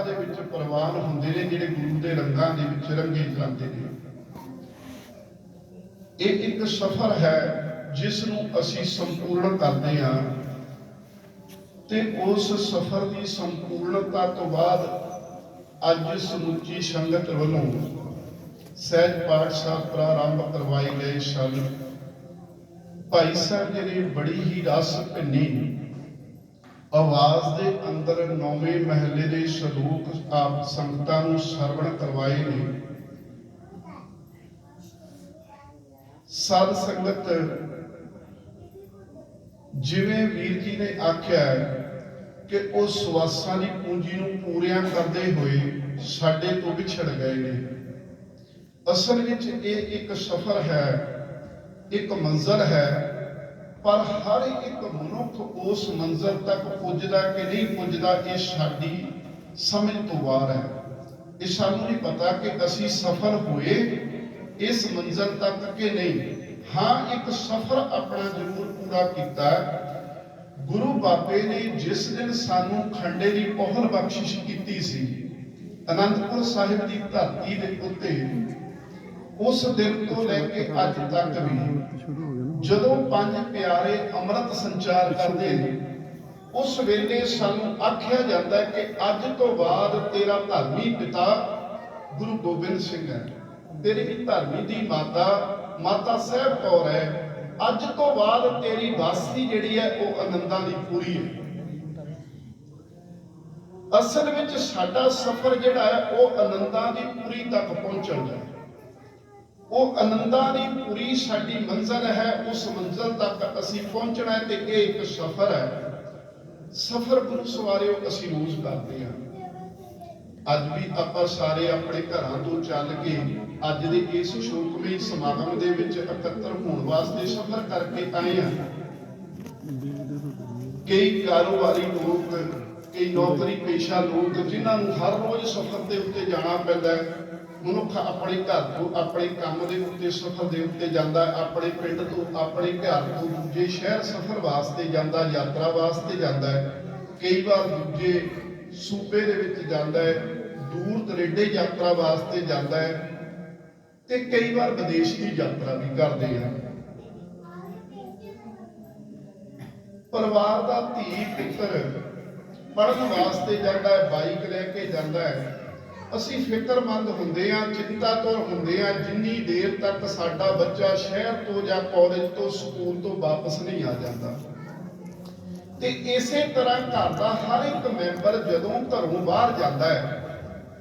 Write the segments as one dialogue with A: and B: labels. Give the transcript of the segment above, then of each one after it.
A: ਦੇ ਵਿੱਚ ਪ੍ਰਵਾਨ ਹੁੰਦੇ ਨੇ, ਜਿਹੜੇ ਗੁਰੂ ਦੇ ਰੰਗਾਂ ਦੇ ਵਿੱਚ ਰੰਗੇ ਜਾਂਦੇ ਨੇ। ਇਹ ਇੱਕ ਸਫ਼ਰ ਹੈ ਜਿਸ ਨੂੰ ਅਸੀਂ ਸੰਪੂਰਨ ਕਰਦੇ ਹਾਂ, ਤੇ ਉਸ ਸਫ਼ਰ ਦੀ ਸੰਪੂਰਨਤਾ ਤੋਂ ਬਾਅਦ ਅੱਜ ਸਮੁੱਚੀ ਸੰਗਤ ਵੱਲੋਂ ਸਹਿਜ ਪਾਠ ਸਾਹਿਬ ਪ੍ਰਾਰੰਭ ਕਰਵਾਏ ਗਏ ਸਨ। ਭਾਈ ਸਾਹਿਬ ਜੀ ਨੇ ਬੜੀ ਹੀ ਰਸ ਭਿੰਨੀ ਆਵਾਜ਼ ਦੇ ਅੰਦਰ 9ਵੇਂ ਮਹੱਲੇ ਦੇ ਸ਼ਲੋਕ ਆਪ ਸੰਗਤਾਂ ਨੂੰ ਸਰਵਣ ਕਰਵਾਏ ਨੇ। ਸਾਧ ਸੰਗਤ, ਜਿਵੇਂ ਵੀਰ ਜੀ ਨੇ ਆਖਿਆ ਕਿ ਉਹ ਸਵਾਸਾਂ ਦੀ ਪੂੰਜੀ ਨੂੰ ਪੂਰਿਆਂ ਕਰਦੇ ਹੋਏ ਸਾਡੇ ਤੋਂ ਵਿਛੜ ਗਏ ਨੇ। ਅਸਲ ਵਿੱਚ ਇਹ ਇੱਕ ਸਫ਼ਰ ਹੈ, ਇੱਕ ਮੰਜ਼ਿਲ ਹੈ, ਪਰ ਹਰ ਇੱਕ ਮਨੁੱਖ ਉਸ ਮੰਜ਼ਿਲ ਤੱਕ ਪੁੱਜਦਾ ਕਿ ਨਹੀਂ ਪੁੱਜਦਾ, ਇਹ ਸਾਡੀ ਸਮਝ ਤੋਂ ਬਾਹਰ ਹੈ। ਇਹ ਸਾਨੂੰ ਨਹੀਂ ਪਤਾ ਕਿ ਅਸੀਂ ਸਫਲ ਹੋਏ ਇਸ ਮੰਜ਼ਿਲ ਤੱਕ ਕਿ ਨਹੀਂ। ਹਾਂ, ਇੱਕ ਸਫ਼ਰ ਆਪਣਾ ਜ਼ਰੂਰ ਪੂਰਾ ਕੀਤਾ। ਗੁਰੂ ਬਾਬੇ ਨੇ ਜਿਸ ਦਿਨ ਸਾਨੂੰ ਖੰਡੇ ਦੀ ਪਹੁਲ ਬਖਸ਼ਿਸ਼ ਕੀਤੀ ਸੀ ਅਨੰਦਪੁਰ ਸਾਹਿਬ ਦੀ ਧਰਤੀ ਦੇ ਉੱਤੇ, ਉਸ ਦਿਨ ਤੋਂ ਲੈ ਕੇ ਅੱਜ ਤੱਕ ਵੀ ਜਦੋਂ ਪੰਜ ਪਿਆਰੇ ਅੰਮ੍ਰਿਤ ਸੰਚਾਰ ਕਰਦੇ ਨੇ, ਉਸ ਵੇਲੇ ਸਾਨੂੰ ਆਖਿਆ ਜਾਂਦਾ ਕਿ ਅੱਜ ਤੋਂ ਬਾਅਦ ਤੇਰਾ ਧਰਮੀ ਪਿਤਾ ਗੁਰੂ ਗੋਬਿੰਦ ਸਿੰਘ ਹੈ, ਤੇਰੀ ਧਰਮੀ ਦੀ ਮਾਤਾ ਸਾਹਿਬ ਕੌਰ ਹੈ। ਅੱਜ ਤੋਂ ਬਾਅਦ ਤੇਰੀ ਵਾਸੀ ਜਿਹੜੀ ਹੈ ਉਹ ਆਨੰਦਾਂ ਦੀ ਪੂਰੀ ਹੈ। ਅਸਲ ਵਿੱਚ ਸਾਡਾ ਸਫ਼ਰ ਜਿਹੜਾ ਹੈ ਉਹ ਆਨੰਦਾਂ ਦੀ ਪੂਰੀ ਤੱਕ ਪਹੁੰਚਣ ਦਾ, ਉਹ ਆਨੰਦਾਂ ਦੀ ਪੂਰੀ ਸਾਡੀ ਮੰਜ਼ਿਲ ਹੈ। ਉਸ ਮੰਜ਼ਿਲ ਤੱਕ ਅਸੀਂ ਪਹੁੰਚਣਾ ਹੈ ਤੇ ਇਹ ਇੱਕ ਸਫ਼ਰ ਹੈ। ਸਫ਼ਰ ਗੁਰੂ ਸਵਾਰਿਓ ਅਸੀਂ ਰੋਜ਼ ਕਰਦੇ ਹਾਂ। ਅੱਜ ਵੀ ਆਪਾਂ ਸਾਰੇ ਆਪਣੇ ਘਰਾਂ ਤੋਂ ਚੱਲ ਕੇ ਅੱਜ ਦੇ ਇਸ ਸ਼ੋਕਮਈ ਸਮਾਗਮ ਦੇ ਵਿੱਚ ਇਕੱਤਰ ਹੋਣ ਵਾਸਤੇ ਸਫ਼ਰ ਕਰਕੇ ਆਏ ਹਾਂ। ਕਈ ਕਾਰੋਬਾਰੀ ਲੋਕ, ਕਈ ਨੌਕਰੀ ਪੇਸ਼ਾ ਲੋਕ, ਜਿਨ੍ਹਾਂ ਨੂੰ ਹਰ ਰੋਜ਼ ਸਫ਼ਰ ਦੇ ਉੱਤੇ ਜਾਣਾ ਪੈਂਦਾ ਹੈ। ਮਨੁੱਖ ਆਪਣੇ ਘਰ ਤੋਂ ਆਪਣੇ ਕੰਮ ਦੇ ਉੱਤੇ ਸਫ਼ਰ ਦੇ ਉੱਤੇ ਜਾਂਦਾ ਹੈ, ਆਪਣੇ ਪਿੰਡ ਤੋਂ ਆਪਣੇ ਘਰ ਤੋਂ ਦੂਜੇ ਸ਼ਹਿਰ ਸਫ਼ਰ ਵਾਸਤੇ ਜਾਂਦਾ, ਯਾਤਰਾ ਵਾਸਤੇ ਜਾਂਦਾ ਹੈ। ਕਈ ਵਾਰ ਦੂਜੇ ਸੂਬੇ ਦੇ ਵਿੱਚ ਜਾਂਦਾ ਹੈ, ਦੂਰ ਦਰੇਡੇ ਯਾਤਰਾ ਵਾਸਤੇ ਜਾਂਦਾ ਹੈ, ਤੇ ਕਈ ਵਾਰ ਵਿਦੇਸ਼ ਦੀ ਯਾਤਰਾ ਵੀ ਕਰਦੇ ਆ। ਪਰਿਵਾਰ ਦਾ ਧੀ ਪੁੱਤਰ ਪੜ੍ਹਨ ਵਾਸਤੇ ਜਾਂਦਾ ਹੈ, ਬਾਈਕ ਲੈ ਕੇ ਜਾਂਦਾ ਹੈ। ਅਸੀਂ ਫਿਕਰਮੰਦ ਹੁੰਦੇ ਹਾਂ, ਚਿੰਤਾਤੁਰ ਹੁੰਦੇ ਹਾਂ, ਜਿੰਨੀ ਦੇਰ ਤੱਕ ਸਾਡਾ ਬੱਚਾ ਸ਼ਹਿਰ ਤੋਂ ਜਾਂ ਕਾਲਜ ਤੋਂ ਸਕੂਲ ਤੋਂ ਵਾਪਸ ਨਹੀਂ ਆ ਜਾਂਦਾ। ਤੇ ਇਸੇ ਤਰ੍ਹਾਂ ਘਰ ਦਾ ਹਰ ਇੱਕ ਮੈਂਬਰ ਜਦੋਂ ਘਰੋਂ ਬਾਹਰ ਜਾਂਦਾ ਹੈ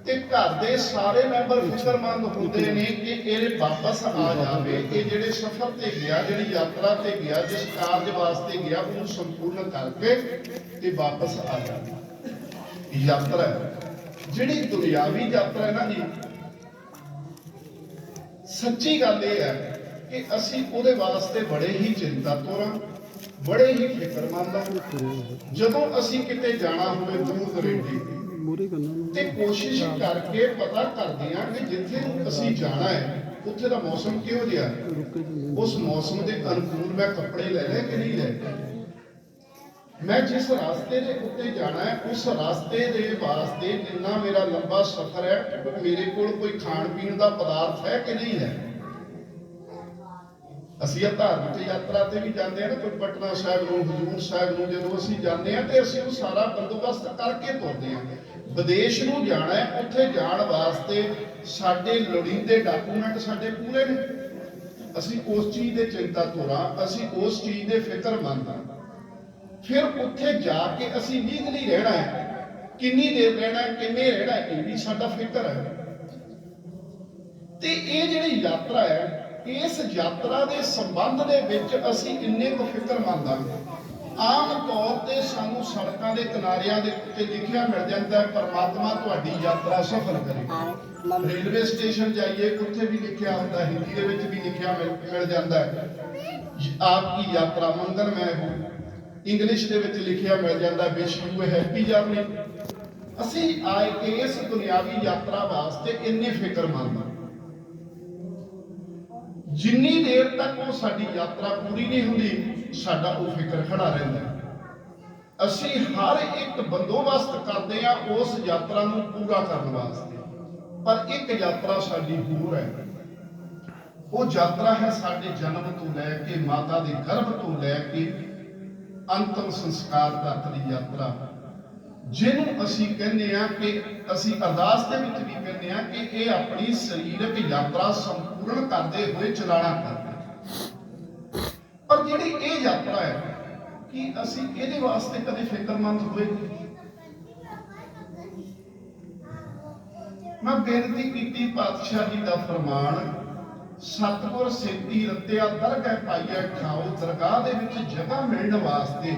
A: ਤੇ ਘਰ ਦੇ ਸਾਰੇ ਮੈਂਬਰ ਫਿਕਰਮੰਦ ਹੁੰਦੇ ਨੇ ਕਿ ਇਹ ਵਾਪਸ ਆ ਜਾਵੇ। ਇਹ ਜਿਹੜੇ ਸਫ਼ਰ ਤੇ ਗਿਆ, ਜਿਹੜੀ ਯਾਤਰਾ ਤੇ ਗਿਆ, ਜਿਸ ਕਾਰਜ ਵਾਸਤੇ ਗਿਆ, ਉਹਨੂੰ ਸੰਪੂਰਨ ਕਰਕੇ ਤੇ ਵਾਪਸ ਆ ਜਾਵੇ। ਯਾਤਰਾ ਜਿਹੜੀ ਦੁਨਿਆਵੀ ਯਾਤਰਾ ਹੈ ਨਾ ਜੀ, ਸੱਚੀ ਗੱਲ ਇਹ ਹੈ ਕਿ ਅਸੀਂ ਉਹਦੇ ਵਾਸਤੇ ਬੜੇ ਹੀ ਚਿੰਤਾਤੁਰ ਹਾਂ, ਬੜੇ ਹੀ ਫਿਕਰਮੰਦ ਹਾਂ। ਜਦੋਂ ਅਸੀਂ ਕਿਤੇ ਜਾਣਾ ਹੋਵੇ ਦੂਰ ਦਰੇਡੇ ਤੇ ਕੋਸ਼ਿਸ਼ ਕਰਕੇ ਪਤਾ ਕਰਦੇ ਹਾਂ ਕਿ ਜਿੱਥੇ ਅਸੀਂ ਜਾਣਾ ਹੈ ਉੱਥੇ ਦਾ ਮੌਸਮ ਕਿਹੋ ਜਿਹਾ ਹੈ, ਉਸ ਮੌਸਮ ਦੇ ਅਨੁਕੂਲ ਮੈਂ ਕੱਪੜੇ ਲੈ ਲੈ ਕਿ ਨਹੀਂ ਲੈ। ਮੈਂ ਜਿਸ ਰਾਸਤੇ ਦੇ ਉੱਤੇ ਜਾਣਾ ਹੈ ਉਸ ਰਾਸਤੇ ਦੇ ਵਾਸਤੇ ਜਿੰਨਾ ਮੇਰਾ ਲੰਬਾ ਸਫ਼ਰ ਹੈ, ਮੇਰੇ ਕੋਲ ਕੋਈ ਖਾਣ ਪੀਣ ਦਾ ਪਦਾਰਥ ਹੈ ਕਿ ਨਹੀਂ ਹੈ। ਅਸੀਂ ਧਾਰਮਿਕ ਯਾਤਰਾ ਤੇ ਵੀ ਜਾਂਦੇ ਹਾਂ ਨਾ, ਕੋਈ ਪਟਨਾ ਸਾਹਿਬ ਨੂੰ, ਹਜ਼ੂਰ ਸਾਹਿਬ ਨੂੰ ਜਦੋਂ ਅਸੀਂ ਜਾਂਦੇ ਹਾਂ ਤੇ ਅਸੀਂ ਉਹ ਸਾਰਾ ਬੰਦੋਬਸਤ ਕਰਕੇ ਤੁਰਦੇ ਹਾਂ। ਵਿਦੇਸ਼ ਨੂੰ ਜਾਣਾ ਹੈ, ਉੱਥੇ ਜਾਣ ਵਾਸਤੇ ਸਾਡੇ ਲੋੜੀਂਦੇ ਡਾਕੂਮੈਂਟ ਸਾਡੇ ਪੂਰੇ ਨੇ। ਅਸੀਂ ਉਸ ਚੀਜ਼ ਦੇ ਚਿੰਤਾਤੁਰ ਹਾਂ, ਅਸੀਂ ਉਸ ਚੀਜ਼ ਦੇ ਫਿਕਰਮੰਦ ਹਾਂ। ਫਿਰ ਉੱਥੇ ਜਾ ਕੇ ਅਸੀਂ ਲੀਗਲੀ ਰਹਿਣਾ ਹੈ, ਕਿੰਨੀ ਦੇਰ ਰਹਿਣਾ ਹੈ, ਕਿਵੇਂ ਰਹਿਣਾ ਹੈ, ਇਹ ਵੀ ਸਾਡਾ ਫਿਕਰ ਹੈ। ਤੇ ਇਹ ਜਿਹੜੀ ਯਾਤਰਾ ਹੈ, ਇਸ ਯਾਤਰਾ ਦੇ ਸੰਬੰਧ ਦੇ ਵਿੱਚ ਅਸੀਂ ਇੰਨੇ ਕੁ ਫਿਕਰਮੰਦ ਹਾਂ। ਆਮ ਤੌਰ ਤੇ ਸਾਨੂੰ ਸੜਕਾਂ ਦੇ ਕਿਨਾਰਿਆਂ ਦੇ ਉੱਤੇ ਲਿਖਿਆ ਮਿਲ ਜਾਂਦਾ ਹੈ, ਪਰਮਾਤਮਾ ਤੁਹਾਡੀ ਯਾਤਰਾ ਸਫਲ ਕਰੇ। ਰੇਲਵੇ ਸਟੇਸ਼ਨ ਜਾਈਏ, ਉੱਥੇ ਵੀ ਲਿਖਿਆ ਹੁੰਦਾ, ਹਿੰਦੀ ਦੇ ਵਿੱਚ ਵੀ ਲਿਖਿਆ ਮਿਲ ਜਾਂਦਾ ਹੈ, ਆਪਕੀ ਯਾਤਰਾ ਮੰਗਲਮय ਹੋ। ਇੰਗਲਿਸ਼ ਦੇ ਵਿੱਚ ਲਿਖਿਆ ਮਿਲ ਜਾਂਦਾ, wish U A happy journey. ਅਸੀਂ ਆਏ ਕਿ ਇਸ ਦੁਨਿਆਵੀ ਯਾਤਰਾ ਵਾਸਤੇ ਇੰਨੇ ਫਿਕਰਮੰਦ ਹਾਂ। ਜਿੰਨੀ ਦੇਰ ਤੱਕ ਉਹ ਸਾਡੀ ਯਾਤਰਾ ਪੂਰੀ ਨਹੀਂ ਹੁੰਦੀ, ਸਾਡਾ ਉਹ ਫਿਕਰ ਖੜਾ ਰਹਿੰਦਾ। ਅਸੀਂ ਹਰ ਇੱਕ ਬੰਦੋਬਸਤ ਕਰਦੇ ਆ ਉਸ ਯਾਤਰਾ ਨੂੰ ਪੂਰਾ ਕਰਨ ਵਾਸਤੇ। ਪਰ ਇੱਕ ਯਾਤਰਾ ਸਾਡੀ ਹੋਰ ਹੈ। ਉਹ ਯਾਤਰਾ ਹੈ ਸਾਡੇ ਜਨਮ ਤੋਂ ਲੈ ਕੇ ਮਾਤਾ ਦੇ ਗਰਭ ਤੋਂ ਲੈ ਕੇ ਅੰਤਮ ਸੰਸਕਾਰ ਤੱਕ ਦੀ ਯਾਤਰਾ, ਜਿਹਨੂੰ ਅਸੀਂ ਕਹਿੰਦੇ ਆ ਕਿ ਅਸੀਂ ਅਰਦਾਸ ਦੇ ਵਿੱਚ ਵੀ ਕਹਿੰਦੇ ਆ ਕਿ ਇਹ ਆਪਣੀ ਸਰੀਰਕ ਯਾਤਰਾ ਸੰਪੂਰਨ ਕਰਦੇ ਹੋਏ ਚਲਾਣਾ ਕਰਦਾ। ਪਰ ਜਿਹੜੀ ਇਹ ਯਾਤਰਾ ਹੈ ਕਿ ਅਸੀਂ ਇਹਦੇ ਵਾਸਤੇ ਕਦੇ ਫਿਕਰਮੰਦ ਹੋਏ? ਮੈਂ ਬੇਨਤੀ ਕੀਤੀ, ਪਾਤਸ਼ਾਹ ਜੀ ਦਾ ਫਰਮਾਨ, ਸਤਿਗੁਰ ਸੇਤੀ ਰਤਿਆ ਦਰਗਹਿ ਪਾਈਐ ਖਾਓ, ਦਰਗਾਹ ਦੇ ਵਿੱਚ ਜਗ੍ਹਾ ਮਿਲਣ ਵਾਸਤੇ,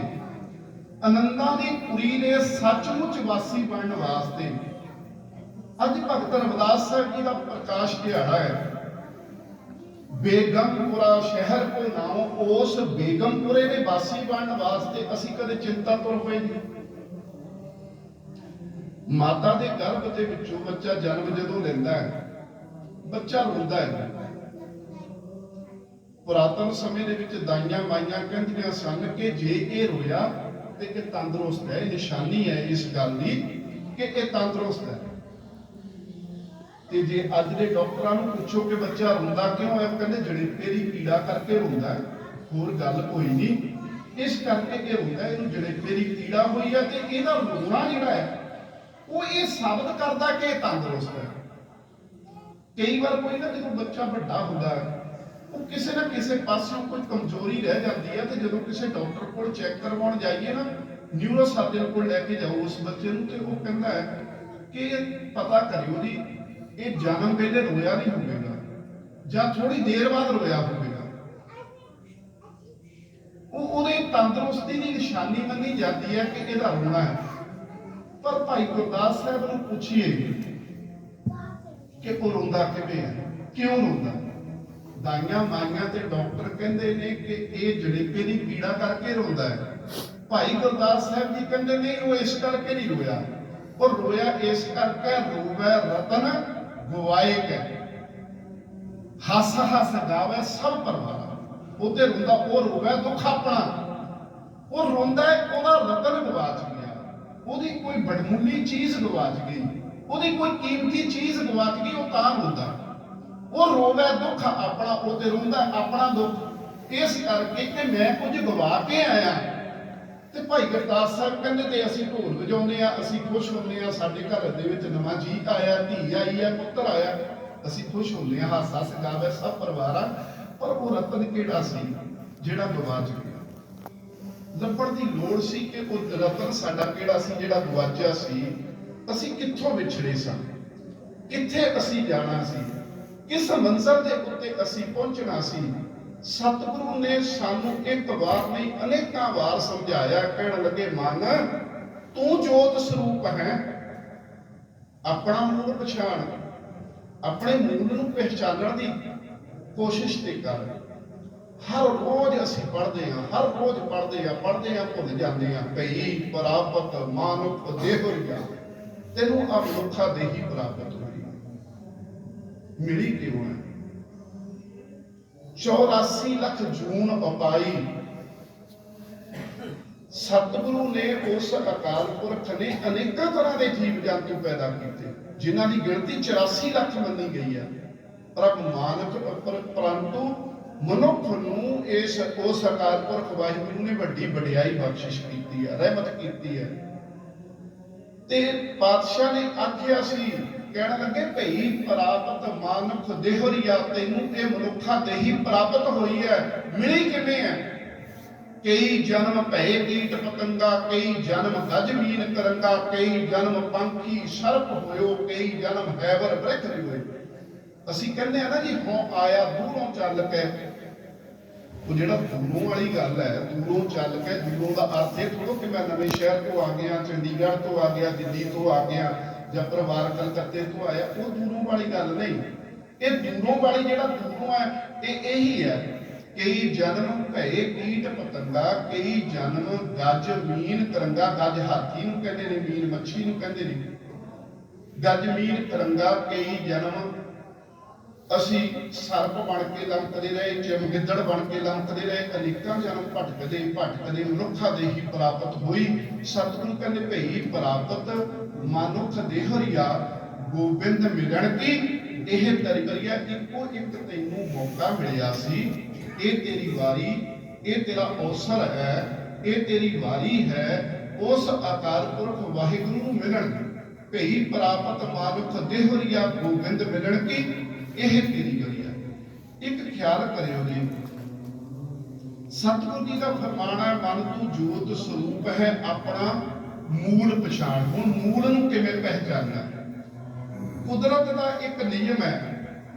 A: ਆਨੰਦਾਂ ਦੀ ਪੁਰੀ ਦੇ ਸੱਚਮੁੱਚ ਵਾਸੀ ਬਣਨ ਵਾਸਤੇ। ਅੱਜ ਭਗਤ ਰਵਿਦਾਸ ਸਾਹਿਬ ਜੀ ਦਾ ਪ੍ਰਕਾਸ਼ ਦਿਹਾੜਾ ਹੈ। ਬੇਗਮਪੁਰਾ ਸ਼ਹਿਰ ਕੋ ਨਾਉ, ਉਸ ਬੇਗਮਪੁਰੇ ਦੇ ਵਾਸੀ ਬਣਨ ਵਾਸਤੇ ਅਸੀਂ ਕਦੇ ਚਿੰਤਾ ਤੁਰ ਪਏ ਨਹੀਂ। ਮਾਤਾ ਦੇ ਗਰਭ ਦੇ ਵਿੱਚੋਂ ਬੱਚਾ ਜਨਮ ਜਦੋਂ ਲੈਂਦਾ ਹੈ, ਬੱਚਾ ਰੋਂਦਾ ਹੈ। ਪੁਰਾਤਨ ਸਮੇਂ ਦੇ ਵਿੱਚ ਦਾਈਆਂ ਮਾਈਆਂ ਕਹਿੰਦੀਆਂ ਸਨ ਕਿ ਜੇ ਇਹ ਰੋਇਆ ਤੇ ਇਹ ਤੰਦਰੁਸਤ ਹੈ, ਨਿਸ਼ਾਨੀ ਹੈ ਇਸ ਗੱਲ ਦੀ ਕਿ ਇਹ ਤੰਦਰੁਸਤ ਹੈ। ਤੇ ਜੇ ਅੱਜ ਦੇ ਡਾਕਟਰਾਂ ਨੂੰ ਪੁੱਛੋ ਕਿ ਬੱਚਾ ਰੋਂਦਾ ਕਿਉਂ ਹੈ, ਕਹਿੰਦੇ ਜਣੇਪੇ ਦੀ ਪੀੜਾ ਕਰਕੇ ਰੋਂਦਾ ਹੈ, ਹੋਰ ਗੱਲ ਕੋਈ ਨਹੀਂ। ਇਸ ਕਰਕੇ ਇਹ ਰੋਂਦਾ, ਇਹਨੂੰ ਜਣੇਪੇ ਦੀ ਪੀੜਾ ਹੋਈ ਹੈ ਤੇ ਇਹਦਾ ਰੋਣਾ ਜਿਹੜਾ ਹੈ ਉਹ ਇਹ ਸਾਬਤ ਕਰਦਾ ਕਿ ਇਹ ਤੰਦਰੁਸਤ ਹੈ। ਕਈ ਵਾਰ ਕੋਈ ਨਾ ਜਦੋਂ ਬੱਚਾ ਵੱਡਾ ਹੁੰਦਾ ਹੈ ਉਹ ਕਿਸੇ ਨਾ ਕਿਸੇ ਪਾਸਿਓਂ ਕੋਈ ਕਮਜ਼ੋਰੀ ਰਹਿ ਜਾਂਦੀ ਹੈ, ਤੇ ਜਦੋਂ ਕਿਸੇ ਡਾਕਟਰ ਕੋਲ ਚੈੱਕ ਕਰਵਾਉਣ ਜਾਈਏ ਨਾ, ਨਿਊਰੋ ਸਰਜਨ ਕੋਲ ਲੈ ਕੇ ਜਾਓ ਉਸ ਬੱਚੇ ਨੂੰ, ਤੇ ਉਹ ਕਹਿੰਦਾ ਹੈ ਕਿ ਪਤਾ ਕਰਿਓ ਜੀ ਇਹ ਜਨਮ ਵੇਲੇ ਰੋਇਆ ਨਹੀਂ ਹੋਵੇਗਾ ਜਾਂ ਥੋੜੀ ਦੇਰ ਬਾਅਦ ਰੋਇਆ ਹੋਵੇਗਾ। ਉਹਦੇ ਤੰਦਰੁਸਤੀ ਦੀ ਨਿਸ਼ਾਨੀ ਮੰਨੀ ਜਾਂਦੀ ਹੈ ਕਿ ਇਹਦਾ ਰੋਣਾ ਹੈ। ਪਰ ਭਾਈ ਗੁਰਦਾਸ ਸਾਹਿਬ ਨੂੰ ਪੁੱਛੀਏ ਕਿ ਉਹ ਰੋਂਦਾ ਕਿਵੇਂ ਹੈ, ਕਿਉਂ ਰੋਂਦਾ? ਦਾਈਆਂ ਮਾਈਆਂ ਤੇ ਡਾਕਟਰ ਕਹਿੰਦੇ ਨੇ ਕਿ ਇਹ ਜਣੇਪੇ ਦੀ ਪੀੜਾ ਕਰਕੇ ਰੋਂਦਾ ਹੈ। ਭਾਈ ਗੁਰਦਾਸ ਸਾਹਿਬ ਜੀ ਕਹਿੰਦੇ ਨੇ ਉਹ ਇਸ ਕਰਕੇ ਨਹੀਂ ਰੋਇਆ, ਉਹ ਰੋਇਆ ਇਸ ਕਰਕੇ ਰੋਵੇ ਰਤਨ ਗਵਾਏ ਕੇ, ਹੱਸ ਹੱਸ ਗਾਵੇ ਸਭ ਪਰਵਾਰ। ਉਹਤੇ ਰੋਂਦਾ, ਉਹ ਰੋਵੇ ਦੁੱਖ ਆਪਣਾ। ਉਹ ਰੋਂਦਾ ਉਹਦਾ ਰਤਨ ਗਵਾਚ ਗਿਆ, ਉਹਦੀ ਕੋਈ ਬੜਮੁੱਲੀ ਚੀਜ਼ ਗਵਾਚ ਗਈ, ਉਹਦੀ ਕੋਈ ਕੀਮਤੀ ਚੀਜ਼ ਗਵਾਚ ਗਈ, ਉਹ ਤਾਂ ਰੋਂਦਾ। ਉਹ ਰੋਵੇ ਦੁੱਖ ਆਪਣਾ, ਉਹ ਤੇ ਰੋਂਦਾ ਆਪਣਾ ਦੁੱਖ ਇਸ ਕਰਕੇ ਕਿ ਮੈਂ ਕੁਝ ਗਵਾ ਕੇ ਆਇਆ। ਤੇ ਭਾਈ ਗੁਰਦਾਸ ਸਾਹਿਬ ਕਹਿੰਦੇ ਤੇ ਅਸੀਂ ਢੋਲ ਵਜਾਉਂਦੇ ਆ, ਅਸੀਂ ਖੁਸ਼ ਹੁੰਦੇ ਆ, ਸਾਡੇ ਘਰ ਦੇ ਵਿੱਚ ਨਵਾਂ ਜੀ ਆਇਆ, ਧੀ ਆਈ ਆ, ਪੁੱਤਰ ਆਇਆ, ਅਸੀਂ ਖੁਸ਼ ਹੁੰਦੇ ਆ, ਹਾਸਾ ਸਗਾਵੇ ਸਭ ਪਰਿਵਾਰ ਆ। ਪਰ ਉਹ ਰਤਨ ਕਿਹੜਾ ਸੀ ਜਿਹੜਾ ਗਵਾਚ ਗਿਆ? ਲੱਭਣ ਦੀ ਲੋੜ ਸੀ ਕਿ ਉਹ ਰਤਨ ਸਾਡਾ ਕਿਹੜਾ ਸੀ ਜਿਹੜਾ ਗਵਾਚਿਆ ਸੀ। ਅਸੀਂ ਕਿੱਥੋਂ ਵਿਛੜੇ ਸਾਂ, ਕਿੱਥੇ ਅਸੀਂ ਜਾਣਾ ਸੀ, ਕਿਸ ਮੰਜ਼ਿਲ ਦੇ ਉੱਤੇ ਅਸੀਂ ਪਹੁੰਚਣਾ ਸੀ। ਸਤਿਗੁਰੂ ਨੇ ਸਾਨੂੰ ਇੱਕ ਵਾਰ ਨਹੀਂ ਅਨੇਕਾਂ ਵਾਰ ਸਮਝਾਇਆ। ਕਹਿਣ ਲੱਗੇ, ਮਨ ਤੂੰ ਜੋਤ ਸਰੂਪ ਹੈ, ਆਪਣਾ ਮੂਲ ਪਛਾਣ, ਆਪਣੇ ਮੂਲ ਨੂੰ ਪਹਿਚਾਨਣ ਦੀ ਕੋਸ਼ਿਸ਼ ਤੇ ਕਰ। ਹਰ ਰੋਜ਼ ਅਸੀਂ ਪੜ੍ਹਦੇ ਹਾਂ, ਹਰ ਰੋਜ਼ ਪੜ੍ਹਦੇ ਆ ਭੁੱਲ ਜਾਂਦੇ ਆ। ਭਈ ਪ੍ਰਾਪਤ ਮਾਨੁਖ ਦੇਹੁਰੀਆ, ਤੈਨੂੰ ਆ ਮਨੁੱਖਾ ਦੇਹੀ ਪ੍ਰਾਪਤ ਹੋਈ, ਮਿਲੀ ਕਿਉਂ ਹੈ? 84 ਲੱਖ ਜੂਨ ਉਪਾਈ। ਸਤਿਗੁਰੂ ਨੇ ਉਸ ਅਕਾਲ ਪੁਰਖ ਨੇ ਅਨੇਕਾਂ ਤਰ੍ਹਾਂ ਦੇ ਜੀਵ ਜੰਤੂ ਪੈਦਾ ਕੀਤੇ, ਜਿਨ੍ਹਾਂ ਦੀ ਗਿਣਤੀ 84 ਲੱਖ ਮੰਨੀ ਗਈ ਹੈ। ਪਰੰਤੂ ਮਨੁੱਖ ਨੂੰ ਉਸ ਅਕਾਲ ਪੁਰਖ ਵਾਹਿਗੁਰੂ ਨੇ ਵੱਡੀ ਵਡਿਆਈ ਬਖਸ਼ਿਸ਼ ਕੀਤੀ ਹੈ, ਰਹਿਮਤ ਕੀਤੀ ਹੈ। ਤੇ ਪਾਤਸ਼ਾਹ ਨੇ ਆਖਿਆ ਸੀ, ਕਹਿਣ ਲੱਗੇ, ਭਈ ਪ੍ਰਾਪਤ ਮਾਨੁਖ ਦੇਹੁਰੀਆ, ਤੈਨੂੰ ਇਹ ਮਨੁੱਖਾ ਦੇਹੀ ਪ੍ਰਾਪਤ ਹੋਈ ਹੈ। ਮਿਲੀ ਕਿਵੇਂ ਹੈ? ਕਈ ਜਨਮ ਭਏ ਕੀਟ ਪਤੰਗਾ, ਕਈ ਜਨਮ ਗਜ ਮੀਨ ਕਰੰਗਾ, ਕਈ ਜਨਮ ਪੰਖੀ ਸਰਪ ਹੋਇਓ, ਕਈ ਜਨਮ ਹੈਵਰ ਬ੍ਰਿਖ ਹੋਏ। ਅਸੀਂ ਕਹਿੰਦੇ ਆ ਨਾ ਜੀ, ਹੋ ਆਇਆ ਦੂਰੋਂ ਚੱਲ ਕੇ। ਉਹ ਜਿਹੜਾ ਦੂਰੋਂ ਵਾਲੀ ਗੱਲ ਹੈ, ਦੂਰੋਂ ਚੱਲ ਕੇ, ਦੂਰੋਂ ਦਾ ਅਰਥ ਇਹ ਥੋੜ੍ਹਾ ਕਿ ਮੈਂ ਨਵੇਂ ਸ਼ਹਿਰ ਤੋਂ ਆ ਗਿਆ, ਚੰਡੀਗੜ੍ਹ ਤੋਂ ਆ ਗਿਆ, ਦਿੱਲੀ ਤੋਂ ਆ ਗਿਆ, ਜਾਂ ਪਰਿਵਾਰ ਕਲਕੱਤੇ ਤੋਂ ਆਇਆ, ਉਹ ਦੂਰੋਂ ਵਾਲੀ ਗੱਲ ਨਹੀਂ। ਇਹ ਦੂਰੋਂ ਵਾਲੀ ਜਿਹੜਾ ਦੂਰੋਂ ਹੈ, ਇਹ ਇਹੀ ਹੈ। ਕਈ ਜਨਮ ਭਏ ਕੀਟ ਪਤੰਗਾ, ਕਈ ਜਨਮ ਗੱਜ ਮੀਨ ਕਰੰਗਾ। ਗੱਜ ਹਾਥੀ ਨੂੰ ਕਹਿੰਦੇ ਨੇ, ਮੀਨ ਮੱਛੀ ਨੂੰ ਕਹਿੰਦੇ ਨੇ। ਗੱਜ ਮੀਨ ਕਰੰਗਾ, ਕਈ ਜਨਮ ਅਸੀਂ ਸਰਪ ਬਣ ਕੇ ਲੰਕਦੇ ਰਹੇ, ਚਮਗਿੱਦੜ ਬਣ ਕੇ ਲੰਕਦੇ ਰਹੇ, ਅਨੇਕਾਂ ਜਨਮ ਭਟਕਦੇ ਭਟਕਦੇ ਮਨੁੱਖਾ ਦੇਹੀ ਪ੍ਰਾਪਤ ਹੋਈ। ਸਤਿਗੁਰੂ ਕਹਿੰਦੇ ਭਈ ਪ੍ਰਾਪਤ ਮਨੁੱਖ ਦੇਹਰੀਆ ਗੋਬਿੰਦ ਮਿਲਣ ਕੀ ਇਹ ਤਰੀਕਰੀਆ। ਇੱਕੋ ਇੱਕ ਤੈਨੂੰ ਮੌਕਾ ਮਿਲਿਆ ਸੀ, ਇਹ ਤੇਰੀ ਵਾਰੀ, ਇਹ ਤੇਰਾ ਅਵਸਰ ਹੈ, ਇਹ ਤੇਰੀ ਵਾਰੀ ਹੈ ਉਸ ਅਕਾਲ ਪੁਰਖ ਵਾਹਿਗੁਰੂ ਨੂੰ ਮਿਲਣ। ਭਈ ਪ੍ਰਾਪਤ ਮਨੁੱਖ ਦੇਹਰੀਆ ਗੋਬਿੰਦ ਮਿਲਣ ਕੀ ਇਹ ਤੇਰੀ ਵਾਰੀ ਹੈ। ਇੱਕ ਖਿਆਲ ਕਰਿਓ ਜੀ, ਸਤਿਗੁਰੂ ਜੀ ਦਾ ਫਰਮਾਨ ਹੈ ਮਨ ਤੂੰ ਜੋਤ ਸਰੂਪ ਹੈ ਆਪਣਾ ਮੂਲ ਪਛਾਣ। ਹੁਣ ਮੂਲ ਨੂੰ ਕਿਵੇਂ ਪਹਿਚਾਨਣਾ? ਕੁਦਰਤ ਦਾ ਇੱਕ ਨਿਯਮ ਹੈ,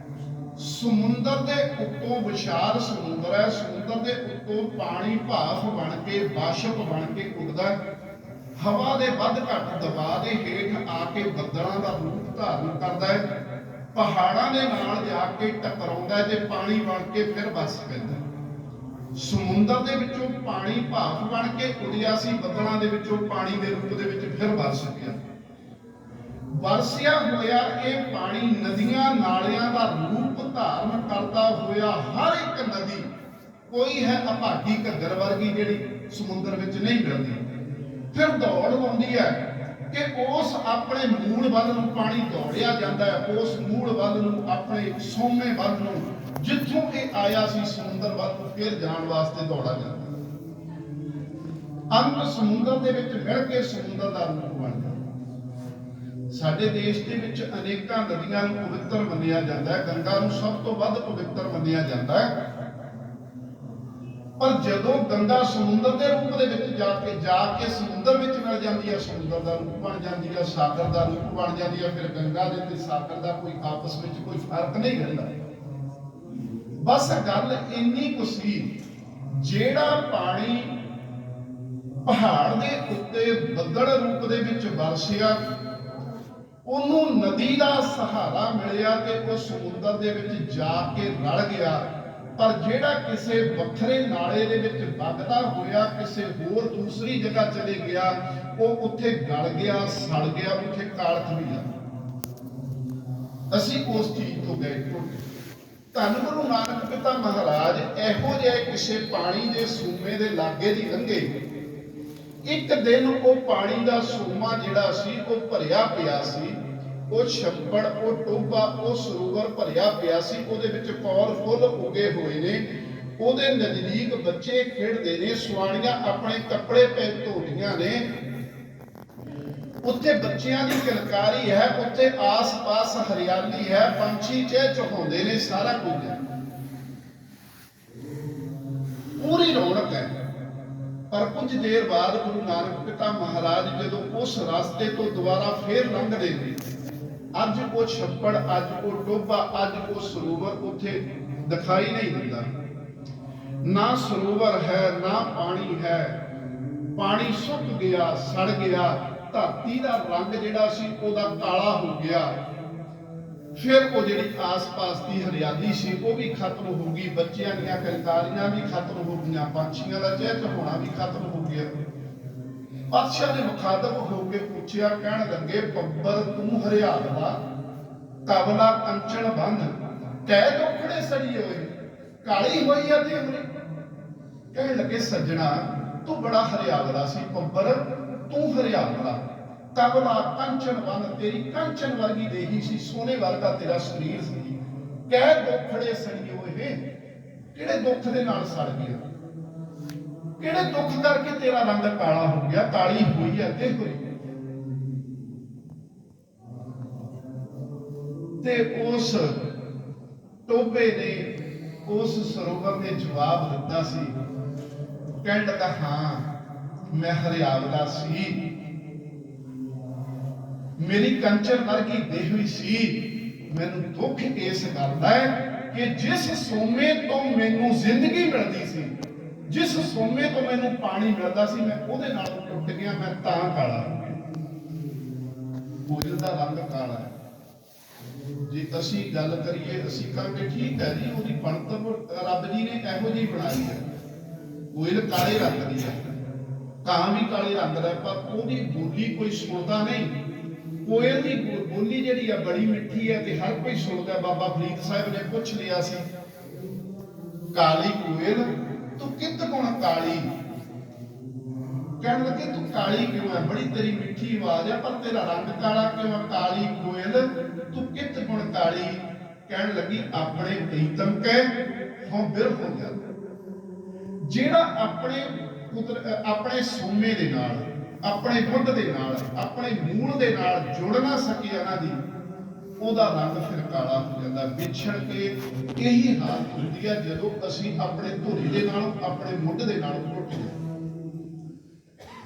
A: ਸਮੁੰਦਰ ਦੇ ਉੱਤੋਂ ਵਿਸ਼ਾਲ ਸਮੁੰਦਰ ਹੈ, ਸਮੁੰਦਰ ਦੇ ਉੱਤੋਂ ਪਾਣੀ ਭਾਫ ਬਣ ਕੇ ਵਾਸ਼ਪ ਬਣ ਕੇ ਉੱਡਦਾ, ਹਵਾ ਦੇ ਵੱਧ ਘੱਟ ਦਬਾਅ ਦੇ ਹੇਠ ਆ ਕੇ ਬੱਦਲਾਂ ਦਾ ਰੂਪ ਧਾਰਨ ਕਰਦਾ ਹੈ, ਪਹਾੜਾਂ ਦੇ ਨਾਲ ਜਾ ਕੇ ਟਕਰਾਉਂਦਾ ਤੇ ਪਾਣੀ ਬਣ ਕੇ ਫਿਰ ਵਸ ਪੈਂਦਾ। ਸਮੁੰਦਰ ਦੇ ਵਿੱਚੋਂ ਪਾਣੀ ਭਾਫ ਬਣ ਕੇ ਉੱਡਿਆ ਸੀ, ਬੱਦਲਾਂ ਦੇ ਵਿੱਚੋਂ ਪਾਣੀ ਦੇ ਰੂਪ ਦੇ ਵਿੱਚ ਫਿਰ ਵਸ ਗਿਆ। ਵਰਸਿਆ ਹੋਇਆ ਇਹ ਪਾਣੀ ਨਦੀਆਂ ਨਾਲਿਆਂ ਦਾ ਰੂਪ ਧਾਰਨ ਕਰਦਾ ਹੋਇਆ ਹਰ ਇੱਕ ਨਦੀ, ਕੋਈ ਹੈ ਅਭਾਗੀ ਘੱਗਰ ਵਰਗੀ ਜਿਹੜੀ ਸਮੁੰਦਰ ਵਿੱਚ ਨਹੀਂ ਮਿਲਦੀ, ਫਿਰ ਦੌੜ ਲਾਉਂਦੀ ਹੈ ਕਿ ਉਸ ਆਪਣੇ ਮੂਲ ਵੱਲ ਨੂੰ ਪਾਣੀ ਦੌੜਿਆ ਜਾਂਦਾ ਹੈ, ਉਸ ਮੂਲ ਵੱਲ ਨੂੰ, ਆਪਣੇ ਸੋਮੇ ਵੱਲ ਨੂੰ, ਜਿੱਥੋਂ ਇਹ ਆਇਆ ਸੀ ਸਮੁੰਦਰ ਵੱਲ ਨੂੰ ਫਿਰ ਜਾਣ ਵਾਸਤੇ ਦੌੜਾ ਜਾਂਦਾ। ਅੰਤ ਸਮੁੰਦਰ ਦੇ ਵਿੱਚ ਮਿਲ ਕੇ ਸਮੁੰਦਰ ਦਾ ਰੂਪ ਬਣ ਜਾਂਦਾ। ਸਾਡੇ ਦੇਸ਼ ਦੇ ਵਿੱਚ ਅਨੇਕਾਂ ਨਦੀਆਂ ਨੂੰ ਪਵਿੱਤਰ ਮੰਨਿਆ ਜਾਂਦਾ ਹੈ, ਗੰਗਾ ਨੂੰ ਸਭ ਤੋਂ ਵੱਧ ਪਵਿੱਤਰ ਮੰਨਿਆ ਜਾਂਦਾ ਹੈ। ਪਰ ਜਦੋਂ ਗੰਗਾ ਸਮੁੰਦਰ ਦੇ ਰੂਪ ਦੇ ਵਿੱਚ ਜਾ ਕੇ ਸਮੁੰਦਰ ਵਿੱਚ ਮਿਲ ਜਾਂਦੀ ਹੈ, ਸਮੁੰਦਰ ਦਾ ਰੂਪ ਬਣ ਜਾਂਦੀ ਹੈ, ਸਾਗਰ ਦਾ ਰੂਪ ਬਣ ਜਾਂਦੀ ਹੈ, ਫਿਰ ਗੰਗਾ ਦੇ ਤੇ ਸਾਗਰ ਦਾ ਕੋਈ ਆਪਸ ਵਿੱਚ ਕੋਈ ਫਰਕ ਨਹੀਂ ਰਹਿੰਦਾ। ਬਸ ਗੱਲ ਇੰਨੀ ਕੁ ਸੀ, ਜਿਹੜਾ ਪਾਣੀ ਪਹਾੜ ਦੇ ਉੱਤੇ ਬੱਦਲ ਰੂਪ ਦੇ ਵਿੱਚ ਵਰਸਿਆ, ਉਹਨੂੰ ਨਦੀ ਦਾ ਸਹਾਰਾ ਮਿਲਿਆ ਤੇ ਉਹ ਸਮੁੰਦਰ ਦੇ ਵਿੱਚ ਜਾ ਕੇ ਰਲ ਗਿਆ। ਪਰ ਜਿਹੜਾ ਕਿਸੇ ਵੱਖਰੇ ਨਾਲੇ ਦੇ ਵਿੱਚ ਵਗਦਾ ਹੋਇਆ ਕਿਸੇ ਹੋਰ ਦੂਸਰੀ ਜਗ੍ਹਾ ਚਲੇ ਗਿਆ, ਉਹ ਉੱਥੇ ਗਲ ਗਿਆ, ਸੜ ਗਿਆ, ਉੱਥੇ ਕਾਲਖ ਵੀ ਆ। ਅਸੀਂ ਉਸ ਚੀਜ਼ ਤੋਂ ਗਏ ਟੁੱਟ। ਧੰਨ ਗੁਰੂ ਨਾਨਕ ਪਿਤਾ ਮਹਾਰਾਜ ਇਹੋ ਜਿਹੇ ਕਿਸੇ ਪਾਣੀ ਦੇ ਸੂਮੇ ਦੇ ਲਾਗੇ ਦੀ ਲੰਘੇ। ਇੱਕ ਦਿਨ ਉਹ ਪਾਣੀ ਦਾ ਸੂਮਾ ਜਿਹੜਾ ਸੀ ਉਹ ਭਰਿਆ ਪਿਆ ਸੀ, ਉਹ ਛੱਪੜ, ਉਹ ਟੋਭਾ, ਉਹ ਸਰੋਵਰ ਭਰਿਆ ਪਿਆ ਸੀ, ਉਹਦੇ ਵਿੱਚ ਪੌਰ ਫੁੱਲ ਉੱਗੇ ਹੋਏ ਨੇ, ਉਹਦੇ ਨਜ਼ਦੀਕ ਬੱਚੇ ਖੇਡਦੇ ਨੇ, ਸੁਆਣੀਆਂ ਆਪਣੇ ਕੱਪੜੇ ਪੈ ਧੋਦੀਆਂ ਨੇ, ਉੱਥੇ ਬੱਚਿਆਂ ਦੀ ਕਿਲਕਾਰੀ ਹੈ, ਉੱਥੇ ਆਸ-ਪਾਸ ਹਰਿਆਲੀ ਹੈ, ਪੰਛੀ ਚਹਿਚਹਾਉਂਦੇ ਨੇ, ਸਾਰਾ ਕੁਝ ਹੈ, ਪੂਰੀ ਰੌਣਕ ਹੈ। ਪਰ ਕੁਝ ਦੇਰ ਬਾਅਦ ਗੁਰੂ ਨਾਨਕ ਪਿਤਾ ਮਹਾਰਾਜ ਜਦੋਂ ਉਸ ਰਸਤੇ ਤੋਂ ਦੁਬਾਰਾ ਫੇਰ ਲੰਘਦੇ ਨੇ, ਅੱਜ ਉਹ ਛੱਪੜ, ਅੱਜ ਉਹ ਟੋਭਾ, ਅੱਜ ਉਹ ਸਰੋਵਰ ਉੱਥੇ ਦਿਖਾਈ ਨਹੀਂ ਦਿੰਦਾ। ਨਾ ਸਰੋਵਰ ਹੈ, ਨਾ ਪਾਣੀ ਹੈ, ਪਾਣੀ ਸੁੱਕ ਗਿਆ, ਸੜ ਗਿਆ, ਧਰਤੀ ਦਾ ਰੰਗ ਜਿਹੜਾ ਸੀ ਉਹਦਾ ਕਾਲਾ ਹੋ ਗਿਆ। ਫਿਰ ਉਹ ਜਿਹੜੀ ਆਸ-ਪਾਸ ਦੀ ਹਰਿਆਲੀ ਸੀ ਉਹ ਵੀ ਖਤਮ ਹੋ ਗਈ, ਬੱਚਿਆਂ ਦੀਆਂ ਕਿਲਕਾਰੀਆਂ ਵੀ ਖਤਮ ਹੋ ਗਈਆਂ, ਪੰਛੀਆਂ ਦਾ ਚਹਿਚਹਾਉਣਾ ਵੀ ਖਤਮ ਹੋ ਗਿਆ। ਪਾਤਸ਼ਾਹ ਨੇ ਮੁਖਾਤਬ ਹੋ ਕੇ ਪੁੱਛਿਆ, ਕਹਿਣ ਲੱਗੇ, ਬੱਬਰ ਤੂੰ ਹਰਿਆਵਲਾ, ਕਬਲਾ ਕੰਚਨ ਬੰਧ, ਕਹਿ ਦੁਖੜੇ ਸੜੀ ਹੋਏ, ਕਾਲੀ ਹੋਈ ਆ ਤੇ ਅਮਰੀ। ਕਹਿਣ ਲੱਗੇ, ਸੱਜਣਾ ਤੂੰ ਬੜਾ ਹਰਿਆਵਲਾ ਸੀ, ਬੱਬਰ ਤੂੰ ਹਰਿਆਵਲਾ, ਕਬਲਾ ਕੰਚਨ ਬੰਧ, ਤੇਰੀ ਕੰਚਨ ਵਰਗੀ ਦੇਹੀ ਸੀ, ਸੋਨੇ ਵਰਗਾ ਤੇਰਾ ਸਰੀਰ ਸੀ, ਕਹਿ ਦੁਖੜੇ ਸੜੀ ਹੋਏ, ਕਿਹੜੇ ਦੁੱਖ ਦੇ ਨਾਲ ਸੜ ਗਿਆ, ਕਿਹੜੇ ਦੁੱਖ ਕਰਕੇ ਤੇਰਾ ਰੰਗ ਕਾਲਾ ਹੋ ਗਿਆ, ਕਾਲੀ ਹੋਈ ਹੈ ਤੇ ਹੋਈ। ਤੇ ਉਸ ਟੋਭੇ ਨੇ, ਉਸ ਸਰੋਵਰ ਨੇ ਜਵਾਬ ਦਿੱਤਾ ਸੀ, ਕਹਿਣ ਲੱਗਾ, ਹਾਂ ਮੈਂ ਹਰਿਆਵਲਾ ਸੀ, ਮੇਰੀ ਕੰਚਨ ਵਰਗੀ ਦੇਹੀ ਸੀ, ਮੈਨੂੰ ਦੁੱਖ ਇਸ ਗੱਲ ਦਾ ਹੈ ਕਿ ਜਿਸ ਸੋਮੇ ਤੋਂ ਮੈਨੂੰ ਜ਼ਿੰਦਗੀ ਮਿਲਦੀ ਸੀ, ਜਿਸ ਸੋਮੇ ਤੋਂ ਮੈਨੂੰ ਪਾਣੀ ਮਿਲਦਾ ਸੀ, ਮੈਂ ਉਹਦੇ ਨਾਲ ਟੁੱਟ ਗਿਆ, ਮੈਂ ਤਾਂ ਕਾਲਾ ਹੋ ਗਿਆ। ਭੋਜਨ ਦਾ ਰੰਗ ਕਾਲਾ ਹੈ। ਜੇ ਅਸੀਂ ਗੱਲ ਕਰੀਏ, ਅਸੀਂ ਕਹਾਂਗੇ ਠੀਕ ਹੈ ਜੀ, ਉਹਦੀ ਬਣਤਰ ਰੱਬ ਜੀ ਨੇ ਇਹੋ ਜਿਹੀ ਬਣਾਈ ਹੈ, ਕੋਇਲ ਕਾਲੇ ਰੰਗ ਦੀ ਹੈ, ਕਾਂ ਵੀ ਕਾਲੇ ਰੰਗ ਦਾ, ਪਰ ਉਹਦੀ ਬੋਲੀ ਕੋਈ ਸੁਣਦਾ ਨਹੀਂ। ਕੋਇਲ ਦੀ ਬੋਲੀ ਜਿਹੜੀ ਆ ਬੜੀ ਮਿੱਠੀ ਹੈ ਤੇ ਹਰ ਕੋਈ ਸੁਣਦਾ। ਬਾਬਾ ਫਰੀਦ ਸਾਹਿਬ ਨੇ ਪੁੱਛ ਲਿਆ ਸੀ, ਕਾਲੀ ਕੋਇਲ ਤੂੰ ਕਿਤ ਗੁਣ ਕਾਲੀ? ਕਹਿਣ ਲੱਗੇ ਤੂੰ ਕਾਲੀ ਕਿਉਂ ਹੈ? ਬੜੀ ਤੇਰੀ ਮਿੱਠੀ ਆਵਾਜ਼ ਹੈ ਪਰ ਤੇਰਾ ਰੰਗ ਕਾਲਾ ਕਿਉਂ ਹੈ? ਕਾਲੀ ਕੋਇਲ ਤੂੰ ਕਿਤ ਗੁਣ ਕਾਲੀ? ਕਹਿਣ ਲੱਗੀ ਆਪਣੇ ਪ੍ਰੀਤਮ ਕੈ ਹਉ ਬਿਰਹ ਹੋ ਜਾ। ਜਿਹੜਾ ਆਪਣੇ ਸੋਮੇ ਦੇ ਨਾਲ, ਆਪਣੇ ਬੁੱਧ ਦੇ ਨਾਲ, ਆਪਣੇ ਮੂਲ ਦੇ ਨਾਲ ਜੁੜ ਨਾ ਸਕੇ ਇਹਨਾਂ ਦੀ, ਉਹਦਾ ਰੰਗ ਫਿਰ ਕਾਲਾ ਹੋ ਜਾਂਦਾ। ਵਿਛੜ ਕੇ ਇਹੀ ਹਾਲਤ ਹੁੰਦੀ ਹੈ ਜਦੋਂ ਅਸੀਂ ਆਪਣੇ ਧੁਰੀ ਦੇ ਨਾਲ, ਆਪਣੇ ਮੁੱਢ ਦੇ ਨਾਲ ਟੁੱਟ ਜਾਂਦੇ।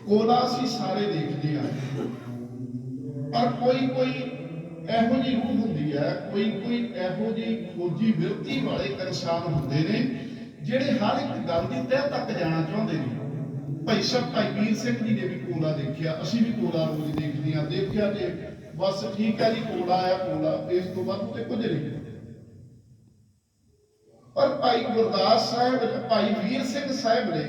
A: ਕੋਲਾ ਅਸੀਂ ਸਾਰੇ ਦੇਖਦੇ ਹਾਂ, ਪਰ ਕੋਈ ਇਹੋ ਜਿਹੀ ਰੂਹ ਹੁੰਦੀ ਹੈ, ਕੋਈ ਇਹੋ ਜਿਹੀ ਖੋਜੀ ਬਿਰਤੀ ਵਾਲੇ ਇਨਸਾਨ ਹੁੰਦੇ ਨੇ ਜਿਹੜੇ ਹਰ ਇੱਕ ਗੱਲ ਦੀ ਤਹਿ ਤੱਕ ਜਾਣਾ ਚਾਹੁੰਦੇ ਨੇ। ਭਾਈ ਵੀਰ ਸਿੰਘ ਜੀ ਨੇ ਵੀ ਕੋਲਾ ਦੇਖਿਆ, ਅਸੀਂ ਵੀ ਕੋਲਾ ਰੋਜ਼ ਦੇਖਦੇ ਹਾਂ। ਦੇਖਿਆ ਤੇ ਬਸ ਠੀਕ ਹੈ ਜੀ, ਕੋਲਾ ਆਇਆ ਕੋਲਾ, ਇਸ ਤੋਂ ਬਾਅਦ ਤੇ ਕੁਝ ਨਹੀਂ। ਪਰ ਭਾਈ ਗੁਰਦਾਸ ਸਾਹਿਬ, ਭਾਈ ਵੀਰ ਸਿੰਘ ਸਾਹਿਬ ਨੇ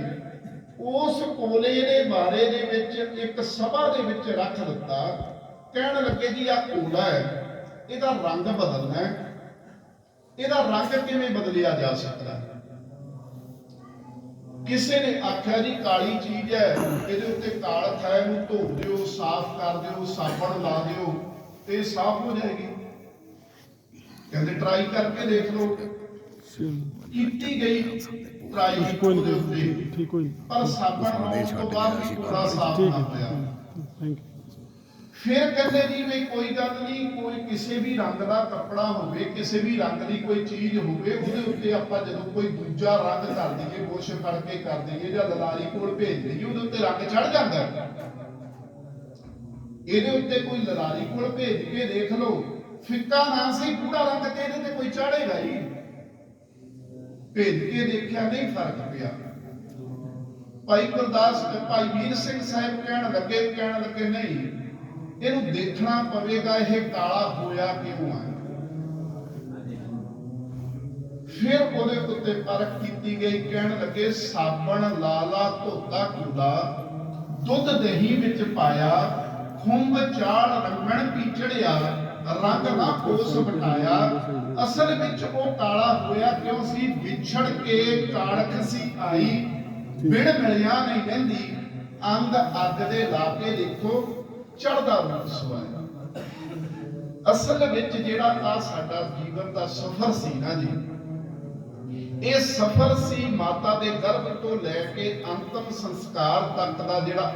A: ਉਸ ਕੋਲੇ ਦੇ ਬਾਰੇ ਦੇ ਵਿੱਚ ਇੱਕ ਸਭਾ ਦੇ ਵਿੱਚ ਰੱਖ ਦਿੱਤਾ। ਕਹਿਣ ਲੱਗੇ ਜੀ ਆਹ ਕੋਲਾ ਹੈ, ਇਹਦਾ ਰੰਗ ਬਦਲਣਾ ਹੈ। ਇਹਦਾ ਰੰਗ ਕਿਵੇਂ ਬਦਲਿਆ ਜਾ ਸਕਦਾ? ਕਿਸੇ ਨੇ ਆਖਿਆ ਜੀ ਕਾਲੀ ਚੀਜ਼ ਹੈ, ਇਹਦੇ ਉੱਤੇ ਕਾਲਖ ਹੈ, ਇਹਨੂੰ ਧੋ ਦਿਓ, ਸਾਫ਼ ਕਰ ਦਿਓ, ਸਾਬਣ ਲਾ ਦਿਓ ਤੇ ਸਾਫ਼ ਹੋ ਜਾਏਗੀ। ਕਹਿੰਦੇ ਟਰਾਈ ਕਰਕੇ ਦੇਖ ਲਓ। ਕੀਤੀ ਗਈ ਟਰਾਈ ਉਹਦੇ ਉੱਤੇ, ਪਰ ਸਾਬਣ ਲਾਉਣ ਤੋਂ ਬਾਅਦ ਵੀ ਕੋਲਾ ਸਾਫ਼ ਨਾ ਹੋਇਆ। ਫਿਰ ਕਹਿੰਦੇ ਜੀ ਵੀ ਕੋਈ ਗੱਲ ਨਹੀਂ, ਕੋਈ ਕਿਸੇ ਵੀ ਰੰਗ ਦਾ ਕੱਪੜਾ ਹੋਵੇ, ਕਿਸੇ ਵੀ ਰੰਗ ਦੀ ਕੋਈ ਚੀਜ਼ ਹੋਵੇ, ਉਹਦੇ ਉੱਤੇ ਆਪਾਂ ਜਦੋਂ ਕੋਈ ਦੂਜਾ ਰੰਗ ਕਰ ਦਈਏ, ਬੁਰਸ਼ ਕਰਕੇ ਕਰ ਦਈਏ ਜਾਂ ਲਲਾਰੀ ਕੋਲ ਭੇਜ ਦਈਏ, ਉਹਦੇ ਉੱਤੇ ਰੰਗ ਚੜ ਜਾਂਦਾ। ਇਹਦੇ ਉੱਤੇ ਕੋਈ ਲਲਾਰੀ ਕੋਲ ਭੇਜ ਕੇ ਦੇਖ ਲਓ, ਫਿੱਕਾ ਨਾ ਸਹੀ ਗੂੜਾ ਰੰਗ ਤੇ ਇਹਦੇ ਤੇ ਕੋਈ ਚਾੜੇਗਾ ਹੀ। ਭੇਜ ਕੇ ਦੇਖਿਆ, ਨਹੀਂ ਫਰਕ ਪਿਆ। ਭਾਈ ਵੀਰ ਸਿੰਘ ਸਾਹਿਬ ਕਹਿਣ ਲੱਗੇ ਨਹੀਂ, ਇਹਨੂੰ ਦੇਖਣਾ ਪਵੇਗਾ ਇਹ ਕਾਲਾ ਹੋਇਆ ਕਿਉਂ ਹੈ। ਫਿਰ ਉਹਦੇ ਉੱਤੇ ਪਰਖ ਕੀਤੀ ਗਈ। ਕਹਿਣ ਲੱਗੇ ਸਾਬਣ ਲਾਲਾ ਧੋਤਾ ਕੂੜਾ, ਦੁੱਧ ਦਹੀਂ ਵਿੱਚ ਪਾਇਆ, ਖੁੰਭ ਚਾੜ ਰੰਗਣ ਪੀਚੜਿਆ, ਰੰਗ ਨਾ ਕੋਸ ਬਟਾਇਆ। ਅਸਲ ਵਿੱਚ ਉਹ ਕਾਲਾ ਹੋਇਆ ਕਿਉਂ ਸੀ? ਵਿਛੜ ਕੇ ਕਾਲਖ ਸੀ ਆਈ, ਬਿਨ ਮਿਲਿਆ ਨਹੀਂ ਰਹਿੰਦੀ, ਅੰਗ ਅੱਗ ਦੇ ਲਾ ਕੇ ਦੇਖੋ ਚੜਦਾ ਰੂਪ ਸਵਾਇਆ। ਅਸਲ ਵਿੱਚ ਜਿਹੜਾ ਆ ਸਾਡਾ ਜੀਵਨ ਦਾ ਸਫ਼ਰ ਸੀ ਨਾ ਜੀ, ਇਹ ਸਫ਼ਰ ਸੀ ਮਾਤਾ ਦੇ ਗਰਭ ਤੋਂ ਲੈ ਕੇ ਅੰਤਮ ਸੰਸਕਾਰ ਤੱਕ ਦਾ ਜਿਹੜਾ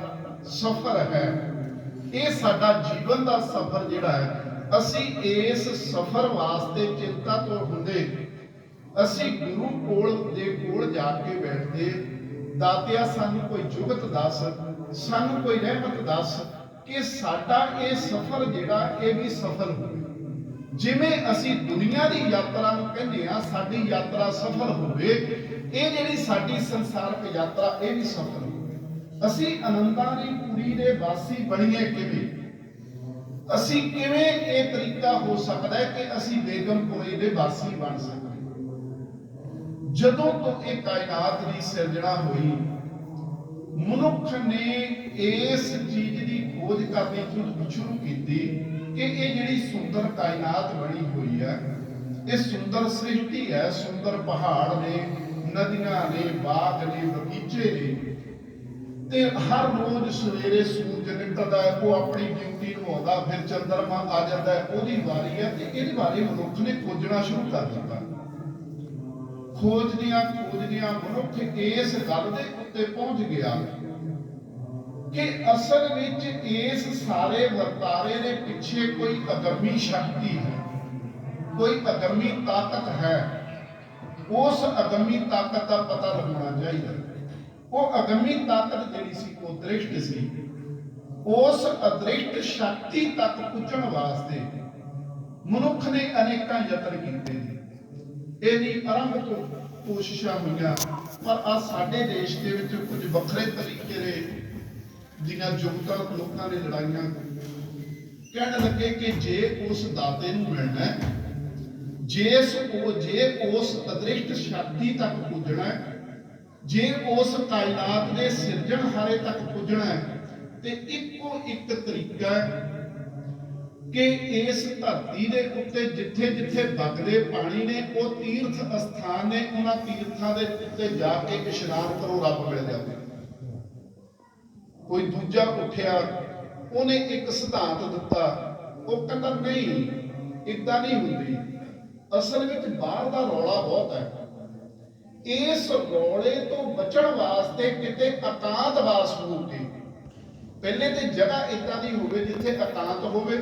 A: ਸਫ਼ਰ ਹੈ। ਇਹ ਸਾਡਾ ਜੀਵਨ ਦਾ ਸਫ਼ਰ ਜਿਹੜਾ ਹੈ। ਅਸੀਂ ਇਸ ਸਫ਼ਰ ਵਾਸਤੇ ਚਿੰਤਾ ਤੋਂ ਹੁੰਦੇ, ਅਸੀਂ ਗੁਰੂ ਦੇ ਕੋਲ ਜਾ ਕੇ ਬੈਠਦੇ, ਦਾਤਿਆ ਸਾਨੂੰ ਕੋਈ ਜੁਗਤ ਦੱਸ, ਸਾਨੂੰ ਕੋਈ ਰਹਿਮਤ ਦੱਸ ਕਿ ਸਾਡਾ ਇਹ ਸਫ਼ਰ ਜਿਹੜਾ ਇਹ ਵੀ ਸਫਲ ਹੋਵੇ। ਜਿਵੇਂ ਅਸੀਂ ਦੁਨੀਆ ਦੀ ਯਾਤਰਾ ਨੂੰ ਕਹਿੰਦੇ ਆ, ਸਾਡੀ ਯਾਤਰਾ ਸਫਲ ਹੋਵੇ। ਇਹ ਜਿਹੜੀ ਸਾਡੀ ਸੰਸਾਰਕ ਯਾਤਰਾ ਇਹ ਵੀ ਸਫਲ ਹੋਵੇ। ਅਸੀਂ ਅਨੰਦਾਂ ਦੀ ਪੁਰੀ ਦੇ ਵਾਸੀ ਬਣੀਏ ਕਿਵੇਂ? ਅਸੀਂ ਕਿਵੇਂ ਇਹ ਤਰੀਕਾ ਹੋ ਸਕਦਾ ਹੈ ਕਿ ਅਸੀਂ ਬੇਗਮਪੁਰੀ ਦੇ ਵਾਸੀ ਬਣ ਸਕੀਏ? ਜਦੋਂ ਤੋਂ ਇਹ ਕਾਇਨਾਤ ਦੀ ਸਿਰਜਣਾ ਹੋਈ, ਮਨੁੱਖ ਨੇ ਇਸ ਚੀਜ਼ ਦੀ ਖੋਜ ਕਰਨੀ ਸ਼ੁਰੂ ਕੀਤੀ ਕਿ ਇਹ ਜਿਹੜੀ ਸੁੰਦਰ ਕਾਇਨਾਤ ਬਣੀ ਹੋਈ ਹੈ, ਇਹ ਸੁੰਦਰ ਸ੍ਰਿਸ਼ਟੀ ਹੈ। ਸੁੰਦਰ ਪਹਾੜ ਨੇ, ਨਦੀਆਂ ਨੇ, ਬਾਗ ਨੇ, ਬਗੀਚੇ ਨੇ, ਤੇ ਹਰ ਰੋਜ਼ ਸਵੇਰੇ ਸੂਰਜ ਨਿਕਲਦਾ ਹੈ, ਉਹ ਆਪਣੀ ਡਿਊਟੀ ਨਿਭਾਉਂਦਾ, ਫਿਰ ਚੰਦਰਮਾ ਆ ਜਾਂਦਾ ਹੈ, ਉਹਦੀ ਵਾਰੀ ਹੈ। ਤੇ ਇਹਦੇ ਬਾਰੇ ਮਨੁੱਖ ਨੇ ਖੋਜਣਾ ਸ਼ੁਰੂ ਕਰ ਦਿੱਤਾ। ਖੋਜਦਿਆਂ ਮਨੁੱਖ ਇਸ ਗੱਲ ਦੇ ਉੱਤੇ ਪਹੁੰਚ ਗਿਆ ਕਿ ਅਸਲ ਵਿੱਚ ਇਸ ਸਾਰੇ ਵਰਤਾਰੇ ਦੇ ਪਿੱਛੇ ਕੋਈ ਅਗੰਮੀ ਸ਼ਕਤੀ ਹੈ, ਕੋਈ ਅਗੰਮੀ ਤਾਕਤ ਹੈ। ਉਸ ਅਗੰਮੀ ਤਾਕਤ ਦਾ ਪਤਾ ਲੱਗਣਾ ਚਾਹੀਦਾ। ਉਹ ਅਗੰਮੀ ਤਾਕਤ ਜਿਹੜੀ ਸੀ ਉਹ ਦ੍ਰਿਸ਼ਟ ਸੀ। ਉਸ ਅਦ੍ਰਿਸ਼ਟ ਸ਼ਕਤੀ ਤੱਕ ਪੁੱਜਣ ਵਾਸਤੇ ਮਨੁੱਖ ਨੇ ਅਨੇਕਾਂ ਯਤਨ ਕੀਤੇ ਨੇ। ਇਹਦੀ ਆਰੰਭ ਤੋਂ ਕੋਸ਼ਿਸ਼ਾਂ ਹੋਈਆਂ, ਪਰ ਆ ਸਾਡੇ ਦੇਸ਼ ਦੇ ਵਿੱਚ ਕੁਝ ਵੱਖਰੇ ਤਰੀਕੇ ਦੇ ਦੀਆਂ ਜੁਗਤਾਂ ਲੋਕਾਂ ਨੇ ਲੜਾਈਆਂ ਕਹਿਣ ਲੱਗੇ ਕਿ ਜੇ ਉਸ ਦਾਤੇ ਨੂੰ ਮਿਲਣਾ, ਜੇ ਉਸ ਅਦ੍ਰਿਸ਼ਟ ਸ਼ਕਤੀ ਤੱਕ ਪੁੱਜਣਾ, ਜੇ ਉਸ ਕਾਇਨਾਤ ਦੇ ਸਿਰਜਣਹਾਰੇ ਤੱਕ ਪੁੱਜਣਾ, ਤੇ ਇੱਕੋ ਇੱਕ ਤਰੀਕਾ ਕਿ ਇਸ ਧਰਤੀ ਦੇ ਉੱਤੇ ਜਿੱਥੇ ਜਿੱਥੇ ਵਗਦੇ ਪਾਣੀ ਨੇ ਉਹ ਤੀਰਥ ਅਸਥਾਨ ਨੇ, ਉਹਨਾਂ ਤੀਰਥਾਂ ਦੇ ਉੱਤੇ ਜਾ ਕੇ ਇਸ਼ਨਾਨ ਕਰੋ, ਰੱਬ ਮਿਲ ਜਾਵੇ। ਕੋਈ ਦੂਜਾ ਉੱਠਿਆ, ਉਹਨੇ ਇੱਕ ਸਿਧਾਂਤ ਦਿੱਤਾ, ਉਹ ਕਹਿੰਦਾ ਨਹੀਂ ਇਦਾਂ ਨਹੀਂ ਹੁੰਦੀ। ਅਸਲ ਵਿੱਚ ਬਾਹਰ ਦਾ ਰੌਲਾ ਬਹੁਤ ਹੈ। ਇਸ ਰੌਲੇ ਤੋਂ ਬਚਣ ਵਾਸਤੇ ਕਿਤੇ ਇਕਾਂਤਵਾਸ ਹੋ ਕੇ, ਪਹਿਲੇ ਤੇ ਜਗ੍ਹਾ ਇਦਾਂ ਦੀ ਹੋਵੇ ਜਿੱਥੇ ਇਕਾਂਤ ਹੋਵੇ,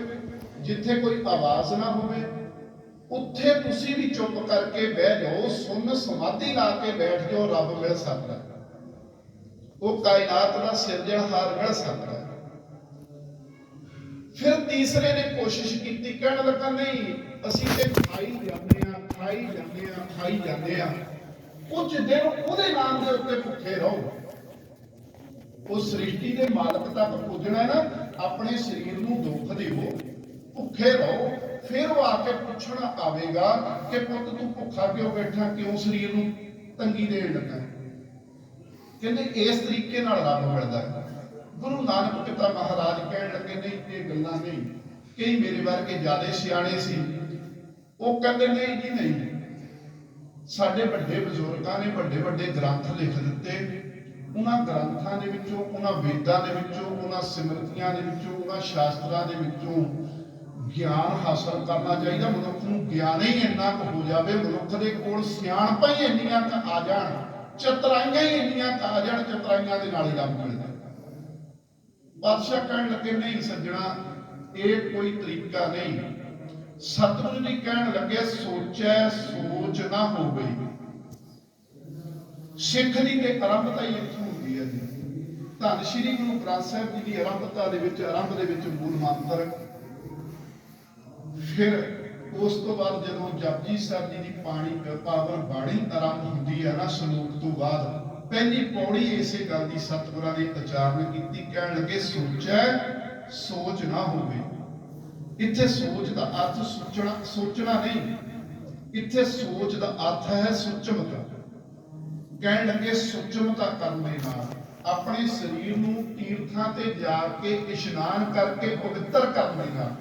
A: ਜਿੱਥੇ ਕੋਈ ਆਵਾਜ਼ ਨਾ ਹੋਵੇ, ਉੱਥੇ ਤੁਸੀਂ ਵੀ ਚੁੱਪ ਕਰਕੇ ਬਹਿ ਜਾਓ, ਸੁੰਨ ਸਮਾਧੀ ਲਾ ਕੇ ਬੈਠ ਜਾਓ, ਰੱਬ ਮਿਲ ਸਕਦਾ। ਉਹ ਕਾਇਨਾਤ ਦਾ ਸਿਰਜਣਹਾਰ ਮਿਲ ਸਕਦਾ। ਫਿਰ ਤੀਸਰੇ ਨੇ ਕੋਸ਼ਿਸ਼ ਕੀਤੀ, ਕਹਿਣ ਲੱਗਾ ਨਹੀਂ ਅਸੀਂ ਤੇ ਖਾਈ ਜਾਂਦੇ ਆ, ਖਾਈ ਜਾਂਦੇ ਆ, ਖਾਈ ਜਾਂਦੇ ਆ, ਕੁਝ ਦਿਨ ਉਹਦੇ ਨਾਮ ਦੇ ਉੱਤੇ ਭੁੱਖੇ ਰਹੋ। ਉਹ ਸ੍ਰਿਸ਼ਟੀ ਦੇ ਮਾਲਕ ਤੱਕ ਪੁੱਜਣਾ ਨਾ, ਆਪਣੇ ਸਰੀਰ ਨੂੰ ਦੁੱਖ ਦਿਓ, ਭੁੱਖੇ ਰਹੋ, ਫਿਰ ਉਹ ਆ ਕੇ ਪੁੱਛਣਾ ਆਵੇਗਾ ਕਿ ਪੁੱਤ ਤੂੰ ਭੁੱਖਾ ਕਿਉਂ ਬੈਠਾ, ਕਿਉਂ ਸਰੀਰ ਨੂੰ ਤੰਗੀ ਦੇਣ ਲੱਗਾ। ਕਹਿੰਦੇ ਇਸ ਤਰੀਕੇ ਨਾਲ ਰੱਬ ਮਿਲਦਾ। ਗੁਰੂ ਨਾਨਕ ਪਿਤਾ ਮਹਾਰਾਜ ਕਹਿਣ ਲੱਗੇ ਨਹੀਂ ਇਹ ਗੱਲਾਂ ਨਹੀਂ। ਕਈ ਮੇਰੇ ਵਰਗੇ ਜ਼ਿਆਦਾ ਸਿਆਣੇ ਸੀ, ਉਹ ਕਹਿੰਦੇ ਨਹੀਂ ਜੀ ਨਹੀਂ, ਸਾਡੇ ਵੱਡੇ ਬਜ਼ੁਰਗਾਂ ਨੇ ਵੱਡੇ ਵੱਡੇ ਗ੍ਰੰਥ ਲਿਖ ਦਿੱਤੇ, ਉਹਨਾਂ ਗ੍ਰੰਥਾਂ ਦੇ ਵਿੱਚੋਂ, ਉਹਨਾਂ ਵੇਦਾਂ ਦੇ ਵਿੱਚੋਂ, ਉਹਨਾਂ ਸਿਮਰਤੀਆਂ ਦੇ ਵਿੱਚੋਂ, ਉਹਨਾਂ ਸ਼ਾਸਤਰਾਂ ਦੇ ਵਿੱਚੋਂ ਗਿਆਨ ਹਾਸਲ ਕਰਨਾ ਚਾਹੀਦਾ। ਮਨੁੱਖ ਨੂੰ ਗਿਆਨ ਹੀ ਇੰਨਾ ਕੁ ਹੋ ਜਾਵੇ, ਮਨੁੱਖ ਦੇ ਕੋਲ ਸਿਆਣਪਾਂ ਹੀ ਇੰਨੀਆਂ ਕੁ ਆ ਜਾਣ, ਚਤਰਾਈਆਂ ਹੀ ਇੰਨੀਆਂ ਕੁ ਆ ਜਾਣ, ਚਤਰਾਈਆਂ ਦੇ ਨਾਲ ਹੀ ਰੱਬ ਮਿਲਦਾ। ਬਾਦਸ਼ਾਹ ਕਹਿਣ ਲੱਗੇ ਨਹੀਂ ਸੱਜਣਾ, ਇਹ ਕੋਈ ਤਰੀਕਾ ਨਹੀਂ। ਸਤਿਗੁਰੂ ਜੀ ਕਹਿਣ ਲੱਗੇ ਸੋਚੈ ਸੋਚ ਨਾ ਹੋ ਗਈ। ਸਿੱਖ ਦੀ ਤੇ ਆਰੰਭਤਾ ਹੀ ਇੱਥੋਂ ਹੁੰਦੀ ਹੈ ਜੀ। ਧੰਨ ਸ਼੍ਰੀ ਗੁਰੂ ਗ੍ਰੰਥ ਸਾਹਿਬ ਜੀ ਦੀ ਆਰੰਭਤਾ ਦੇ ਵਿੱਚ, ਆਰੰਭ ਦੇ ਵਿੱਚ ਮੂਲ ਮੰਤਰ, ਫਿਰ ਉਸ ਤੋਂ ਬਾਅਦ ਜਦੋਂ ਜਪਜੀ ਸਾਹਿਬ ਜੀ ਦੀ ਪਾਵਨ ਬਾਣੀ ਆਰੰਭ ਹੁੰਦੀ ਹੈ ਨਾ, ਸ਼ਲੋਕ ਤੋਂ ਬਾਅਦ ਪਹਿਲੀ ਪੌੜੀ ਇਸੇ ਗੱਲ ਦੀ ਸਤਿਗੁਰਾਂ ਨੇ ਉਚਾਰਨ ਕੀਤੀ, ਕਹਿਣ ਲੱਗੇ ਸੋਚੈ ਸੋਚ ਨਾ ਹੋਵੇ। ਇੱਥੇ ਸੋਚ ਦਾ ਅਰਥ ਸੋਚਣਾ ਨਹੀਂ, ਇੱਥੇ ਸੋਚ ਦਾ ਅਰਥ ਹੈ ਸੁਚਮਤਾ। ਕਹਿਣ ਲੱਗੇ ਸੁਚਮਤਾ ਕਰਨ ਦੇ ਨਾਲ ਆਪਣੇ ਸਰੀਰ ਨੂੰ ਤੀਰਥਾਂ ਤੇ ਜਾ ਕੇ ਇਸ਼ਨਾਨ ਕਰਕੇ ਪਵਿੱਤਰ ਕਰਨ ਦੇ ਨਾਲ,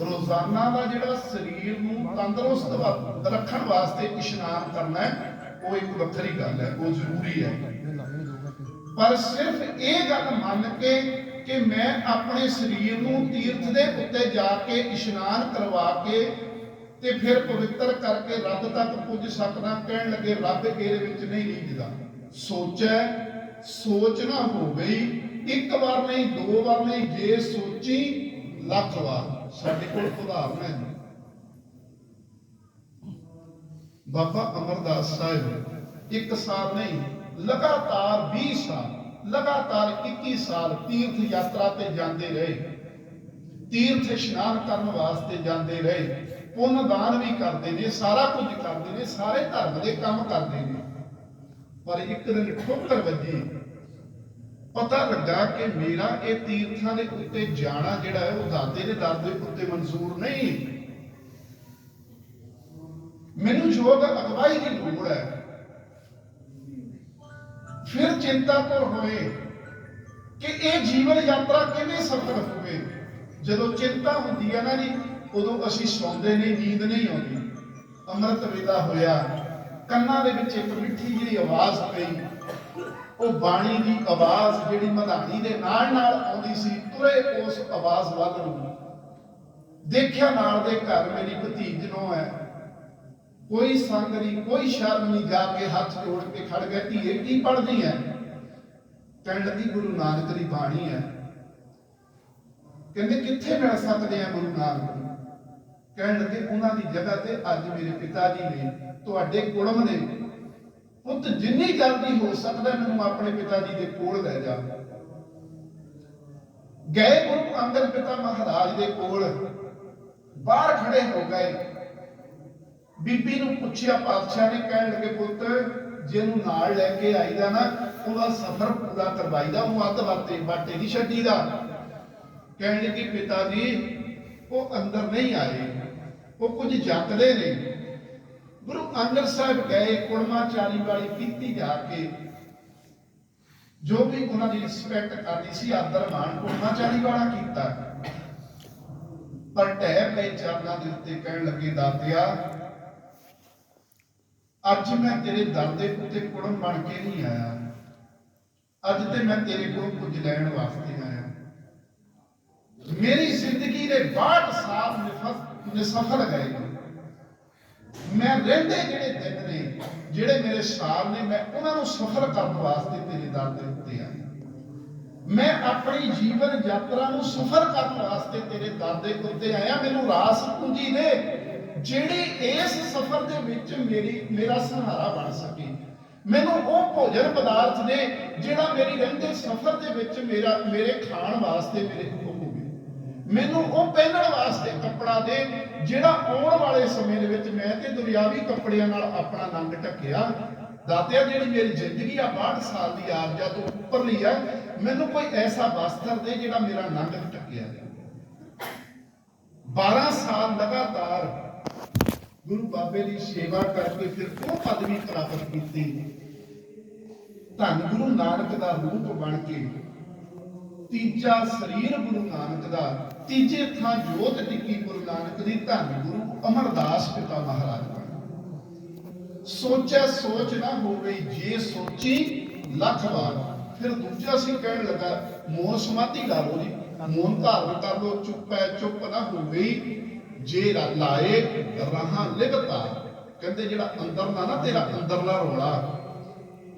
A: ਰੋਜ਼ਾਨਾ ਦਾ ਜਿਹੜਾ ਸਰੀਰ ਨੂੰ ਤੰਦਰੁਸਤ ਰੱਖਣ ਵਾਸਤੇ ਇਸ਼ਨਾਨ ਕਰਨਾ ਹੈ, ਉਹ ਇੱਕ ਵੱਖਰੀ ਗੱਲ ਹੈ, ਉਹ ਜ਼ਰੂਰੀ ਹੈ। ਪਰ ਸਿਰਫ ਇਹ ਗੱਲ ਮੰਨ ਕੇ ਕਿ ਮੈਂ ਆਪਣੇ ਸਰੀਰ ਨੂੰ ਤੀਰਥ ਦੇ ਉੱਤੇ ਜਾ ਕੇ ਇਸ਼ਨਾਨ ਕਰਵਾ ਕੇ ਤੇ ਫਿਰ ਪਵਿੱਤਰ ਕਰਕੇ ਰੱਬ ਤੱਕ ਪੁੱਜ ਸਕਦਾ, ਕਹਿਣ ਲੱਗੇ ਰੱਬ ਇਹਦੇ ਵਿੱਚ ਨਹੀਂ ਰੀਝਦਾ। ਸੋਚੈ ਸੋਚ ਨਾ ਹੋ ਗਈ, ਇੱਕ ਵਾਰ ਨਹੀਂ, ਦੋ ਵਾਰ ਨਹੀਂ, ਜੇ ਸੋਚੀ ਲੱਖ ਵਾਰ। ਸਾਡੇ ਕੋਲ ਉਦਾਹਰਨ ਹੈ, ਬਾਬਾ ਅਮਰਦਾਸ ਸਾਹਿਬ 1 ਸਾਲ ਨਹੀਂ, ਲਗਾਤਾਰ 20 ਸਾਲ, ਲਗਾਤਾਰ 21 ਸਾਲ ਤੀਰਥ ਯਾਤਰਾ ਤੇ ਜਾਂਦੇ ਰਹੇ, ਤੀਰਥ ਇਸ਼ਨਾਨ ਕਰਨ ਵਾਸਤੇ ਜਾਂਦੇ ਰਹੇ, ਪੁੰਨ ਦਾਨ ਵੀ ਕਰਦੇ ਨੇ, ਸਾਰਾ ਕੁਝ ਕਰਦੇ ਨੇ, ਸਾਰੇ ਧਰਮ ਦੇ ਕੰਮ ਕਰਦੇ ਨੇ। ਪਰ ਇੱਕ ਦਿਨ ਠੋਕਰ ਵੱਜੀ, ਪਤਾ ਲੱਗਾ ਕਿ ਮੇਰਾ ਇਹ ਤੀਰਥਾਂ ਦੇ ਉੱਤੇ ਜਾਣਾ ਜਿਹੜਾ ਹੈ ਉਹ ਦਾਤੇ ਦੇ ਦਰ ਦੇ ਉੱਤੇ ਮਨਜ਼ੂਰ ਨਹੀਂ, ਮੈਨੂੰ ਯੋਗ ਅਗਵਾਈ ਦੀ ਲੋੜ ਹੈ। ਫਿਰ ਚਿੰਤਾਤੁਰ ਹੋਏ ਕਿ ਇਹ ਜੀਵਨ ਯਾਤਰਾ ਕਿਵੇਂ ਸਫਲ ਹੋਵੇ। ਜਦੋਂ ਚਿੰਤਾ ਹੁੰਦੀ ਹੈ ਨਾ ਜੀ, ਉਦੋਂ ਅਸੀਂ ਸੌਂਦੇ ਨਹੀਂ, ਨੀਂਦ ਨਹੀਂ ਆਉਂਦੀ। ਅੰਮ੍ਰਿਤ ਵੇਲਾ ਹੋਇਆ, ਕੰਨਾਂ ਦੇ ਵਿੱਚ ਇੱਕ ਮਿੱਠੀ ਜਿਹੀ ਆਵਾਜ਼ ਪਈ, ਉਹ ਬਾਣੀ ਦੀ ਆਵਾਜ਼ ਜਿਹੜੀ ਮਧਾਣੀ ਦੇ ਨਾਲ ਨਾਲ ਆਉਂਦੀ ਸੀ, ਤੁਰੇ ਉਸ ਆਵਾਜ਼ ਵੱਲ ਨੂੰ। ਦੇਖਿਆ ਨਾਲ ਦੇ ਘਰ ਮੇਰੀ ਭਤੀਜ ਨੂੰ ਹੈ, ਕੋਈ ਸੰਗ ਨਹੀਂ, ਕੋਈ ਸ਼ਰਮ ਨਹੀਂ, ਜਾ ਕੇ ਹੱਥ ਜੋੜ ਕੇ ਖੜ ਗਿਆ, ਧੀਏ ਕੀ ਪੜ੍ਹਦੀ ਹੈ? ਕਹਿਣ ਲੱਗੀ ਗੁਰੂ ਨਾਨਕ ਦੀ ਬਾਣੀ ਹੈ। ਕਹਿੰਦੇ ਕਿੱਥੇ ਮਿਲ ਸਕਦੇ ਆ ਗੁਰੂ ਨਾਨਕ ਨੂੰ? ਕਹਿਣ ਲੱਗੇ ਉਹਨਾਂ ਦੀ ਜਗ੍ਹਾ ਤੇ ਅੱਜ ਮੇਰੇ ਪਿਤਾ ਜੀ ਨੇ, ਤੁਹਾਡੇ ਕੁੜਮ ਨੇ, ਪੁੱਤ ਜਿੰਨੀ ਜਲਦੀ ਹੋ ਸਕਦਾ ਮੈਨੂੰ ਆਪਣੇ ਪਿਤਾ ਜੀ ਦੇ ਕੋਲ ਲੈ ਜਾ। ਗਏ ਗੁਰੂ ਅੰਗਦ ਪਿਤਾ ਮਹਾਰਾਜ ਦੇ ਕੋਲ, ਬਾਹਰ ਖੜੇ ਹੋ ਗਏ, ਬੀਬੀ ਨੂੰ ਪੁੱਛਿਆ ਪਾਤਸ਼ਾਹ ਨੇ, ਕਹਿਣ ਲੱਗੇ ਪੁੱਤ ਜਿਹਨੂੰ ਨਾਲ ਲੈ ਕੇ ਆਈਦਾ ਨਾ, ਉਹਦਾ ਸਫ਼ਰ ਪੂਰਾ ਕਰਵਾਈਦਾ, ਉਹ ਅੱਧ ਬਾਟੇ ਨਹੀਂ ਛੱਡੀਦਾ। ਕਹਿਣ ਲੱਗੇ ਪਿਤਾ ਜੀ ਉਹ ਅੰਦਰ ਨਹੀਂ ਆਏ, ਉਹ ਕੁਝ ਜਪਦੇ ਨੇ। ਗੁਰੂ ਅੰਗਦ ਸਾਹਿਬ ਗਏ, ਕੁੜਮਾਚਾਰੀ ਵਾਲੀ ਕੀਤੀ ਜਾ ਕੇ, ਜੋ ਵੀ ਉਹਨਾਂ ਦੀ ਰਿਸਪੈਕਟ ਕਰਨੀ ਸੀ, ਆਦਰ ਮਾਣ ਕੁੜਮਾਚਾਰੀ ਵਾਲਾ ਕੀਤਾ। ਪਰ ਢਹਿ ਪਏ ਚਰਨਾਂ ਦੇ ਉੱਤੇ ਕਹਿਣ ਲੱਗੇ, ਦਾਤਿਆ ਅੱਜ ਮੈਂ ਤੇਰੇ ਦਰ ਦੇ ਉੱਤੇ ਕੁੜਮ ਬਣ ਕੇ ਨਹੀਂ ਆਇਆ, ਅੱਜ ਤੇ ਮੈਂ ਤੇਰੇ ਕੋਲ ਕੁਝ ਲੈਣ ਵਾਸਤੇ ਆਇਆ। ਮੇਰੀ ਜ਼ਿੰਦਗੀ ਦੇ 62 ਸਾਲ ਨਿਸਫਲ ਗਏ। ਮੈਂ ਰਹਿੰਦੇ ਜਿਹੜੇ ਦਿਨ ਨੇ, ਜਿਹੜੇ ਮੇਰੇ ਸਾਲ ਨੇ, ਮੈਂ ਉਹਨਾਂ ਨੂੰ ਸਫਲ ਕਰਨ ਵਾਸਤੇ ਤੇਰੇ ਦਰ ਦੇ ਉੱਤੇ ਆਇਆ। ਮੈਂ ਆਪਣੀ ਜੀਵਨ ਯਾਤਰਾ ਨੂੰ ਸਫਲ ਕਰਨ ਵਾਸਤੇ ਤੇਰੇ ਦਰ ਦੇ ਉੱਤੇ ਆਇਆ। ਮੈਨੂੰ ਰਾਸ ਪੂੰਜੀ ਦੇ ਜਿਹੜੀ ਇਸ ਸਫਰ ਦੇ ਵਿੱਚ ਮੇਰਾ ਸਹਾਰਾ ਬਣ ਸਕੇ। ਮੈਨੂੰ ਉਹ ਭੋਜਨ ਪਦਾਰਥ ਨੇ ਜਿਹੜਾ ਮੇਰੀ ਰਹਿੰਦੇ ਸਫਰ ਦੇ ਵਿੱਚ ਮੇਰੇ ਖਾਣ ਵਾਸਤੇ ਮੇਰੇ ਕੋਲ ਹੋਵੇ। ਮੈਨੂੰ ਉਹ ਪਹਿਨਣ ਵਾਸਤੇ ਕੱਪੜਾ ਦੇ ਜਿਹੜਾ ਆਉਣ ਵਾਲੇ ਸਮੇਂ ਦੇ ਵਿੱਚ ਮੈਂ ਤੇ ਦੁਨਿਆਵੀ ਕੱਪੜਿਆਂ ਨਾਲ ਆਪਣਾ ਨੰਗ ਢੱਕਿਆ। ਦਾਤਿਆ ਜਿਹੜੀ ਮੇਰੀ ਜ਼ਿੰਦਗੀ ਆ 62 ਸਾਲ ਦੀ ਆਰਜਾ ਤੋਂ ਉੱਪਰਲੀ ਆ, ਮੈਨੂੰ ਕੋਈ ਐਸਾ ਵਸਤਰ ਦੇ ਜਿਹੜਾ ਮੇਰਾ ਨੰਗ ਢੱਕਿਆ ਜਾਵੇ। 12 ਸਾਲ ਲਗਾਤਾਰ ਗੁਰੂ ਬਾਬੇ ਦੀ ਸੇਵਾ ਕਰਕੇ ਫਿਰ ਉਹ ਪਦਵੀ ਪ੍ਰਾਪਤ ਕੀਤੀ। ਧੰਨ ਗੁਰੂ ਨਾਨਕ ਦਾ ਰੂਪ ਬਣ ਕੇ ਤੀਜਾ ਸਰੀਰ ਗੁਰੂ ਨਾਨਕ ਦਾ, ਤੀਜੇ ਥਾਂ ਜੋਤ ਟਿੱਕੀ ਗੁਰੂ ਨਾਨਕ ਦੀ। ਧੰਨ ਗੁਰੂ ਅਮਰਦਾਸ ਪਿਤਾ ਮਹਾਰਾਜ ਬਣ। ਸੋਚਿਆ ਸੋਚ ਨਾ ਹੋ ਗਈ, ਜੇ ਸੋਚੀ ਲੱਖ ਵਾਰ। ਫਿਰ ਦੂਜਾ ਸੀ ਕਹਿਣ ਲੱਗਾ, ਮੋਨ ਸਮਾਧੀ ਲਾ ਲਓ ਜੀ, ਮੋਨ ਧਾਰਨ ਕਰ ਲਓ, ਚੁੱਪ ਨਾ ਹੋ ਗਈ ਜੇ ਲਾਏ ਰਹਾ ਲਿਬਤਾ। ਕਹਿੰਦੇ ਜਿਹੜਾ ਅੰਦਰ ਨਾ ਤੇਰਾ ਅੰਦਰਲਾ ਰੋਲਾ,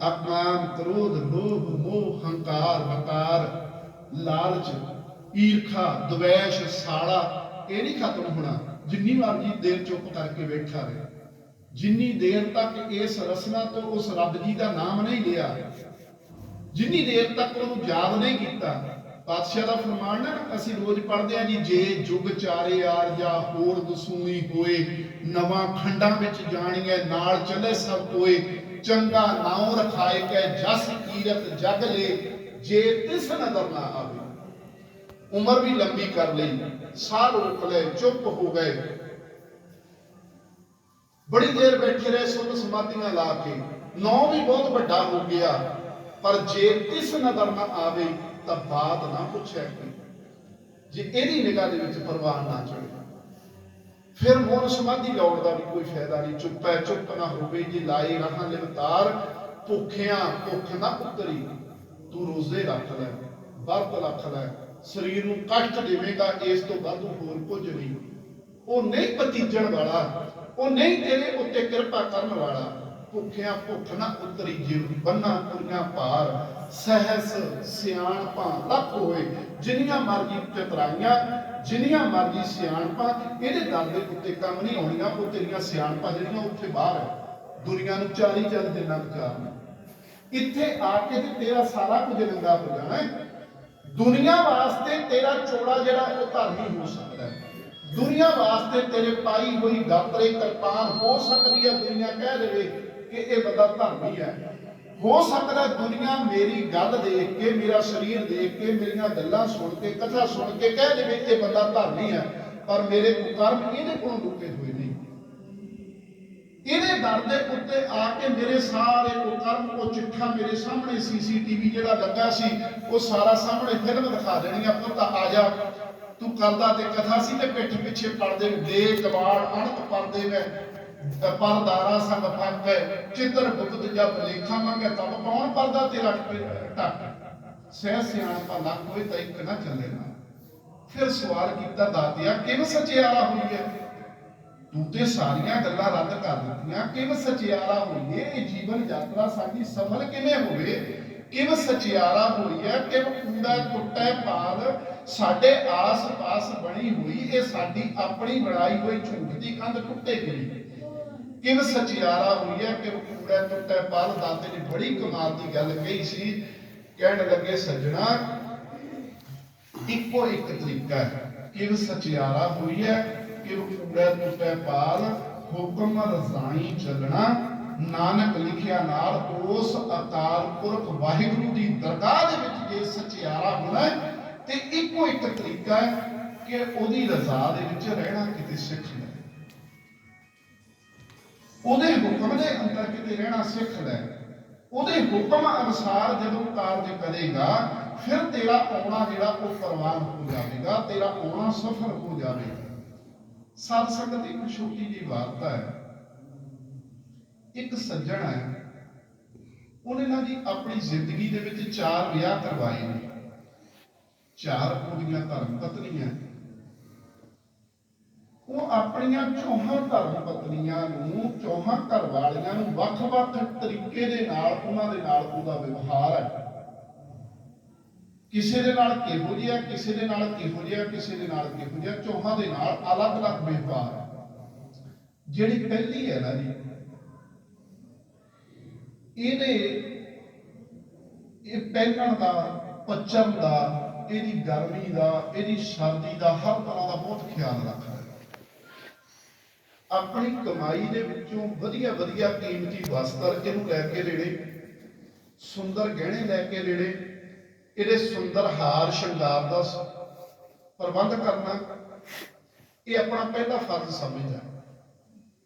A: ਅਪਮਾਨ, ਕ੍ਰੋਧ, ਲੋਭ, ਮੋਹ, ਹੰਕਾਰ, ਵਕਾਰ, ਲਾਲਚ, ਈਰਖਾ, ਦਵੈਸ਼, ਸਾੜਾ, ਇਹ ਨਹੀਂ ਖਤਮ ਹੋਣਾ ਜਿੰਨੀ ਮਰਜੀ ਦੇਰ ਚੁੱਪ ਕਰਕੇ ਬੈਠਾ ਰਹੇ। ਜਿੰਨੀ ਦੇਰ ਤੱਕ ਇਸ ਰਸਨਾ ਤੋਂ ਉਸ ਰੱਬ ਜੀ ਦਾ ਨਾਮ ਨਹੀਂ ਲਿਆ, ਜਿੰਨੀ ਦੇਰ ਤੱਕ ਉਹਨੂੰ ਯਾਦ ਨਹੀਂ ਕੀਤਾ। ਪਾਤਸ਼ਾਹ ਦਾ ਫਰਮਾਨ ਨਾ ਅਸੀਂ ਰੋਜ਼ ਪੜ੍ਹਦੇ ਆ ਜੀ, ਜੇ ਜੁਗ ਚਾਰੇ ਆਰ ਜਾਂ ਹੋਰ ਦਸੂਣੀ ਹੋਏ, ਨਵਾਂ ਖੰਡਾਂ ਵਿੱਚ ਜਾਣੀਏ ਨਾਲ ਚੱਲੇ ਸਭ ਕੋਏ, ਚੰਗਾ ਨਾਉ ਰਖਾਏ ਕੈ ਜਸ ਕੀਰਤ ਜਗ ਲੈ, ਜੇ ਤਿਸ ਨਦਰ ਨਾ ਆਵੇ। ਉਮਰ ਵੀ ਲੰਬੀ ਕਰ ਲਈ, ਸਾਹ ਰੋਕ ਲਏ, ਚੁੱਪ ਹੋ ਗਏ, ਬੜੀ ਦੇਰ ਬੈਠੇ ਰਹੇ ਸੁਧ ਸਮਾਧੀਆਂ ਲਾ ਕੇ। ਨੌ ਵੀ ਬਹੁਤ ਵੱਡਾ ਹੋ ਗਿਆ, ਪਰ ਜੇ ਤਿਸ ਨਦਰ ਨਾ ਆਵੇ ਤਾਂ ਬਾਤ ਨਾ ਪੁੱਛਿਆ ਕਿ ਜੇ ਇਹਦੀ ਨਿਗਾਹ ਦੇ ਵਿੱਚ ਪ੍ਰਵਾਨ ਨਾ ਚੜੇ। ਫਿਰ ਮੋਨ ਸਮਾਧੀ ਲਾਉਣ ਦਾ ਵੀ ਕੋਈ ਫਾਇਦਾ ਨਹੀਂ। ਚੁੱਪ ਨਾ ਹੋਵੇ ਜੇ ਲਾਏ ਰਹਾ ਲਿਵਤਾਰ, ਭੁੱਖਿਆਂ ਭੁੱਖ ਨਾ ਉਤਰੀ। ਤੂੰ ਰੋਜ਼ੇ ਰੱਖ ਲੈ, ਵਰਤ ਰੱਖ ਲੈ, ਸਰੀਰ ਨੂੰ ਕਸ਼ਟ ਦੇਵੇਗਾ, ਇਸ ਤੋਂ ਵੱਧ ਹੋਰ ਕੁਝ ਨਹੀਂ। ਉਹ ਨਹੀਂ ਭਤੀਜਣ ਵਾਲਾ, ਉਹ ਨਹੀਂ ਤੇਰੇ ਉੱਤੇ ਕਿਰਪਾ ਕਰਨ ਵਾਲਾ। ਭੁੱਖਿਆਂ ਭੁੱਖ ਨਾ ਉਤਰੀ, ਜਿਵ ਬੰਨਾ ਪੁਰੀਆਂ ਭਾਰ, ਸਹਿਸ ਸਿਆਣਪਾਂ ਲੱਖ ਹੋਏ। ਜਿੰਨੀਆਂ ਮਰਜ਼ੀ ਚਤਰਾਈਆਂ, ਜਿੰਨੀਆਂ ਮਰਜ਼ੀ ਸਿਆਣਪਾਂ, ਇਹਦੇ ਦਰ ਦੇ ਉੱਤੇ ਕੰਮ ਨਹੀਂ ਆਉਣੀਆਂ। ਉਹ ਤੇਰੀਆਂ ਸਿਆਣਪਾਂ ਜਿਹੜੀਆਂ ਉੱਥੇ ਬਾਹਰ ਹੈ, ਦੁਨੀਆ ਨੂੰ 40 ਦਿਨਾਂ ਵਿਚਾਰਨਾ। ਇੱਥੇ ਆ ਕੇ ਤੇ ਤੇਰਾ ਸਾਰਾ ਕੁਝ ਨੰਗਾ ਹੋ ਜਾਣਾ ਹੈ। ਦੁਨੀਆ ਵਾਸਤੇ ਤੇਰਾ ਚੋਲਾ ਜਿਹੜਾ ਉਹ ਧਰਮੀ ਹੋ ਸਕਦਾ ਹੈ। ਦੁਨੀਆ ਵਾਸਤੇ ਤੇਰੇ ਪਾਈ ਹੋਈ ਗਾਤਰੇ ਕਿਰਪਾਨ ਹੋ ਸਕਦੀ ਹੈ, ਦੁਨੀਆ ਕਹਿ ਦੇਵੇ ਕਿ ਇਹ ਬੰਦਾ ਧਰਮੀ ਹੈ। ਹੋ ਸਕਦਾ ਦੁਨੀਆ ਮੇਰੀ ਗੱਲ ਦੇਖ ਕੇ, ਮੇਰਾ ਸਰੀਰ ਦੇਖ ਕੇ, ਮੇਰੀਆਂ ਗੱਲਾਂ ਸੁਣ ਕੇ, ਕਥਾ ਸੁਣ ਕੇ ਕਹਿ ਦੇਵੇ ਇਹ ਬੰਦਾ ਧਰਮੀ ਹੈ, ਪਰ ਮੇਰੇ ਕੁਕਰਮ ਇਹਦੇ ਕੋਲੋਂ ਲੁਕੇ ਹੋਏ ਨਹੀਂ। ਇਹਦੇ ਦਰ ਦੇ ਉੱਤੇ ਆ ਕੇ ਮੇਰੇ ਸਾਰੇ ਕੁਕਰਮ, ਉਹ ਚਿੱਠਾ ਮੇਰੇ ਸਾਹਮਣੇ CCTV ਜਿਹੜਾ ਲੱਗਾ ਸੀ, ਉਹ ਸਾਰਾ ਸਾਹਮਣੇ ਫਿਲਮ ਦਿਖਾ ਦੇਣੀ ਆ। ਪੁੱਤ ਆ ਜਾ, ਤੂੰ ਕਰਦਾ ਤੇ ਕਥਾ ਸੀ ਤੇ ਪਿੱਠ ਪਿੱਛੇ ਪੜਦੇ ਦੇ ਕਬਾੜ ਅਣਤ ਪਰਦੇ ਮੈਂ ਪਰਦਾਰਾ ਸੰਗ ਫੱਕ ਚਿੱਤਰ ਗੁਪਤ ਜਬ ਲੇਖਾ ਮੰਗੇ ਤਬ ਕੌਣ ਪਰਦਾ ਤੇਰਾ ਟੱਕ। ਸਹਿ ਸਿਆਣਪਾ ਲੱਖ ਹੋਏ ਤਾਂ ਇੱਕ ਨਾ ਚੱਲੇ ਨਾ। ਫਿਰ ਸਵਾਲ ਕੀਤਾ, ਦਾਤਿਆ ਕਿਵੇਂ ਸਚਿਆਰਾ ਹੋਈ ਹੈ? ਤੂੰ ਤੇ ਸਾਰੀਆਂ ਗੱਲਾਂ ਰੱਦ ਕਰ ਦਿੱਤੀਆਂ, ਕਿਵੇਂ ਸਚਿਆਰਾ ਹੋਈ ਹੈ? ਇਹ ਜੀਵਨ ਯਾਤਰਾ ਸਾਡੀ ਸਫਲ ਕਿਵੇਂ ਹੋਵੇ? ਕਿਵੇਂ ਸਚਿਆਰਾ ਹੋਈ ਹੈ? ਕਿਵੇਂ ਕੂੜਾ ਟੁੱਟੇ ਪਾਲ ਸਾਡੇ ਆਸ-ਪਾਸ ਬਣੀ ਹੋਈ, ਇਹ ਸਾਡੀ ਆਪਣੀ ਬਣਾਈ ਹੋਈ ਝੂਠ ਦੀ ਕੰਧ ਟੁੱਟੇ ਗਈ। ਕਿਵੇਂ ਸਚਿਆਰਾ ਹੋਈ ਹੈ? ਕਿ ਕੂੜਾ ਟੁੱਟੇ ਪਾਲ। ਦਾਤੇ ਨੇ ਬੜੀ ਕਮਾਲ ਦੀ ਗੱਲ ਕਹੀ ਸੀ। ਕਹਿਣ ਲੱਗੇ, ਸੱਜਣਾ ਇੱਕੋ ਇੱਕ ਤਰੀਕਾ ਹੈ ਕਿਵੇਂ ਸਚਿਆਰਾ ਹੋਈ ਹੈ, ਕਿ ਕੂੜਾ ਟੁੱਟੇ ਪਾਲ, ਹੁਕਮ ਰਜ਼ਾਈ ਚੱਲਣਾ। ਨਾਨਕ ਲਿਖਿਆ ਨਾਲ ਉਸ ਅਕਾਲ ਪੁਰਖ ਵਾਹਿਗੁਰੂ ਦੀ ਦਰਗਾਹ ਦੇ ਵਿੱਚ ਜੇ ਸਚਿਆਰਾ ਹੋਣਾ ਹੈ ਤੇ ਇੱਕੋ ਇੱਕ ਤਰੀਕਾ ਹੈ ਕਿ ਉਹਦੀ ਰਜ਼ਾ ਦੇ ਵਿੱਚ ਰਹਿਣਾ ਕਿਤੇ ਸਿੱਖ ਲੈ, ਉਹਦੇ ਹੁਕਮ ਦੇ ਅੰਦਰ ਕਿਤੇ ਰਹਿਣਾ ਸਿੱਖ ਲੈ। ਉਹਦੇ ਹੁਕਮ ਅਨੁਸਾਰ ਜਦੋਂ ਕਾਰਜ ਕਰੇਗਾ, ਫਿਰ ਤੇਰਾ ਆਉਣਾ ਜਿਹੜਾ ਉਹ ਪ੍ਰਵਾਨ ਹੋ ਜਾਵੇਗਾ, ਤੇਰਾ ਆਉਣਾ ਸਫਲ ਹੋ ਜਾਵੇਗਾ। ਸਾਧ ਸੰਗਤ ਇੱਕ ਛੋਟੀ ਜਿਹੀ ਵਾਰਤਾ ਹੈ। ਇੱਕ ਸੱਜਣ ਹੈ, ਉਹਨੇ ਨਾ ਜੀ ਆਪਣੀ ਜ਼ਿੰਦਗੀ ਦੇ ਵਿੱਚ 4 ਵਿਆਹ ਕਰਵਾਏ ਨੇ। 4 ਉਹਦੀਆਂ ਧਰਮ ਪਤਨੀਆਂ। ਉਹ ਆਪਣੀਆਂ 4 ਧਰਮ ਪਤਨੀਆਂ ਨੂੰ, 4 ਘਰ ਵਾਲੀਆਂ ਨੂੰ ਵੱਖ-ਵੱਖ ਤਰੀਕੇ ਦੇ ਨਾਲ ਉਹਨਾਂ ਦੇ ਨਾਲ ਉਹਦਾ ਵਿਵਹਾਰ ਹੈ। ਕਿਸੇ ਦੇ ਨਾਲ ਕਿਹੋ ਜਿਹਾ, ਕਿਸੇ ਦੇ ਨਾਲ ਕਿਹੋ ਜਿਹਾ, ਕਿਸੇ ਦੇ ਨਾਲ ਕਿਹੋ ਜਿਹਾ, 4 ਦੇ ਨਾਲ ਅਲੱਗ-ਅਲੱਗ ਵਿਵਹਾਰ ਹੈ। ਜਿਹੜੀ ਪਹਿਲੀ ਹੈ ਨਾ ਜੀ, ਇਹ ਪਹਿਨਣ ਦਾ, ਪੱਚਣ ਦਾ, ਇਹਦੀ ਗਰਮੀ ਦਾ, ਇਹਦੀ ਸਰਦੀ ਦਾ, ਹਰ ਤਰ੍ਹਾਂ ਦਾ ਬਹੁਤ ਖਿਆਲ ਰੱਖਦਾ ਹੈ। ਆਪਣੀ ਕਮਾਈ ਦੇ ਵਿੱਚੋਂ ਵਧੀਆ ਵਧੀਆ ਕੀਮਤੀ ਵਸਤਰ ਇਹਨੂੰ ਲੈ ਕੇ ਦੇਣੇ, ਸੁੰਦਰ ਗਹਿਣੇ ਲੈ ਕੇ ਦੇਣੇ, ਇਹਦੇ ਸੁੰਦਰ ਹਾਰ ਸ਼ਿੰਗਾਰ ਦਾ ਪ੍ਰਬੰਧ ਕਰਨਾ, ਇਹ ਆਪਣਾ ਪਹਿਲਾ ਫਰਜ਼ ਸਮਝਦਾ।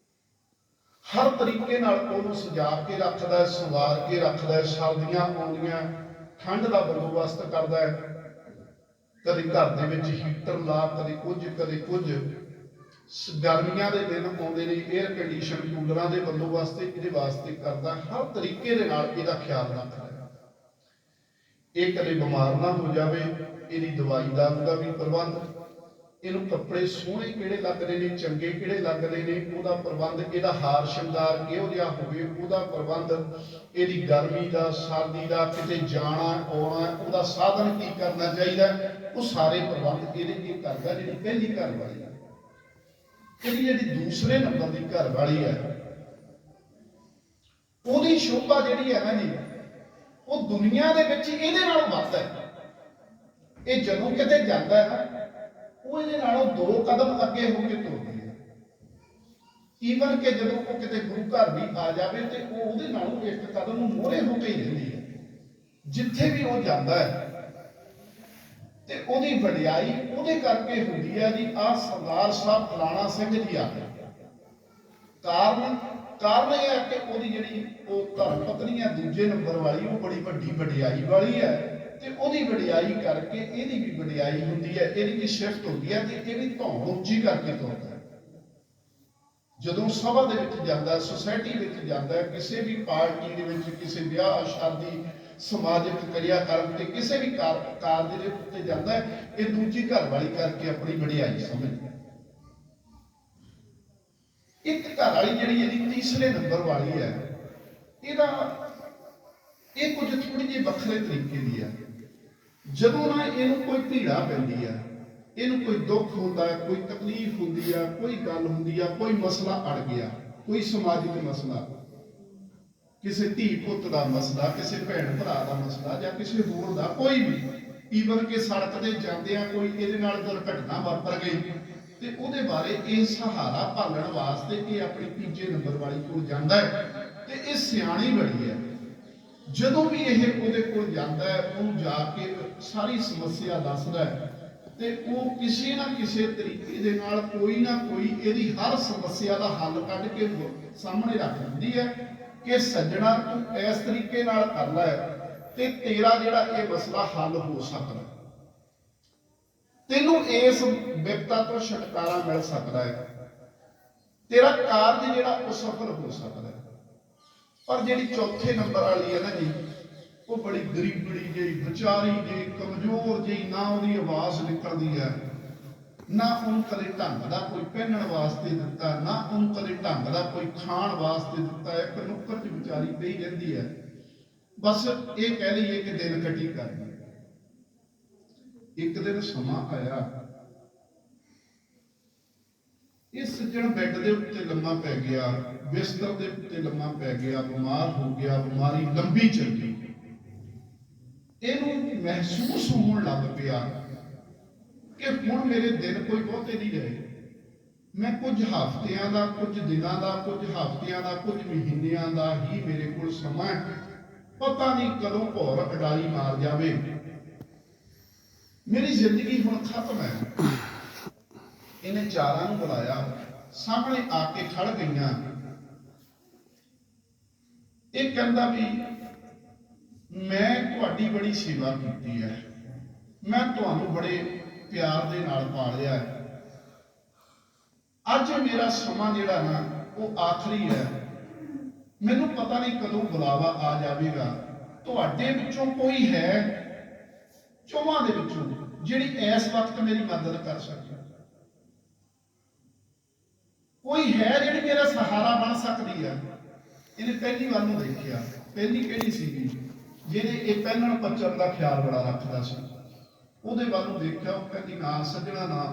A: ਹਰ ਤਰੀਕੇ ਨਾਲ ਉਹਨੂੰ ਸਜਾ ਕੇ ਰੱਖਦਾ ਹੈ, ਸੰਵਾਰ ਕੇ ਰੱਖਦਾ ਹੈ। ਸਰਦੀਆਂ ਆਉਂਦੀਆਂ, ਠੰਡ ਦਾ ਬੰਦੋਬਸਤ ਕਰਦਾ ਹੈ। ਕਦੇ ਘਰ ਦੇ ਵਿੱਚ ਹੀਟਰ ਲਾ, ਕਦੇ ਕੁਝ ਕਦੇ ਕੁਝ। ਗਰਮੀਆਂ ਦੇ ਦਿਨ ਆਉਂਦੇ ਨੇ, 에ਅਰ ਕੰਡੀਸ਼ਨ ਕੂਲਰਾਂ ਦੇ ਬੰਦੋਬਸਤ ਇਹਦੇ ਵਾਸਤੇ ਕਰਦਾ। ਹਰ ਤਰੀਕੇ ਦੇ ਨਾਲ ਇਹਦਾ ਖਿਆਲ ਰੱਖਦਾ। ਇਹ ਕਦੇ ਬਿਮਾਰ ਨਾ ਹੋ ਜਾਵੇ, ਇਹਦੀ ਦਵਾਈ ਦਾ ਵੀ ਪ੍ਰਬੰਧ। ਇਹਨੂੰ ਕੱਪੜੇ ਸੋਹਣੇ ਕਿਹੜੇ ਲੱਗਦੇ ਨੇ, ਚੰਗੇ ਕਿਹੜੇ ਲੱਗਦੇ ਨੇ, ਉਹਦਾ ਪ੍ਰਬੰਧ। ਇਹਦਾ ਹਾਰ ਸ਼ਿੰਗਾਰ ਕਿਹੋ ਜਿਹਾ ਹੋਵੇ, ਉਹਦਾ ਪ੍ਰਬੰਧ। ਇਹਦੀ ਗਰਮੀ ਦਾ, ਸਰਦੀ ਦਾ, ਕਿਤੇ ਜਾਣਾ ਆਉਣਾ, ਉਹਦਾ ਸਾਧਨ ਕੀ ਕਰਨਾ ਚਾਹੀਦਾ, ਉਹ ਸਾਰੇ ਪ੍ਰਬੰਧ ਇਹਦੇ ਇਹ ਕਰਦਾ। ਜਿਹੜੀ ਪਹਿਲੀ ਘਰ ਵਾਲੀ ਹੈ। ਇਹਦੀ ਜਿਹੜੀ ਦੂਸਰੇ ਨੰਬਰ ਦੀ ਘਰ ਵਾਲੀ ਹੈ, ਉਹਦੀ ਸ਼ੋਭਾ ਜਿਹੜੀ ਹੈ ਨਾ ਜੀ, ਉਹ ਦੁਨੀਆ ਦੇ ਵਿੱਚ ਇਹਦੇ ਨਾਲੋਂ ਵੱਧ ਹੈ। ਇਹ ਜਦੋਂ ਕਿਤੇ ਜਾਂਦਾ ਹੈ ਨਾ, ਉਹ ਇਹਦੇ ਨਾਲੋਂ 2 ਕਦਮ ਅੱਗੇ ਹੋ ਕੇ ਤੁਰਦੀ ਹੈ। ਈਵਨ ਕਿ ਜਦੋਂ ਉਹ ਕਿਤੇ ਗੁਰੂ ਘਰ ਵੀ ਆ ਜਾਵੇ ਤੇ ਉਹ ਉਹਦੇ ਨਾਲੋਂ 1 ਕਦਮ ਨੂੰ ਮੋਹਰੇ ਹੋ ਕੇ ਹੀ ਰਹਿੰਦੀ ਹੈ। ਜਿੱਥੇ ਵੀ ਉਹ ਜਾਂਦਾ ਹੈ ਤੇ ਉਹਦੀ ਵਡਿਆਈ ਉਹਦੇ ਕਰਕੇ ਹੁੰਦੀ ਹੈ ਜੀ। ਆਹ ਸਰਦਾਰ ਸਾਹਿਬ ਫਲਾਣਾ ਸਿੰਘ ਜੀ ਆ ਗਏ। ਕਾਰਨ ਇਹ ਹੈ ਕਿ ਉਹਦੀ ਜਿਹੜੀ ਉਹ ਧਰਮ ਪਤਨੀ ਹੈ ਦੂਜੇ ਨੰਬਰ ਵਾਲੀ, ਉਹ ਬੜੀ ਵੱਡੀ ਵਡਿਆਈ ਵਾਲੀ ਹੈ ਤੇ ਉਹਦੀ ਵਡਿਆਈ ਕਰਕੇ ਇਹਦੀ ਵੀ ਵਡਿਆਈ ਹੁੰਦੀ ਹੈ, ਇਹਦੀ ਵੀ ਸਿਫਤ ਹੁੰਦੀ ਹੈ ਤੇ ਇਹ ਵੀ ਧੌਣ ਉੱਚੀ ਕਰਕੇ ਤੁਰਦਾ ਹੈ। ਜਦੋਂ ਸਭਾ ਦੇ ਵਿੱਚ ਜਾਂਦਾ, ਸੁਸਾਇਟੀ ਵਿੱਚ ਜਾਂਦਾ, ਕਿਸੇ ਵੀ ਪਾਰਟੀ ਦੇ ਵਿੱਚ, ਕਿਸੇ ਵਿਆਹ ਸ਼ਾਦੀ, ਸਮਾਜਿਕ ਕਿਰਿਆਕਰਮ ਤੇ ਕਿਸੇ ਵੀ ਕਾਰਜ ਦੇ ਉੱਤੇ ਜਾਂਦਾ, ਇਹ ਦੂਜੀ ਘਰ ਵਾਲੀ ਕਰਕੇ ਆਪਣੀ ਵਡਿਆਈ ਸਮਝਦਾ। ਇੱਕ ਘਰ ਵਾਲੀ ਜਿਹੜੀ ਇਹਦੀ ਤੀਸਰੇ ਨੰਬਰ ਵਾਲੀ ਹੈ, ਇਹ ਕੁਝ ਥੋੜੀ ਜਿਹੀ ਵੱਖਰੇ ਤਰੀਕੇ ਦੀ ਹੈ। ਜਦੋਂ ਨਾ ਇਹਨੂੰ ਕੋਈ ਭੀੜਾ ਪੈਂਦੀ ਹੈ, ਇਹਨੂੰ ਕੋਈ ਦੁੱਖ ਹੁੰਦਾ ਹੈ, ਕੋਈ ਤਕਲੀਫ ਹੁੰਦੀ ਹੈ, ਕੋਈ ਗੱਲ ਹੁੰਦੀ ਹੈ, ਕੋਈ ਮਸਲਾ ਅੜ ਗਿਆ, ਕੋਈ ਸਮਾਜਿਕ ਮਸਲਾ, ਕਿਸੇ ਧੀ ਪੁੱਤ ਦਾ ਮਸਲਾ, ਕਿਸੇ ਭੈਣ ਭਰਾ ਦਾ ਮਸਲਾ, ਜਾਂ ਕਿਸੇ ਹੋਰ ਦਾ ਕੋਈ ਵੀ, ਈਵਨ ਕਿ ਸੜਕ ਤੇ ਜਾਂਦਿਆਂ ਕੋਈ ਇਹਦੇ ਨਾਲ ਦੁਰਘਟਨਾ ਵਾਪਰ ਗਈ ਤੇ ਉਹਦੇ ਬਾਰੇ ਇਹ ਸਹਾਰਾ ਭਾਲਣ ਵਾਸਤੇ ਇਹ ਆਪਣੀ ਤੀਜੇ ਨੰਬਰ ਵਾਲੀ ਕੋਲ ਜਾਂਦਾ ਹੈ। ਤੇ ਇਹ ਸਿਆਣੀ ਬੜੀ ਹੈ। ਜਦੋਂ ਵੀ ਇਹ ਉਹਦੇ ਕੋਲ ਜਾਂਦਾ ਹੈ, ਉਹਨੂੰ ਜਾ ਕੇ ਸਾਰੀ ਸਮੱਸਿਆ ਦੱਸਦਾ ਹੈ ਤੇ ਉਹ ਕਿਸੇ ਨਾ ਕਿਸੇ ਤਰੀਕੇ ਦੇ ਨਾਲ ਕੋਈ ਨਾ ਕੋਈ ਇਹਦੀ ਹਰ ਸਮੱਸਿਆ ਦਾ ਹੱਲ ਕੱਢ ਕੇ ਸਾਹਮਣੇ ਰੱਖ ਦਿੰਦੀ ਹੈ ਕਿ ਸੱਜਣਾ ਤੂੰ ਇਸ ਤਰੀਕੇ ਨਾਲ ਕਰ ਲੈ ਤੇ ਤੇਰਾ ਜਿਹੜਾ ਇਹ ਮਸਲਾ ਹੱਲ ਹੋ ਸਕਦਾ, ਤੈਨੂੰ ਇਸ ਵਿਪਤਾ ਤੋਂ ਛੁਟਕਾਰਾ ਮਿਲ ਸਕਦਾ ਹੈ, ਤੇਰਾ ਕਾਰਜ ਜਿਹੜਾ ਉਹ ਸਫਲ ਹੋ ਸਕਦਾ ਹੈ। ਪਰ ਜਿਹੜੀ ਚੌਥੇ ਨੰਬਰ ਵਾਲੀ ਹੈ ਨਾ ਜੀ, ਉਹ ਬੜੀ ਗਰੀਬੜੀ ਜਿਹੀ, ਵਿਚਾਰੀ ਜਿਹੀ, ਕਮਜ਼ੋਰ ਜਿਹੀ, ਨਾ ਉਹਦੀ ਆਵਾਜ਼ ਨਿਕਲਦੀ ਹੈ, ਨਾ ਉਹਨੂੰ ਕਦੇ ਢੰਗ ਦਾ ਕੋਈ ਪਹਿਨਣ ਵਾਸਤੇ ਦਿੱਤਾ, ਨਾ ਉਹਨੂੰ ਕਦੇ ਢੰਗ ਦਾ ਕੋਈ ਖਾਣ ਵਾਸਤੇ ਦਿੱਤਾ ਹੈ। ਇੱਕ ਨੁੱਕਰ 'ਚ ਵਿਚਾਰੀ ਪਈ ਰਹਿੰਦੀ ਹੈ। ਬਸ ਇਹ ਕਹਿ ਲਈਏ ਕਿ ਦਿਨ ਕੱਟੀ ਕਰਦੀ। ਇੱਕ ਦਿਨ ਸਮਾਂ ਆਇਆ, ਇਹ ਸੱਜਣ ਬੈੱਡ ਦੇ ਉੱਤੇ ਲੰਮਾ ਪੈ ਗਿਆ, ਬਿਸਤਰ ਦੇ ਉੱਤੇ ਲੰਮਾ ਪੈ ਗਿਆ, ਬਿਮਾਰ ਹੋ ਗਿਆ, ਬਿਮਾਰੀ ਲੰਬੀ ਚੱਲੀ। ਇਹਨੂੰ ਮਹਿਸੂਸ ਹੋਣ ਲੱਗ ਪਿਆ ਕਿ ਹੁਣ ਮੇਰੇ ਦਿਨ ਕੋਈ ਬਹੁਤੇ ਨਹੀਂ ਰਹੇ। ਮੈਂ ਕੁਝ ਹਫ਼ਤਿਆਂ ਦਾ, ਕੁਝ ਦਿਨਾਂ ਦਾ, ਕੁਝ ਹਫ਼ਤਿਆਂ ਦਾ, ਕੁਝ ਮਹੀਨਿਆਂ ਦਾ ਹੀ ਮੇਰੇ ਕੋਲ ਸਮਾਂ ਹੈ। ਪਤਾ ਨਹੀਂ ਕਦੋਂ ਭੌਰ ਅਡਾਲੀ ਮਾਰ ਜਾਵੇ, ਮੇਰੀ ਜ਼ਿੰਦਗੀ ਹੁਣ ਖਤਮ ਹੈ। ਇਹਨੇ ਚਾਰਾਂ ਨੂੰ ਬੁਲਾਇਆ, ਸਾਹਮਣੇ ਆ ਕੇ ਖੜ ਗਈਆਂ। ਇਹ ਕਹਿੰਦਾ ਵੀ ਮੈਂ ਤੁਹਾਡੀ ਬੜੀ ਸੇਵਾ ਕੀਤੀ ਹੈ, ਮੈਂ ਤੁਹਾਨੂੰ ਬੜੇ ਪਿਆਰ ਦੇ ਨਾਲ ਪਾਲਿਆ ਹੈ, ਅੱਜ ਮੇਰਾ ਸਮਾਂ ਜਿਹੜਾ ਨਾ ਉਹ ਆਖਰੀ ਹੈ। ਮੈਨੂੰ ਪਤਾ ਨਹੀਂ ਕਦੋਂ ਬੁਲਾਵਾ ਆ ਜਾਵੇਗਾ। ਤੁਹਾਡੇ ਵਿੱਚੋਂ ਕੋਈ ਹੈ ਚੌਹਾਂ ਦੇ ਵਿੱਚੋਂ ਜਿਹੜੀ ਇਸ ਵਕਤ ਮੇਰੀ ਮਦਦ ਕਰ ਸਕੇ? ਕੋਈ ਹੈ ਜਿਹੜੀ ਮੇਰਾ ਸਹਾਰਾ ਬਣ ਸਕਦੀ ਹੈ? ਇਹਨੇ ਪਹਿਲੀ ਵਾਰ ਨੂੰ ਦੇਖਿਆ। ਪਹਿਲੀ ਕਿਹੜੀ ਸੀਗੀ? ਜਿਹਨੇ ਇਹ ਪਹਿਲਣ ਪੱਚਣ ਦਾ ਖਿਆਲ ਬੜਾ ਰੱਖਦਾ ਸੀ। ਉਹਦੇ ਵੱਲ ਨੂੰ ਦੇਖਿਆ, ਉਹ ਕਹਿੰਦੀ ਨਾ ਸੱਜਣਾ ਨਾ,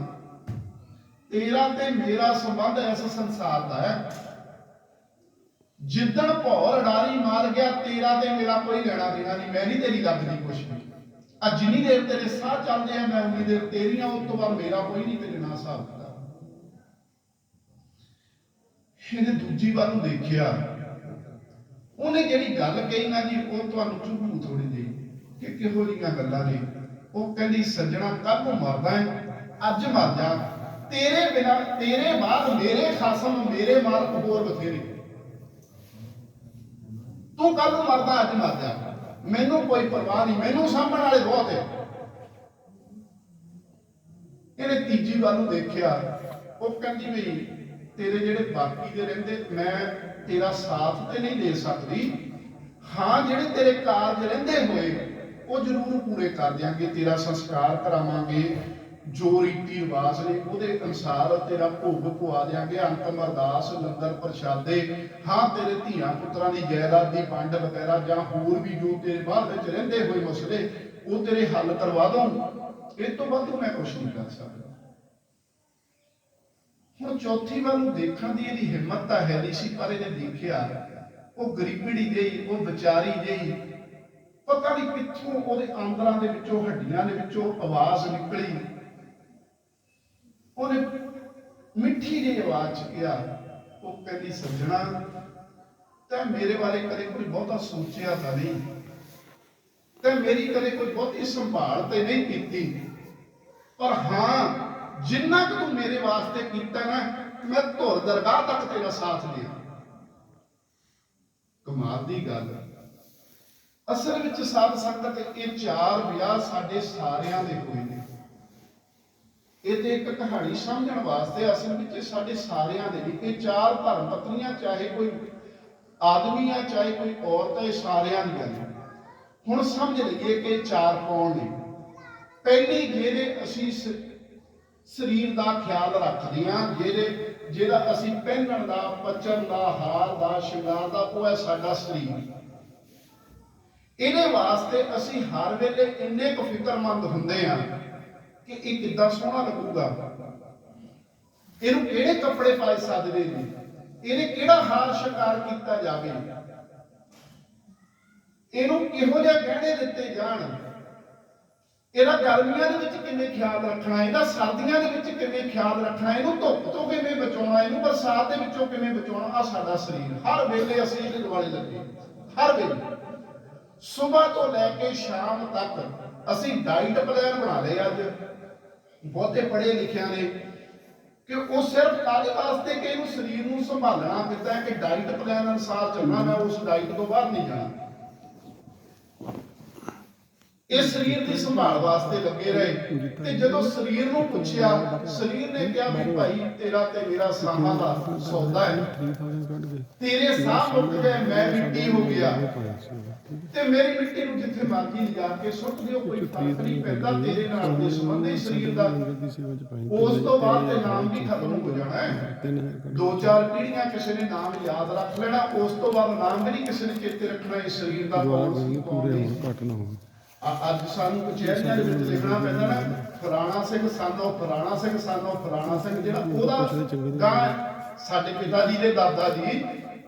A: ਤੇਰਾ ਤੇ ਮੇਰਾ ਸੰਬੰਧ ਇਸ ਸੰਸਾਰ ਦਾ ਹੈ। ਜਿੱਦਣ ਭੌਰ ਡਾਰੀ ਮਾਰ ਗਿਆ, ਤੇਰਾ ਤੇ ਮੇਰਾ ਕੋਈ ਲੈਣਾ ਦੇਣਾ ਨਹੀਂ। ਮੈਂ ਨਹੀਂ ਤੇਰੀ ਲੱਗਦੀ ਕੁਛ ਵੀ। ਆ ਜਿੰਨੀ ਦੇਰ ਤੇਰੇ ਸਾਹ ਚੱਲਦੇ ਆ ਮੈਂ ਉਨੀ ਦੇਰ ਤੇਰੀਆਂ, ਉਸ ਤੋਂ ਬਾਅਦ ਮੇਰਾ ਕੋਈ ਨਹੀਂ ਤੇਰੇ ਨਾਲ ਹਿਸਾਬ ਕਿਤਾਬ। ਇਹਨੇ ਦੂਜੀ ਵੱਲ ਨੂੰ ਦੇਖਿਆ। ਉਹਨੇ ਜਿਹੜੀ ਗੱਲ ਕਹੀ ਨਾ ਜੀ, ਉਹ ਤੁਹਾਨੂੰ ਚੁਭੂ ਥੋੜੀ ਜਿਹੀ ਕਿ ਕਿਹੋ ਜਿਹੀਆਂ ਗੱਲਾਂ ਨੇ। ਉਹ ਕਹਿੰਦੀ ਸੱਜਣਾ ਕੱਲ ਨੂੰ ਮਰਦਾ ਹੈ, ਅੱਜ ਮਰ ਜਾ। ਤੇਰੇ ਬਿਨਾ ਤੇਰੇ ਬਾਅਦ ਮੇਰੇ ਖਾਸਮ ਮੇਰੇ ਮਾਲਕ ਹੋਰ ਬਥੇਰੇ। ਤੂੰ ਕੱਲ ਨੂੰ ਮਰਦਾ, ਅੱਜ ਮਰ ਜਾ, ਮੈਨੂੰ ਕੋਈ ਪਰਵਾਹ ਨਹੀਂ, ਮੈਨੂੰ ਸਾਂਭਣ ਵਾਲੇ ਬਹੁਤ ਹੈ। ਇਹਨੇ ਤੀਜੀ ਵੱਲ ਨੂੰ ਦੇਖਿਆ। ਉਹ ਕਹਿੰਦੀ ਵੀ ਤੇਰੇ ਜਿਹੜੇ ਬਾਕੀ ਦੇ ਰਹਿੰਦੇ, ਮੈਂ ਤੇਰਾ ਸਾਥ ਤੇ ਨਹੀਂ ਦੇ ਸਕਦੀ। ਹਾਂ, ਜਿਹੜੇ ਤੇਰੇ ਕਾਰਜ ਰਹਿੰਦੇ ਹੋਏ ਉਹ ਜ਼ਰੂਰ ਪੂਰੇ ਕਰ ਦਿਆਂਗੇ। ਤੇਰਾ ਸੰਸਕਾਰ ਕਰਾਵਾਂਗੇ, ਜੋ ਰੀਤੀ ਰਿਵਾਜ ਨੇ ਉਹਦੇ ਅਨੁਸਾਰ ਤੇਰਾ ਭੋਗ ਪਵਾ ਦਿਆਂਗੇ, ਅੰਤਮ ਅਰਦਾਸ, ਲੰਗਰ ਪ੍ਰਸ਼ਾਦੇ। ਹਾਂ, ਤੇਰੇ ਧੀਆਂ ਪੁੱਤਰਾਂ ਦੀ ਜਾਇਦਾਦ ਦੀ ਵੰਡ ਵਗੈਰਾ ਜਾਂ ਹੋਰ ਵੀ ਜੋ ਤੇਰੇ ਬਾਅਦ ਵਿੱਚ ਰਹਿੰਦੇ ਹੋਏ ਮਸਲੇ ਉਹ ਤੇਰੇ ਹੱਲ ਕਰਵਾ ਦਊਂ। ਇਹ ਤੋਂ ਵੱਧ ਮੈਂ ਕੁਛ ਨਹੀਂ ਕਰ ਸਕਦਾ। ਹੁਣ ਚੌਥੀ ਵੱਲ ਨੂੰ ਦੇਖਣ ਦੀ ਇਹਦੀ ਹਿੰਮਤ ਤਾਂ ਹੈ ਨਹੀਂ ਸੀ, ਪਰ ਇਹਨੇ ਦੇਖਿਆ ਉਹ ਗਰੀਬੜੀ ਜਿਹੀ, ਉਹ ਵਿਚਾਰੀ ਜਿਹੀ, ਪਤਾ ਨਹੀਂ ਕਿੱਥੋਂ ਉਹਦੇ ਅੰਦਰਾਂ ਦੇ ਵਿੱਚੋਂ, ਹੱਡੀਆਂ ਦੇ ਵਿੱਚੋਂ ਆਵਾਜ਼ ਨਿਕਲੀ। ਉਹਨੇ ਮਿੱਠੀ ਜਿਹੀ ਆਵਾਜ਼ ਚ ਕਿਹਾ, ਉਹ ਕਹਿੰਦੀ ਸੱਜਣਾ ਤੈਂ ਮੇਰੇ ਬਾਰੇ ਕਦੇ ਕੋਈ ਬਹੁਤਾ ਸੋਚਿਆ ਤਾਂ ਨਹੀਂ, ਤੈਂ ਮੇਰੀ ਕਦੇ ਕੋਈ ਬਹੁਤੀ ਸੰਭਾਲ ਤੇ ਨਹੀਂ ਕੀਤੀ, ਪਰ ਹਾਂ ਜਿੰਨਾ ਕੁ ਤੂੰ ਮੇਰੇ ਵਾਸਤੇ ਕੀਤਾ ਨਾ, ਮੈਂ ਧੁਰ ਦਰਗਾਹ ਤੱਕ ਤੇਰਾ ਸਾਥ ਦਿਆ। ਕਮਾਲ ਦੀ ਗੱਲ। ਅਸਲ ਵਿੱਚ ਸਾਧ ਸੰਗਤ ਇਹ 4 ਵਿਆਹ ਸਾਡੇ ਸਾਰਿਆਂ ਦੇ ਹੋਏ ਨੇ। ਇਹ ਤੇ ਇੱਕ ਕਹਾਣੀ ਸਮਝਣ ਵਾਸਤੇ, ਅਸਲ ਵਿੱਚ ਇਹ ਸਾਡੇ ਸਾਰਿਆਂ ਦੇ ਨੇ। ਇਹ 4 ਧਰਮ ਪਤਨੀਆਂ, ਚਾਹੇ ਕੋਈ ਆਦਮੀ ਆ ਚਾਹੇ ਕੋਈ ਔਰਤ, ਇਹ ਸਾਰਿਆਂ ਦੀਆਂ ਨੇ। ਹੁਣ ਸਮਝ ਲਈਏ ਕਿ 4 ਕੌਣ ਨੇ। ਪਹਿਲੀ, ਜਿਹੜੇ ਅਸੀਂ ਸਰੀਰ ਦਾ ਖਿਆਲ ਰੱਖਦੇ ਹਾਂ, ਜਿਹਦਾ ਅਸੀਂ ਪਹਿਨਣ ਦਾ, ਪਚਣ ਦਾ, ਹਾਰ ਦਾ, ਸ਼ਿੰਗਾਰ ਦਾ, ਉਹ ਹੈ ਸਾਡਾ ਸਰੀਰ। ਇਹਦੇ ਵਾਸਤੇ ਅਸੀਂ ਹਰ ਵੇਲੇ ਇੰਨੇ ਕੁ ਫਿਕਰਮੰਦ ਹੁੰਦੇ ਆ ਕਿ ਇਹ ਕਿੱਦਾਂ ਸੋਹਣਾ ਲੱਗੂਗਾ, ਇਹਨੂੰ ਕਿਹੜੇ ਕੱਪੜੇ ਪਾਏ ਸੱਜਦੇ ਨੇ, ਇਹਨੇ ਕਿਹੜਾ ਹਾਰ ਸ਼ਿੰਗਾਰ ਕੀਤਾ ਜਾਵੇ, ਇਹਨੂੰ ਕਿਹੋ ਜਿਹੇ ਗਹਿਣੇ ਦਿੱਤੇ ਜਾਣ, ਇਹਦਾ ਗਰਮੀਆਂ ਦੇ ਵਿੱਚ ਕਿਵੇਂ ਖਿਆਲ ਰੱਖਣਾ, ਇਹਦਾ ਸਰਦੀਆਂ ਦੇ ਵਿੱਚ ਕਿਵੇਂ ਖਿਆਲ ਰੱਖਣਾ, ਇਹਨੂੰ ਧੁੱਪ ਤੋਂ ਕਿਵੇਂ ਬਚਾਉਣਾ, ਇਹਨੂੰ ਬਰਸਾਤ ਦੇ ਵਿੱਚੋਂ ਕਿਵੇਂ ਬਚਾਉਣਾ। ਆ ਸਾਡਾ ਸਰੀਰ, ਹਰ ਵੇਲੇ ਅਸੀਂ ਇਹਦੇ ਦੁਆਲੇ ਲੱਗੇ, ਹਰ ਵੇਲੇ ਸੁਬਾਹ ਤੋਂ ਲੈ ਕੇ ਸ਼ਾਮ ਤੱਕ। ਅਸੀਂ ਡਾਈਟ ਪਲਾਨ ਬਣਾ ਲਏ ਅੱਜ, ਬਹੁਤੇ ਪੜ੍ਹੇ ਲਿਖਿਆ ਨੇ, ਕਿ ਉਹ ਸਿਰਫ ਕਾਹਦੇ ਵਾਸਤੇ ਕਿ ਇਹਨੂੰ ਸਰੀਰ ਨੂੰ ਸੰਭਾਲਣਾ ਕਿੱਦਾਂ ਹੈ, ਕਿ ਡਾਈਟ ਪਲਾਨ ਅਨੁਸਾਰ ਚੱਲਣਾ, ਮੈਂ ਉਸ ਡਾਈਟ ਤੋਂ ਬਾਹਰ ਨਹੀਂ ਜਾਣਾ। ਇਹ ਸਰੀਰ ਦੀ ਸੰਭਾਲ ਵਾਸਤੇ ਲੱਗੇ ਰਹੇ। ਤੇ ਜਦੋਂ ਸਰੀਰ ਨੂੰ ਪੁੱਛਿਆ, ਸਰੀਰ ਨੇ ਕਿਹਾ ਵੀ ਭਾਈ ਤੇਰਾ ਤੇ ਮੇਰਾ ਸਾਹਾਂ ਦਾ ਸੌਦਾ ਹੈ, ਤੇਰੇ ਸਾਹ ਮੁੱਕ ਗਏ, ਮੈਂ ਮਿੱਟੀ ਹੋ ਗਿਆ, ਤੇ ਮੇਰੀ ਮਿੱਟੀ ਨੂੰ ਜਿੱਥੇ ਮਰਜ਼ੀ ਲਿਜਾ ਕੇ ਸੁੱਟ ਦਿਓ, ਕੋਈ ਫਰਕ ਨਹੀਂ ਪੈਂਦਾ, ਤੇਰੇ ਨਾਲ ਦੇ ਸੰਬੰਧੀ ਸਰੀਰ ਦਾ। ਉਸ ਤੋਂ ਬਾਅਦ ਤੇ ਨਾਮ ਵੀ ਖਤਮ ਹੋ ਜਾਣਾ ਹੈ। 2-4 ਪੀੜ੍ਹੀਆਂ ਕਿਸੇ ਨੇ ਨਾਮ ਯਾਦ ਰੱਖ ਲੈਣਾ, ਉਸ ਤੋਂ ਬਾਅਦ ਨਾਮ ਵੀ ਨਹੀਂ ਕਿਸੇ ਨੇ ਚੇਤੇ ਰੱਖਣਾ। ਇਸ ਸਰੀਰ ਦਾ ਅੱਜ ਸਾਨੂੰ ਕਚਹਿਰੀਆਂ ਦੇ ਵਿੱਚ ਲਿਖਣਾ ਪੈਂਦਾ ਨਾ, ਫਲਾਣਾ ਸਿੰਘ ਸਾਨੋ ਫਲਾਣਾ ਸਿੰਘ ਸਾਨੋ ਫਲਾਣਾ ਸਿੰਘ, ਜਿਹੜਾ ਉਹਦਾ ਗਾਂ ਸਾਡੇ ਪਿਤਾ ਜੀ ਦੇ ਦਾਦਾ ਜੀ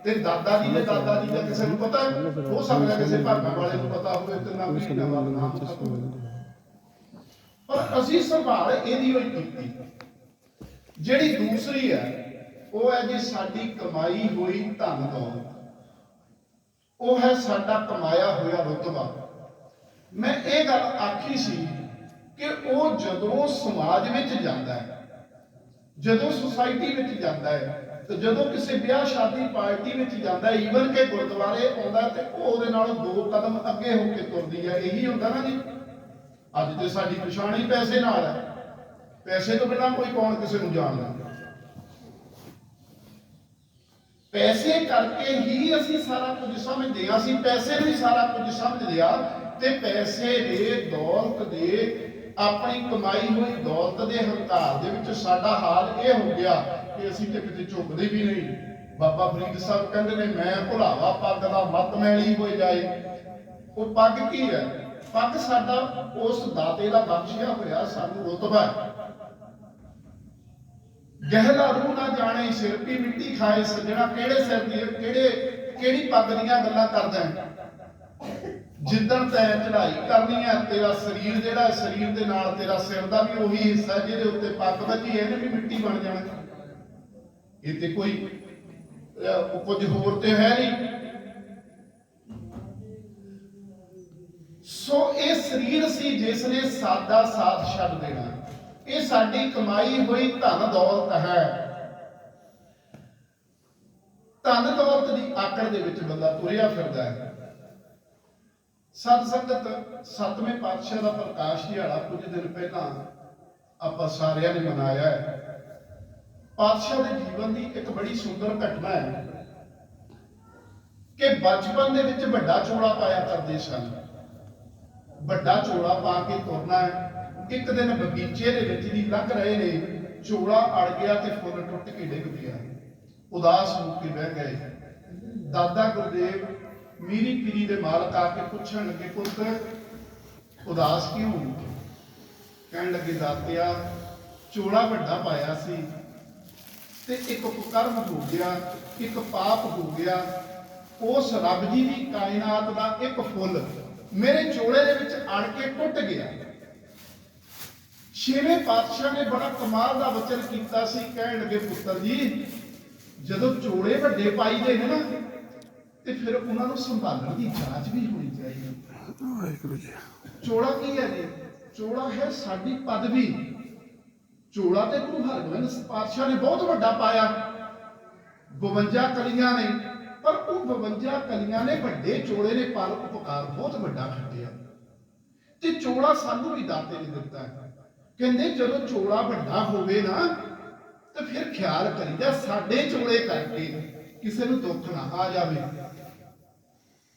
A: ਤੇ ਦਾਦਾ ਜੀ ਦੇ ਦਾਦਾ ਜੀ ਦਾ ਕਿਸੇ ਨੂੰ ਪਤਾ ਹੋ ਸਕਦਾ, ਕਿਸੇ ਭਾਗਾਂ ਵਾਲੇ ਨੂੰ ਪਤਾ ਹੋਵੇ ਤੇ ਨਾ ਵੀ ਨਾਮ, ਪਰ ਅਸੀਂ ਸੰਭਾਲ ਇਹਦੀ ਹੋਈ ਕੀਤੀ। ਜਿਹੜੀ ਦੂਸਰੀ ਹੈ ਉਹ ਹੈ ਜੀ ਸਾਡੀ ਕਮਾਈ ਹੋਈ ਧਨ ਦੌਲਤ, ਉਹ ਹੈ ਸਾਡਾ ਕਮਾਇਆ ਹੋਇਆ ਰੁਤਬਾ। ਮੈਂ ਇਹ ਗੱਲ ਆਖੀ ਸੀ ਕਿ ਉਹ ਜਦੋਂ ਸਮਾਜ ਵਿੱਚ ਜਾਂਦਾ ਹੈ, ਜਦੋਂ ਸੁਸਾਇਟੀ ਵਿੱਚ ਜਾਂਦਾ ਹੈ, ਤੇ ਜਦੋਂ ਕਿਸੇ ਵਿਆਹ ਸ਼ਾਦੀ ਪਾਰਟੀ ਵਿੱਚ ਜਾਂਦਾ ਹੈ, ਈਵਨ ਕਿ ਗੁਰਦੁਆਰੇ ਆਉਂਦਾ, ਤੇ ਉਹ ਉਹਦੇ ਨਾਲੋਂ 2 ਕਦਮ ਅੱਗੇ ਹੋ ਕੇ ਤੁਰਦੀ ਹੈ। ਇਹੀ ਹੁੰਦਾ ਨਾ ਜੀ, ਅੱਜ ਤੇ ਸਾਡੀ ਪਛਾਣ ਹੀ ਪੈਸੇ ਨਾਲ ਹੈ, ਪੈਸੇ ਤੋਂ ਬਿਨਾਂ ਕੋਈ ਕੌਣ ਕਿਸੇ ਨੂੰ ਜਾਣਦਾ। ਪੈਸੇ ਕਰਕੇ ਹੀ ਅਸੀਂ ਸਾਰਾ ਕੁਝ ਸਮਝਦੇ ਹਾਂ, ਅਸੀਂ ਪੈਸੇ ਨੂੰ ਹੀ ਸਾਰਾ ਕੁਝ ਸਮਝਦੇ ਆ, ਤੇ ਪੈਸੇ ਦੇ, ਦੌਲਤ ਦੇ, ਆਪਣੀ ਕਮਾਈ ਹੋਈ ਦੌਲਤ ਦੇ ਹੰਕਾਰ ਦੇ ਵਿੱਚ ਸਾਡਾ ਹਾਲ ਇਹ ਹੋ ਗਿਆ ਕਿ ਅਸੀਂ ਤੇ ਕਿਤੇ ਝੁਕਦੇ ਵੀ ਨਹੀਂ। ਬਾਬਾ ਫਰੀਦ ਸਾਹਿਬ ਕਹਿੰਦੇ ਨੇ, ਮੈਂ ਭੁਲਾਵਾ ਪੱਗ ਦਾ ਮਤ ਮੈਲੀ ਹੋ ਜਾਏ। ਉਹ ਪੱਗ ਕੀ ਹੈ? ਪੱਗ ਸਾਡਾ ਉਸ ਦਾਤੇ ਦਾ ਬਖਸ਼ਿਆ ਹੋਇਆ ਸਾਨੂੰ ਰੁਤਬਾ ਹੈ। ਗਹਿਲਾ ਰੂਹ ਨਾ ਜਾਣੇ ਸਿਰ ਦੀ ਮਿੱਟੀ ਖਾਏ ਸੱਜਣਾ, ਕਿਹੜੇ ਸਿਰ ਦੀ ਕਿਹੜੀ ਪੱਗ ਦੀਆਂ ਗੱਲਾਂ ਕਰਦਾ ਹੈ? ਜਿੱਦਣ ਤੈਂ ਚੜਾਈ ਕਰਨੀ ਹੈ, ਤੇਰਾ ਸਰੀਰ ਜਿਹੜਾ ਸਰੀਰ ਦੇ ਨਾਲ ਤੇਰਾ ਸਿਰ ਦਾ ਵੀ ਉਹੀ ਹਿੱਸਾ ਜਿਹਦੇ ਉੱਤੇ ਪੱਗ ਵੱਜੀ, ਇਹਨੇ ਵੀ ਮਿੱਟੀ ਬਣ ਜਾਣਾ। ਇਹ ਤੇ ਕੋਈ ਕੁਝ ਹੋਰ ਤੇ ਹੈ ਨਹੀਂ। ਸੋ ਇਹ ਸਰੀਰ ਸੀ ਜਿਸ ਨੇ ਸਾਡਾ ਸਾਥ ਛੱਡ ਦੇਣਾ। ਇਹ ਸਾਡੀ ਕਮਾਈ ਹੋਈ ਧਨ ਦੌਲਤ ਹੈ। ਧਨ ਦੌਲਤ ਦੀ ਆਕੜ ਦੇ ਵਿੱਚ ਬੰਦਾ ਤੁਰਿਆ ਫਿਰਦਾ ਹੈ। ਸਤ ਸੰਗਤ, 7ਵੇਂ ਪਾਤਸ਼ਾਹ ਦਾ ਪ੍ਰਕਾਸ਼ ਦਿਹਾੜਾ ਕੁਝ ਦਿਨ ਪਹਿਲਾਂ ਆਪਾਂ ਸਾਰਿਆਂ ਨੇ ਮਨਾਇਆ ਹੈ। ਪਾਤਸ਼ਾਹ ਦੇ ਜੀਵਨ ਦੀ ਇੱਕ ਬੜੀ ਸੁੰਦਰ ਘਟਨਾ ਹੈ ਕਿ ਬਚਪਨ ਦੇ ਵਿੱਚ ਵੱਡਾ ਚੋਲਾ ਪਾਇਆ ਕਰਦੇ ਸਨ। ਵੱਡਾ ਚੋਲਾ ਪਾ ਕੇ ਤੁਰਨਾ ਹੈ। ਇੱਕ ਦਿਨ ਬਗੀਚੇ ਦੇ ਵਿੱਚ ਦੀ ਲੰਘ ਰਹੇ ਨੇ, ਚੋਲਾ ਅੜ ਗਿਆ ਤੇ ਫੁੱਲ ਟੁੱਟ ਕੇ ਡਿੱਗ ਪਿਆ। ਉਦਾਸ ਹੋ ਕੇ ਬਹਿ ਗਏ। ਦਾਦਾ ਗੁਰਦੇਵ ਮੀਰੀ ਪੀਰੀ ਦੇ ਮਾਲਕ ਆ ਕੇ ਪੁੱਛਣ ਲੱਗੇ, ਪੁੱਤ ਉਦਾਸ ਕਿਉਂ? ਕਹਿਣ ਲੱਗੇ, ਦਾਤਿਆ ਚੋਲਾ ਵੱਡਾ ਪਾਇਆ ਸੀ ਤੇ ਇੱਕ ਕੁਕਰਮ ਹੋ ਗਿਆ, ਇੱਕ ਪਾਪ ਹੋ ਗਿਆ। ਉਸ ਰੱਬ ਜੀ ਦੀ ਕਾਇਨਾਤ ਦਾ ਇੱਕ ਫੁੱਲ ਮੇਰੇ ਚੋਲੇ ਦੇ ਵਿੱਚ ਅੜ ਕੇ ਟੁੱਟ ਗਿਆ। 6ਵੇਂ ਪਾਤਸ਼ਾਹ ਨੇ ਬੜਾ ਕਮਾਲ ਦਾ ਵਚਨ ਕੀਤਾ ਸੀ। ਕਹਿਣ ਲੱਗੇ, ਪੁੱਤਰ ਜੀ ਜਦੋਂ ਚੋਲੇ ਵੱਡੇ ਪਾਈਦੇ ਨੇ ਨਾ, ਤੇ ਫਿਰ ਉਹਨਾਂ ਨੂੰ ਸੰਭਾਲਣ ਦੀ ਜਾਂਚ ਵੀ ਹੋਣੀ ਚਾਹੀਦੀ। ਵਾਹਿਗੁਰੂ ਜੀ। ਚੋਲਾ ਕੀ ਹੈ ਜੀ? ਚੋਲਾ ਹੈ ਸਾਡੀ ਪਦਵੀ। ਚੋਲਾ ਤੇ ਗੁਰੂ ਹਰਗੋਬਿੰਦ ਪਾਤਸ਼ਾਹ ਨੇ ਬਹੁਤ ਵੱਡਾ ਪਾਇਆ, 52 ਕਲੀਆਂ ਨੇ, ਪਰ ਉਹ 52 ਕਲੀਆਂ ਨੇ ਵੱਡੇ ਚੋਲੇ ਨੇ ਪਰ ਉਪਕਾਰ ਬਹੁਤ ਵੱਡਾ ਖੱਟਿਆ। ਤੇ ਚੋਲਾ ਸਾਨੂੰ ਵੀ ਦਾਤੇ ਨੇ ਦਿੱਤਾ। ਕਹਿੰਦੇ ਜਦੋਂ ਚੋਲਾ ਵੱਡਾ ਹੋਵੇ ਨਾ, ਤੇ ਫਿਰ ਖਿਆਲ ਕਰੀਦਾ ਸਾਡੇ ਚੋਲੇ ਕਰਕੇ ਕਿਸੇ ਨੂੰ ਦੁੱਖ ਨਾ ਆ ਜਾਵੇ।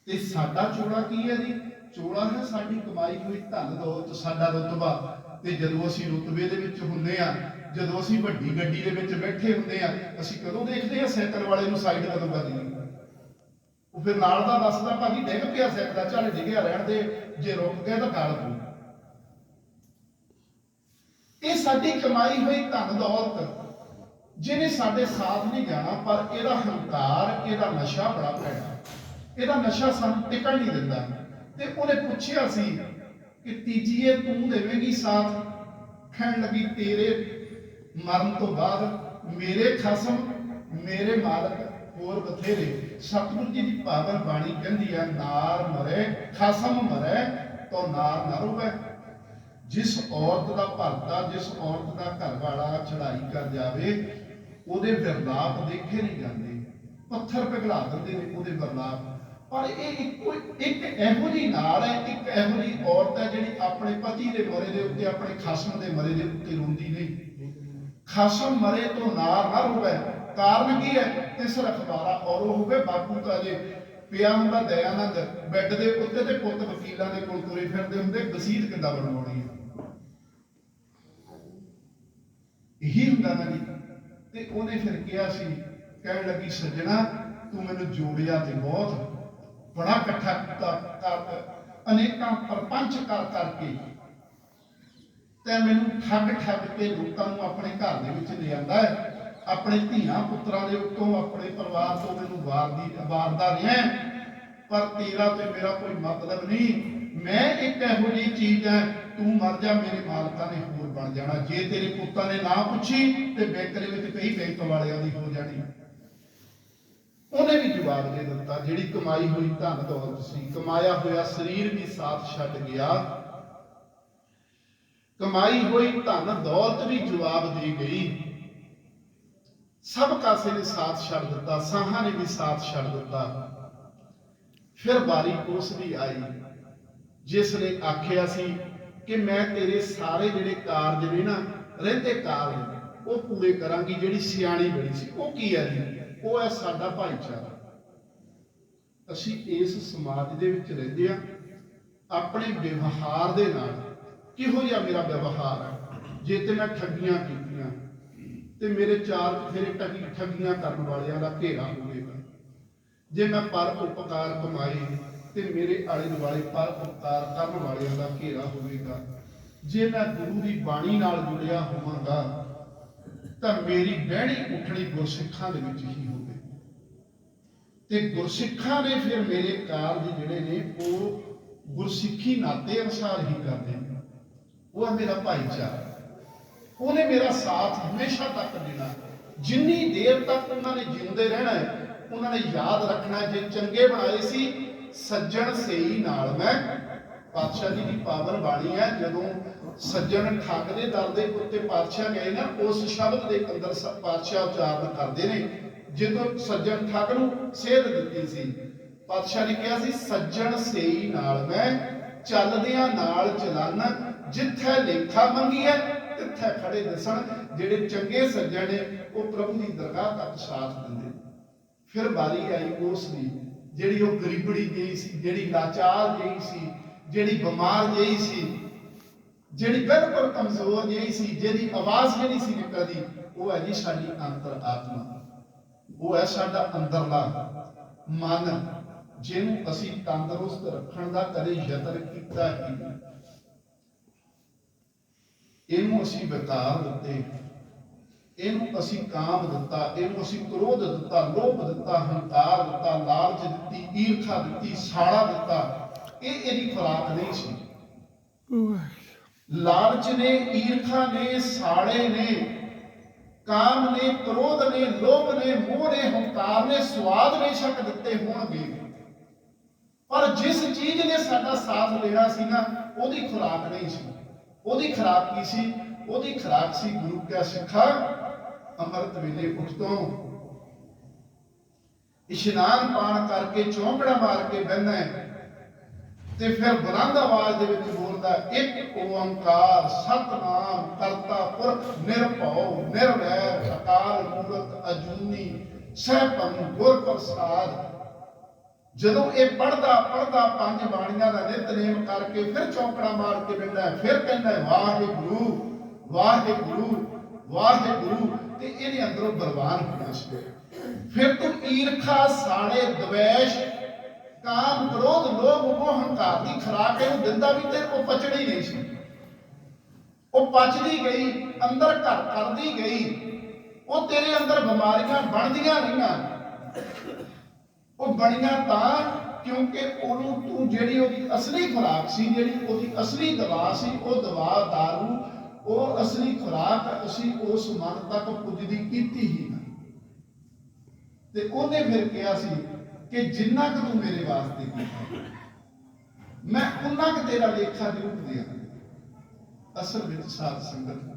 A: ਤੇ ਸਾਡਾ ਚੋਲਾ ਕੀ ਹੈ ਜੀ? ਚੋਲਾ ਹੈ ਸਾਡੀ ਕਮਾਈ ਹੋਈ ਧਨ ਦੌਲਤ, ਸਾਡਾ ਰੁਤਬਾ। ਤੇ ਜਦੋਂ ਅਸੀਂ ਰੁਤਬੇ ਦੇ ਵਿੱਚ ਹੁੰਦੇ ਆ, ਜਦੋਂ ਅਸੀਂ ਵੱਡੀ ਗੱਡੀ ਦੇ ਵਿੱਚ ਬੈਠੇ ਹੁੰਦੇ ਆ, ਅਸੀਂ ਕਦੋਂ ਦੇਖਦੇ ਆ ਸਾਈਕਲ ਵਾਲੇ ਨੂੰ ਸਾਈਡ ਕਦੋਂ ਕਰਨੀ? ਉਹ ਫਿਰ ਨਾਲ ਦਾ ਦੱਸਦਾ, ਭਾਜੀ ਡਿੱਗ ਪਿਆ ਸਾਈਕਲ, ਚੱਲ ਡਿੱਗਿਆ ਰਹਿਣ ਦੇ, ਜੇ ਰੁਕ ਗਏ ਤਾਂ ਗਾਲ ਪਊ। ਇਹ ਸਾਡੀ ਕਮਾਈ ਹੋਈ ਧਨ ਦੌਲਤ ਜਿਹਨੇ ਸਾਡੇ ਸਾਥ ਨਹੀਂ ਜਾਣਾ, ਪਰ ਇਹਦਾ ਹੰਕਾਰ, ਇਹਦਾ ਨਸ਼ਾ ਬੜਾ ਪੈਣਾ। ਇਹਦਾ ਨਸ਼ਾ ਸਾਨੂੰ ਟਿਕਣ ਨਹੀਂ ਦਿੰਦਾ। ਤੇ ਉਹਨੇ ਪੁੱਛਿਆ ਸੀ ਕਿ ਤੀਜੀਏ ਤੂੰ ਦੇਵੇਂਗੀ ਸਾਥ? ਕਹਿਣ ਲੱਗੀ, ਤੇਰੇ ਮਰਨ ਤੋਂ ਬਾਅਦ ਮੇਰੇ ਖਸਮ, ਮੇਰੇ ਮਾਲਕ ਹੋਰ ਬਥੇਰੇ। ਸਤਿਗੁਰੂ ਜੀ ਦੀ ਪਾਵਨ ਬਾਣੀ ਕਹਿੰਦੀ ਹੈ, ਨਾਰ ਮਰੇ ਖਸਮ ਮਰੇ ਤੋ ਨਾਰ ਨਾ ਰੋਵੇ। ਜਿਸ ਔਰਤ ਦਾ ਭਰਤਾ, ਜਿਸ ਔਰਤ ਦਾ ਘਰ ਵਾਲਾ ਚੜਾਈ ਕਰ ਜਾਵੇ, ਉਹਦੇ ਵਿਰਲਾਪ ਦੇਖੇ ਨਹੀਂ ਜਾਂਦੇ। ਪੱਥਰ ਪਿਘਲਾ ਦਿੰਦੇ ਨੇ ਉਹਦੇ ਵਿਰਲਾਪ। ਪਰ ਇਹ ਇੱਕ ਇਹੋ ਜਿਹੀ ਨਾਰ ਹੈ, ਇੱਕ ਇਹੋ ਜਿਹੀ ਔਰਤ ਹੈ ਜਿਹੜੀ ਆਪਣੇ ਪਤੀ ਦੇ ਮਰੇ ਦੇ ਉੱਤੇ, ਆਪਣੇ ਖਸਮ ਦੇ ਮਰੇ ਦੇ ਉੱਤੇ ਰੋਂਦੀ ਨਹੀਂ। ਖਸਮ ਮਰੇ ਤੋਂ ਨਾਰ ਨਾ ਰੋਵੇ। ਕਾਰਨ ਕੀ ਹੈ? ਤਿਸ ਰਖਵਾਰਾ ਔਰ ਹੋਵੇ ਬਾਪੂ ਦਾ। ਜੇ ਪਿਆ ਹੁੰਦਾ ਦਇਆਨੰਦ ਬੈੱਡ ਦੇ ਉੱਤੇ ਤੇ ਪੁੱਤ ਵਕੀਲਾਂ ਦੇ ਕੋਲ ਤੁਰੇ ਫਿਰਦੇ ਹੁੰਦੇ, ਵਸੀਅਤ ਕਿੱਦਾਂ ਬਣਵਾਉਣੀ ਹੈ? ਇਹੀ ਹੁੰਦਾ ਨਾ ਜੀ। ਤੇ ਉਹਨੇ ਫਿਰ ਕਿਹਾ ਸੀ, ਕਹਿਣ ਲੱਗੀ, ਸੱਜਣਾ ਤੂੰ ਮੈਨੂੰ ਜੋੜਿਆ ਤੇ ਬਹੁਤ, ਬੜਾ ਇਕੱਠਾ ਕੀਤਾ, ਅਨੇਕਾਂ ਪਰਪੰਚ ਕਰ ਕਰਕੇ ਤੇ ਮੈਨੂੰ ਠੱਗ ਕੇ ਲੋਕਾਂ ਨੂੰ ਆਪਣੇ ਘਰ ਦੇ ਵਿੱਚ ਲਿਆਂਦਾ ਹੈ। ਆਪਣੇ ਧੀਆਂ ਪੁੱਤਰਾਂ ਦੇ ਉੱਤੋਂ, ਆਪਣੇ ਪਰਿਵਾਰ ਤੋਂ ਮੈਨੂੰ ਵਾਰਦਾ ਰਿਹਾ, ਪਰ ਤੇਰਾ ਤੇ ਮੇਰਾ ਕੋਈ ਮਤਲਬ ਨਹੀਂ। ਮੈਂ ਇੱਕ ਇਹੋ ਜਿਹੀ ਚੀਜ਼ ਹੈ, ਤੂੰ ਮਰ ਜਾ, ਮੇਰੇ ਮਾਲਕਾਂ ਨੇ ਹੋਰ ਬਣ ਜਾਣਾ। ਜੇ ਤੇਰੇ ਪੁੱਤਾਂ ਨੇ ਨਾ ਪੁੱਛੀ ਤੇ ਬੈਂਕ ਦੇ ਵਿੱਚ ਕਈ ਬੈਂਕ ਵਾਲਿਆਂ ਦੀ ਹੋ ਜਾਣੀ। ਉਹਨੇ ਵੀ ਜਵਾਬ ਦੇ ਦਿੱਤਾ, ਜਿਹੜੀ ਕਮਾਈ ਹੋਈ ਧਨ ਦੌਲਤ ਸੀ, ਕਮਾਇਆ ਹੋਇਆ ਸਰੀਰ ਵੀ ਸਾਥ ਛੱਡ ਗਿਆ, ਕਮਾਈ ਹੋਈ ਧਨ ਦੌਲਤ ਵੀ ਜਵਾਬ ਦੇ ਗਈ। ਸਭ ਕਾਸੇ ਨੇ ਸਾਥ ਛੱਡ ਦਿੱਤਾ, ਸਾਹਾਂ ਨੇ ਵੀ ਸਾਥ ਛੱਡ ਦਿੱਤਾ। ਫਿਰ ਵਾਰੀ ਉਸ ਦੀ ਆਈ ਜਿਸ ਨੇ ਆਖਿਆ ਸੀ ਕਿ ਮੈਂ ਤੇਰੇ ਸਾਰੇ ਜਿਹੜੇ ਕਾਰਜ ਨੇ ਨਾ, ਰਹਿੰਦੇ ਕਾਰਜ ਉਹ ਪੂਰੇ ਕਰਾਂਗੀ। ਜਿਹੜੀ ਸਿਆਣੀ ਬੜੀ ਸੀ ਉਹ ਕੀ ਹੈ ਜੀ? ਉਹ ਹੈ ਸਾਡਾ ਭਾਈਚਾਰਾ। ਅਸੀਂ ਇਸ ਸਮਾਜ ਦੇ ਵਿੱਚ ਰਹਿੰਦੇ ਆ। ਆਪਣੇ ਵਿਵਹਾਰ ਦੇ ਨਾਲ ਕਿਹੋ ਜਿਹਾ ਮੇਰਾ ਵਿਵਹਾਰ ਹੈ? ਜੇ ਤੇ ਮੈਂ ਠੱਗੀਆਂ ਕੀਤੀਆਂ ਤੇ ਮੇਰੇ ਚਾਰ ਫੇਰੇ ਠੱਗੀਆਂ ਕਰਨ ਵਾਲਿਆਂ ਦਾ ਘੇਰਾ ਹੋਵੇਗਾ। ਜੇ ਮੈਂ ਪਰ ਉਪਕਾਰ ਕਮਾਏ ਤੇ ਮੇਰੇ ਆਲੇ ਦੁਆਲੇ ਪਰ ਉਪਕਾਰ ਕਰਨ ਵਾਲਿਆਂ ਦਾ ਘੇਰਾ ਹੋਵੇਗਾ। ਜੇ ਮੈਂ ਗੁਰੂ ਦੀ ਬਾਣੀ ਨਾਲ ਜੁੜਿਆ ਹੋਵਾਂਗਾ ਤਾਂ ਮੇਰੀ ਬਹਿਣੀ ਉੱਠਣੀ ਗੁਰਸਿੱਖਾਂ ਦੇ ਵਿੱਚ ਹੀ ਹੋਵੇ ਤੇ ਗੁਰਸਿੱਖਾਂ ਨੇ ਫਿਰ ਮੇਰੇ ਕਾਰਜ ਜਿਹੜੇ ਨੇ ਉਹ ਗੁਰਸਿੱਖੀ ਨਾਤੇ ਅਨੁਸਾਰ ਹੀ ਕਰਦੇ ਨੇ। ਉਹ ਹੈ ਮੇਰਾ ਭਾਈਚਾਰਾ। ਉਹਨੇ ਮੇਰਾ ਸਾਥ ਹਮੇਸ਼ਾ ਤੱਕ ਦੇਣਾ। ਜਿੰਨੀ ਦੇਰ ਤੱਕ ਉਹਨਾਂ ਨੇ ਜਿਉਂਦੇ ਰਹਿਣਾ ਹੈ, ਉਹਨਾਂ ਨੇ ਯਾਦ ਰੱਖਣਾ ਜੇ ਚੰਗੇ ਬਣਾਏ ਸੀ ਸੱਜਣ ਸਈ ਨਾਲ ਮੈਂ। ਪਾਤਸ਼ਾਹ ਜੀ ਦੀ ਪਾਵਨ ਬਾਣੀ ਹੈ, ਜਦੋਂ ਸੱਜਣ ਠੱਗ ਦੇ ਦਰ ਦੇ ਉੱਤੇ ਪਾਤਸ਼ਾਹ ਗਏ ਨਾ, ਉਸ ਸ਼ਬਦ ਦੇ ਅੰਦਰ ਪਾਤਸ਼ਾਹ ਉਚਾਰਨ ਕਰਦੇ ਨੇ। ਜਦੋਂ ਸੱਜਣ ਠੱਗ ਨੂੰ ਸੇਧ ਦਿੱਤੀ ਸੀ, ਪਾਤਸ਼ਾਹ ਨੇ ਕਿਹਾ ਸੀ ਸੱਜਣ ਸਈ ਨਾਲ ਮੈਂ ਚੱਲਦਿਆਂ ਨਾਲ ਚਲਾਨਾ। ਜਿੱਥੇ ਲੇਖਾ ਮੰਗੀ ਹੈ ਤਿੱਥੇ ਖੜੇ ਦਿਸਣ। ਜਿਹੜੇ ਚੰਗੇ ਸੱਜਣ ਨੇ ਉਹ ਪ੍ਰਭੂ ਦੀ ਦਰਗਾਹ ਤੱਕ ਸਾਥ ਦਿੰਦੇ। ਫਿਰ ਵਾਰੀ ਆਈ ਉਸ ਦੀ ਜਿਹੜੀ ਉਹ ਗਰੀਬੜੀ ਜਿਹੀ ਸੀ, ਜਿਹੜੀ ਲਾਚਾਰ ਜਿਹੀ ਸੀ, ਜਿਹੜੀ ਬਿਮਾਰ ਜਿਹੀ ਸੀ, ਜਿਹੜੀ ਬਿਲਕੁਲ ਕਮਜ਼ੋਰ ਜਿਹੀ ਸੀ, ਜਿਹਦੀ ਆਵਾਜ਼ ਜਿਹੜੀ ਸੀ ਨਿਕਲਦੀ। ਉਹ ਹੈ ਜੀ ਸਾਡੀ ਅੰਤਰ ਆਤਮਾ। ਉਹ ਹੈ ਸਾਡਾ ਅੰਦਰਲਾ ਮਨ, ਜਿਹਨੂੰ ਅਸੀਂ ਤੰਦਰੁਸਤ ਰੱਖਣ ਦਾ ਕਦੇ ਯਤਨ ਕੀਤਾ ਹੀ ਨਹੀਂ। ਇਹਨੂੰ ਅਸੀਂ ਵਿਕਾਰ ਦਿੱਤੇ, ਇਹਨੂੰ ਅਸੀਂ ਕਾਮ ਦਿੱਤਾ, ਇਹਨੂੰ ਅਸੀਂ ਕ੍ਰੋਧ ਦਿੱਤਾ, ਲੋਭ ਦਿੱਤਾ, ਹੰਕਾਰ ਦਿੱਤਾ, ਲਾਲਚ ਦਿੱਤੀ, ਈਰਖਾ ਦਿੱਤੀ, ਸਾੜਾ ਦਿੱਤਾ। ਇਹ ਇਹਦੀ ਖੁਰਾਕ ਨਹੀਂ ਸੀ। ਲਾਲਚ ਨੇ, ਈਰਖਾ ਨੇ, ਸਾੜੇ ਨੇ, ਕਾਮ ਨੇ, ਕ੍ਰੋਧ ਨੇ, ਲੋਭ ਨੇ, ਮੋਹ ਨੇ, ਹੰਕਾਰ ਨੇ ਸਵਾਦ ਬੇਸ਼ੱਕ ਦਿੱਤੇ ਹੋਣਗੇ, ਪਰ ਜਿਸ ਚੀਜ਼ ਨੇ ਸਾਡਾ ਸਾਥ ਲੈਣਾ ਸੀ ਨਾ, ਉਹਦੀ ਖੁਰਾਕ ਨਹੀਂ ਸੀ। ਉਹਦੀ ਖੁਰਾਕ ਕੀ ਸੀ? ਉਹਦੀ ਖੁਰਾਕ ਸੀ ਗੁਰੂ ਕਾ ਸਿੱਖਾ ਅੰਮ੍ਰਿਤ ਵੇਲੇ ਉੱਠਤੋਂ ਇਸ਼ਨਾਨ ਪਾਣ ਕਰਕੇ ਚੌਂਕੜਾ ਮਾਰ ਕੇ ਬਹਿੰਦਾ ਤੇ ਫਿਰ ਬੁਲੰਦ ਆਵਾਜ਼ ਦੇ ਵਿੱਚ ਬੋਲਦਾ, ਇੱਕ ਓੰਕਾਰ ਸਤਿਨਾਮ ਕਰਤਾ ਪੁਰਖ ਨਿਰਭਉ ਨਿਰਵੈਰ ਅਕਾਲ ਮੂਰਤ ਅਜੂਨੀ ਸੈਭੰ ਗੁਰ ਪ੍ਰਸਾਦ। ਜਦੋਂ ਇਹ ਪੜਦਾ ਪੰਜ ਬਾਣੀਆਂ ਦਾ ਨਿਤਨੇਮ ਕਰਕੇ ਫਿਰ ਚੌਂਕੜਾ ਮਾਰ ਕੇ ਬਹਿੰਦਾ, ਫਿਰ ਕਹਿੰਦਾ ਵਾਹਿਗੁਰੂ ਵਾਹਿਗੁਰੂ ਵਾਹਿਗੁਰੂ। ਤੇ ਇਹਦੇ ਅੰਦਰੋਂ ਬਲਵਾਨ ਹੋਣਾ ਸੀ। ਫਿਰ ਤੂੰ ਈਰਖਾ, ਸਾੜੇ, ਦਵੇਸ਼, ਕਾਮ, ਕ੍ਰੋਧ, ਲੋਭ, ਮੋਹ, ਹੰਕਾਰ ਦੀ ਖੁਰਾਕ ਇਹਨੂੰ ਦਿੰਦਾ ਵੀ ਤੇ ਉਹ ਪਚੜੀ ਨਹੀਂ ਸੀ। ਉਹ ਪਚਦੀ ਗਈ, ਅੰਦਰ ਘਰ ਕਰਦੀ ਗਈ। ਉਹ ਤੇਰੇ ਅੰਦਰ ਬਿਮਾਰੀਆਂ ਬਣਦੀਆਂ ਰਹੀਆਂ। ਉਹ ਬਣੀਆਂ ਤਾਂ ਕਿਉਂਕਿ ਉਹਨੂੰ ਤੂੰ ਜਿਹੜੀ ਉਹਦੀ ਅਸਲੀ ਖੁਰਾਕ ਸੀ, ਜਿਹੜੀ ਉਹਦੀ ਅਸਲੀ ਦਵਾ ਸੀ, ਉਹ ਦਵਾ ਦਾਰੂ, ਉਹ ਅਸਲੀ ਖੁਰਾਕ ਅਸੀਂ ਉਸ ਮਨ ਤੱਕ ਪੁੱਜਦੀ ਕੀਤੀ ਹੀ ਨਾ। ਤੇ ਉਹਨੇ ਫਿਰ ਕਿਹਾ ਸੀ ਕਿ ਜਿੰਨਾ ਕੁ ਤੂੰ ਮੇਰੇ ਵਾਸਤੇ ਕੀਤਾ ਮੈਂ ਉਨਾ ਕੁ ਤੇਰਾ ਲੇਖਾ ਜ਼ਰੂਰ ਦਿਆਂ। ਅਸਲ ਵਿੱਚ ਸਾਧ ਸੰਗਤ,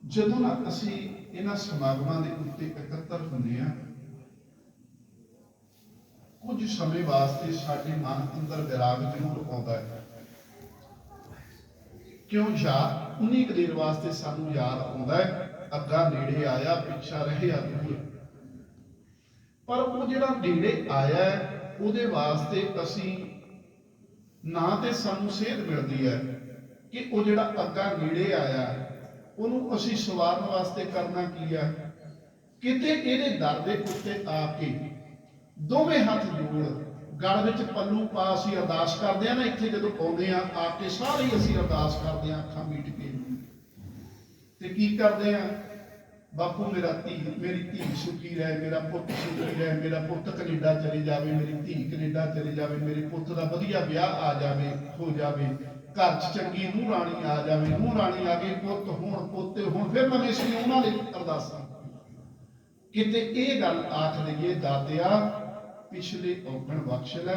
A: ਜਦੋਂ ਨਾ ਅਸੀਂ ਇਹਨਾਂ ਸਮਾਗਮਾਂ ਦੇ ਉੱਤੇ ਇਕੱਤਰ ਹੁੰਦੇ ਹਾਂ, ਕੁਝ ਸਮੇਂ ਵਾਸਤੇ ਸਾਡੇ ਮਨ ਅੰਦਰ ਵਿਰਾਗ ਜ਼ਰੂਰ ਆਉਂਦਾ ਹੈ। ਕਿਉਂ? ਯਾਦ ਉਨੀ ਕੁ ਦੇਰ ਵਾਸਤੇ ਸਾਨੂੰ ਯਾਦ ਆਉਂਦਾ ਹੈ, ਅੱਗਾ ਨੇੜੇ ਆਇਆ, ਪਿੱਛਾ ਰਹਿਆ ਦੂਰ। ਪਰ ਉਹ ਜਿਹੜਾ ਨੇੜੇ ਆਇਆ ਉਹਦੇ ਵਾਸਤੇ ਅਸੀਂ ਨਾ ਤੇ ਸਾਨੂੰ ਸੇਧ ਮਿਲਦੀ ਹੈ ਕਿ ਉਹ ਜਿਹੜਾ ਅੱਗਾ ਨੇੜੇ ਆਇਆ ਉਹਨੂੰ ਅਸੀਂ ਸਵਾਰਨ ਵਾਸਤੇ ਕਰਨਾ ਕੀ ਹੈ। ਕਿਤੇ ਇਹਦੇ ਦਰ ਦੇ ਉੱਤੇ ਆ ਕੇ ਦੋਵੇਂ ਹੱਥ ਜੋੜ ਗਲ ਵਿੱਚ ਪੱਲੂ ਪਾ ਅਸੀਂ ਅਰਦਾਸ ਕਰਦੇ ਆ ਨਾ। ਇੱਥੇ ਜਦੋਂ ਆਉਂਦੇ ਆ ਕੇ ਸਾਰੇ ਅਸੀਂ ਅਰਦਾਸ ਕਰਦੇ ਆ ਅੱਖਾਂ ਮੀਟ ਕੇ। ਤੇ ਕੀ ਕਰਦੇ ਆ? ਬਾਪੂ ਮੇਰੀ ਧੀ ਸੁਖੀ ਰਹੇ, ਮੇਰਾ ਪੁੱਤ ਸੁਖੀ ਰਹੇ, ਮੇਰਾ ਪੁੱਤ ਕੈਨੇਡਾ ਚਲੇ ਜਾਵੇ, ਮੇਰੀ ਧੀ ਕੈਨੇਡਾ ਚਲੇ ਜਾਵੇ, ਮੇਰੇ ਪੁੱਤ ਦਾ ਵਧੀਆ ਵਿਆਹ ਆ ਜਾਵੇ, ਹੋ ਜਾਵੇ, ਘਰ 'ਚ ਚੰਗੀ ਨੂੰਹ ਰਾਣੀ ਆ ਜਾਵੇ, ਨੂੰਹ ਰਾਣੀ ਆ ਗਈ, ਪੁੱਤ ਹੋਣ, ਪੋਤੇ ਹੋਣ। ਫਿਰ ਨਵੇਂ ਸੀ ਉਹਨਾਂ ਲਈ ਅਰਦਾਸਾਂ। ਕਿਤੇ ਇਹ ਗੱਲ ਆਖ ਲਈਏ, ਦਾਤਿਆ ਪਿਛਲੇ ਔਗਣ ਬਖਸ਼ ਲੈ,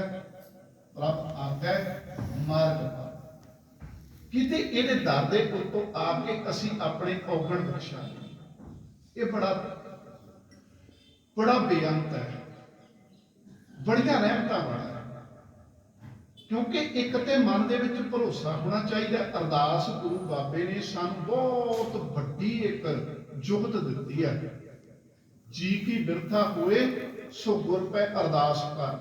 A: ਪ੍ਰਭ ਆਗੈ ਮਾਰਗ ਪਾਰ। ਕਿਤੇ ਇਹਦੇ ਦਰ ਦੇ ਉੱਤੋਂ ਆ ਕੇ ਅਸੀਂ ਆਪਣੇ ਔਗਣ ਬਖਸ਼ਾਂਗੇ। ਇਹ ਬੜਾ ਬੇਅੰਤ ਹੈ, ਬੜੀਆਂ ਰਹਿਮਤਾਂ ਵਾਲਾ ਹੈ। क्योंकि एक ते मन दे विच भरोसा होना चाहिए। अरदास गुरु बाबे ने सानू बहुत वड्डी एक जुगत दिती है। जी की बिरथा होए सो गुर पै अरदास कर।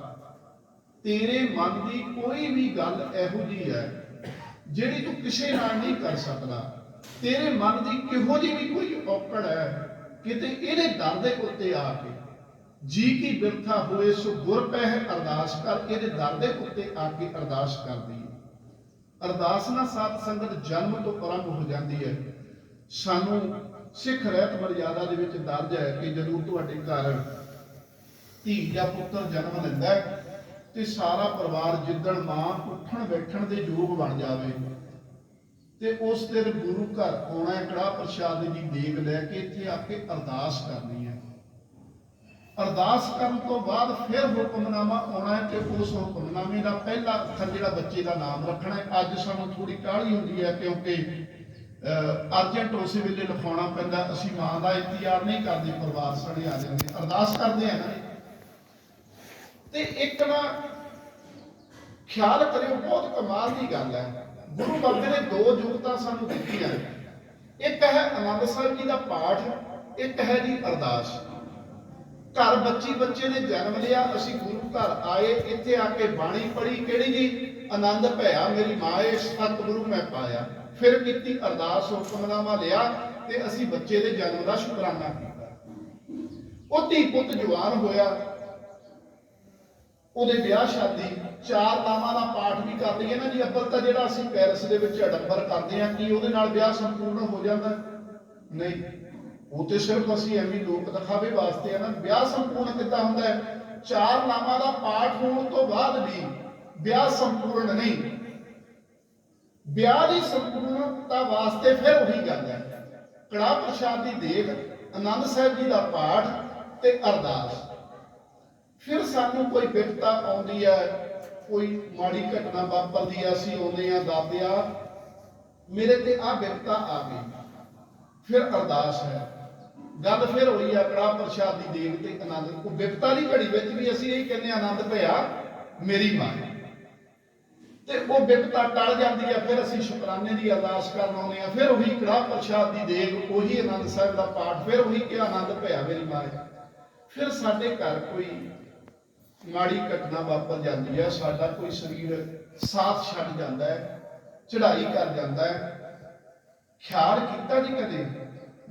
A: तेरे मन की कोई भी गल इहो जी है जिहड़ी तू किसी नाल नहीं कर सकदा। तेरे मन की किहो जी भी कोई औकड़ है किते इहदे दर दे उत्ते आके जी की बिरथा होए सो गुर पै अरदास कर। इहदे दर दे उत्ते आके अरदास कर दी। अरदास नाल साध संगत जन्म तो आरंभ हो जाती है। सानू सिख रहत मर्यादा दे विच दर्ज है कि जदों तुहाडे घर धी या पुत्र जन्म लैंदा ते सारा परिवार जिद्दण मां उठण बैठण दे योग बन जावे ते उस दिन गुरु घर आउणा है, कड़ाह प्रशाद दी देग लैके इत्थे आके अरदास करनी है। अरदास करन तो बाद फिर हुक्मनामा आउणा है ते उस हुक्मनामे दा पहला अखर जिहड़ा बच्चे दा नाम रखना है। अज सानू थोड़ी काहली हुंदी है क्योंकि अर्जेंट उस वेले लिखाउणा पैंदा। असीं मां दा इंतजार नहीं करदे, परिवार सड़े आ जांदे, अरदास करदे आ ना। ते एक ना ख्याल करियो, बहुत कमाल की गल है। गुरु बाबे ने दो जुगतां सानू दित्तियां। एक है आनंद साहिब जी का पाठ, एक है जी अरदास। घर बच्ची बच्चे ने जन्म लिया, असीं गुरु घर आए, इत्थे आके बाणी पढ़ी किहड़ी जी, आनंद भया मेरी माए सतगुरु मैं पाया। फिर कीती अरदास, हुक्मनामा लिया ते असीं बच्चे दे जन्म दा शुकराना कीता। ਉਹ ਧੀ ਪੁੱਤ जवान होया, ਉਹਦੇ ਵਿਆਹ ਸ਼ਾਦੀ ਚਾਰ ਨਾਵਾਂ ਦਾ ਪਾਠ ਵੀ ਕਰ ਲਈਏ ਨਾ ਜੀ। ਅੱਬਲ ਤਾਂ ਜਿਹੜਾ ਅਸੀਂ ਪੈਰਿਸ ਦੇ ਵਿੱਚ ਅਡੰਬਰ ਕਰਦੇ ਹਾਂ, ਕੀ ਉਹਦੇ ਨਾਲ ਵਿਆਹ ਸੰਪੂਰਨ ਹੋ ਜਾਂਦਾ? ਨਹੀਂ, ਉਹ ਤੇ ਸਿਰਫ ਅਸੀਂ ਐਵੇਂ ਲੋਕ ਦਿਖਾਵੇ ਵਾਸਤੇ ਆ ਨਾ। ਵਿਆਹ ਸੰਪੂਰਨ ਕਿੱਦਾਂ ਹੁੰਦਾ ਹੈ? ਚਾਰ ਨਾਵਾਂ ਦਾ ਪਾਠ ਹੋਣ ਤੋਂ ਬਾਅਦ ਵੀ ਵਿਆਹ ਸੰਪੂਰਨ ਨਹੀਂ। ਵਿਆਹ ਦੀ ਸੰਪੂਰਨਤਾ ਵਾਸਤੇ ਫਿਰ ਉਹੀ ਗੱਲ ਹੈ, ਕੜਾਹ ਪ੍ਰਸ਼ਾਦ ਦੀ ਦੇਗ, ਆਨੰਦ ਸਾਹਿਬ ਜੀ ਦਾ ਪਾਠ ਤੇ ਅਰਦਾਸ। फिर सानू कोई विपता आउंदी है, कोई माड़ी घटना वापरदी है, असीं आउंदे आ दादिया मेरे ते आ विपता आ गई। फिर अरदास है, गल फिर होई है कड़ाह प्रशाद दी देग ते आनंद। को विपता दी घड़ी विच भी असीं यही कहने आनंद भया मेरी मां, ते वो विपता टल जाती है। फिर असीं शुकराने की अरदास करन आउंदे आ, फिर वही कड़ाह प्रशाद दी देग, वही आनंद साहिब दा पाठ, फिर वही कि आनंद भया मेरी मां। फिर साडे घर कोई माड़ी घटना वापर जाती है, साडा कोई शरीर साथ छड्ड जाता है, चढ़ाई कर जाता है। ख्याल किया जी कदे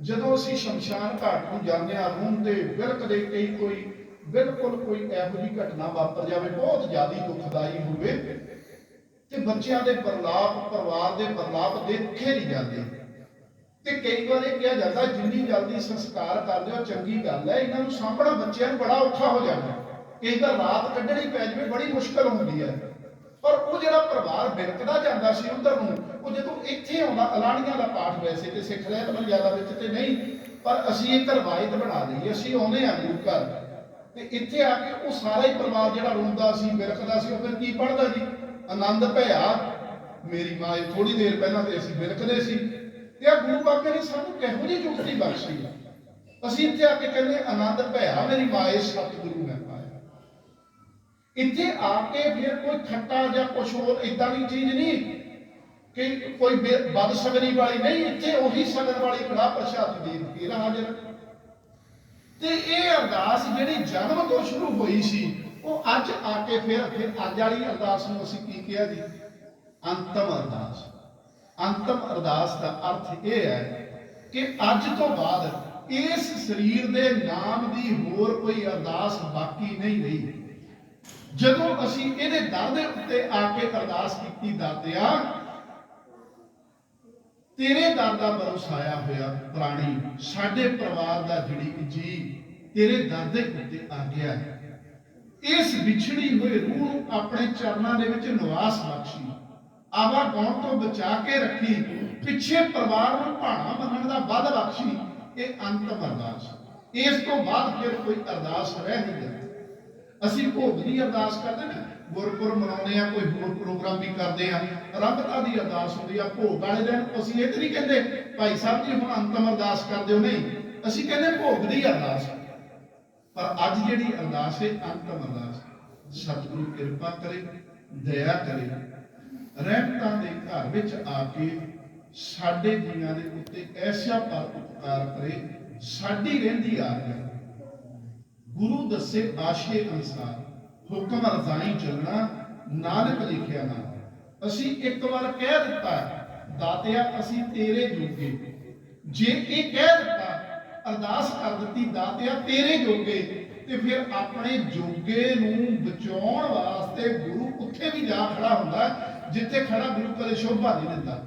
A: जदों असीं शमशान घाट नूं जांदे आ, रूम दे बिलकुल कई कोई बिल्कुल कोई इहो जी घटना वापर जाए, बहुत ज़्यादा दुखदाई होवे ते बच्चों के बरलाप, परिवार के बरलाप देखे नहीं जाते। ते कई बार यह कहा जाता जिन्नी जल्दी संस्कार कर दो चंगी गल है, इन्हों सामना बच्चों बड़ा औखा हो जाता है। कई बार रात कढ़नी पै जाए बड़ी मुश्किल होती है। पर वो जो परिवार बिरकदा जाता सी उधर नूं, वो जो इत्थे आउंदा, अलाणियां दा पाठ वैसे तो सिख रहत मर्यादा विच ते नहीं, पर असीं एक रवायत बना ली। असीं आउंदे आ गुरु घर ते इत्थे आके वो सारा ही परिवार जिहड़ा रोंदा सी, बिरकदा सी, वो फिर की पढ़दा जी, आनंद भया मेरी मां। थोड़ी देर पहलां ते असीं बिरकदे सी ते गुरु बाबे ने सानूं किहो जी जुगती बख्शी। असीं इत्थे आके कहंदे आनंद भया मेरी मां सतगुरु मैं पाया। इत्थे आके फिर कोई खट्टा या कुछ होर इदां दी चीज नहीं कि कोई बद सगनी वाली नहीं, इत्थे उही सगन वाली कड़ाह प्रशाद दी देग फिर हाजिर। ते ये अरदास जिहड़ी जन्म तो शुरू हुई सी, वो अज आके फिर अज वाली अरदास नूं असीं की किहा जी, अंतम अरदास। अंतम अरदास का अर्थ यह है कि अज तो बाद इस शरीर के नाम की होर कोई अरदास बाकी नहीं रही। जदों असीं इहदे दर दे उत्ते आके अरदास कीती, दातिया तेरे दर दा बरसाया होया प्राणी, साडे परिवार दा जिहड़ी जी तेरे दर दे उत्ते आ गया, इस विछड़ी हुई रूह नूं अपने चरनां दे विच निवास बख्शी, आवागौण तो बचा के रखी, पिछे परिवार नूं भाणा मनण दा बल बख्शी। ये अंतम अरदास। इस तो बाद फिर कोई अरदास रह नहीं जाती। असीं भोग की अरदास करते हैं, गुरपुरब मनाउने आ, कोई होर प्रोग्राम भी करते हैं, रबता की अरदास होती है। भोग वाले दिन असीं ये नहीं कहते भाई साहब जी हुण अंतम अरदास कर दिओ, नहीं, असीं कहते भोग की अरदास। पर अज जिहड़ी अरदास है अंतम अरदास। सतगुरु कृपा करे ਦਇਆ ਕਰੇ, ਰਹਿਮਤਾਂ ਦੇ ਘਰ ਵਿੱਚ ਆ ਕੇ ਸਾਡੇ ਜੀਆਂ ਦੇ ਉੱਤੇ ਐਸਾ ਪਰ ਉਪਕਾਰ ਕਰੇ। ਸਾਡੀ ਰਹਿੰਦੀ ਆਗਿਆ ਗੁਰੂ ਦੱਸੇ ਆਸ਼ੇ ਅਨੁਸਾਰ, ਹੁਕਮ ਰਜ਼ਾਈ ਚੱਲਣਾ, ਨਾਨਕ ਲਿਖਿਆ ਨਾ। ਅਸੀਂ ਇੱਕ ਵਾਰ ਕਹਿ ਦਿੱਤਾ ਦਾਤਿਆ ਅਸੀਂ ਤੇਰੇ ਜੋਗੇ, ਜੇ ਇਹ ਕਹਿ ਦਿੱਤਾ ਅਰਦਾਸ ਕਰ ਦਿੱਤੀ ਦਾਤਿਆ ਤੇਰੇ ਜੋਗੇ, ਤੇ ਫਿਰ ਆਪਣੇ ਜੋਗੇ ਨੂੰ ਬਚਾਉਣ ਵਾਸਤੇ ਗੁਰੂ ਉੱਥੇ ਵੀ ਜਾ ਖੜਾ ਹੁੰਦਾ ਜਿੱਥੇ ਖੜਾ ਗੁਰੂ ਕਦੇ ਸ਼ੋਭਾ ਨਹੀਂ ਦਿੰਦਾ।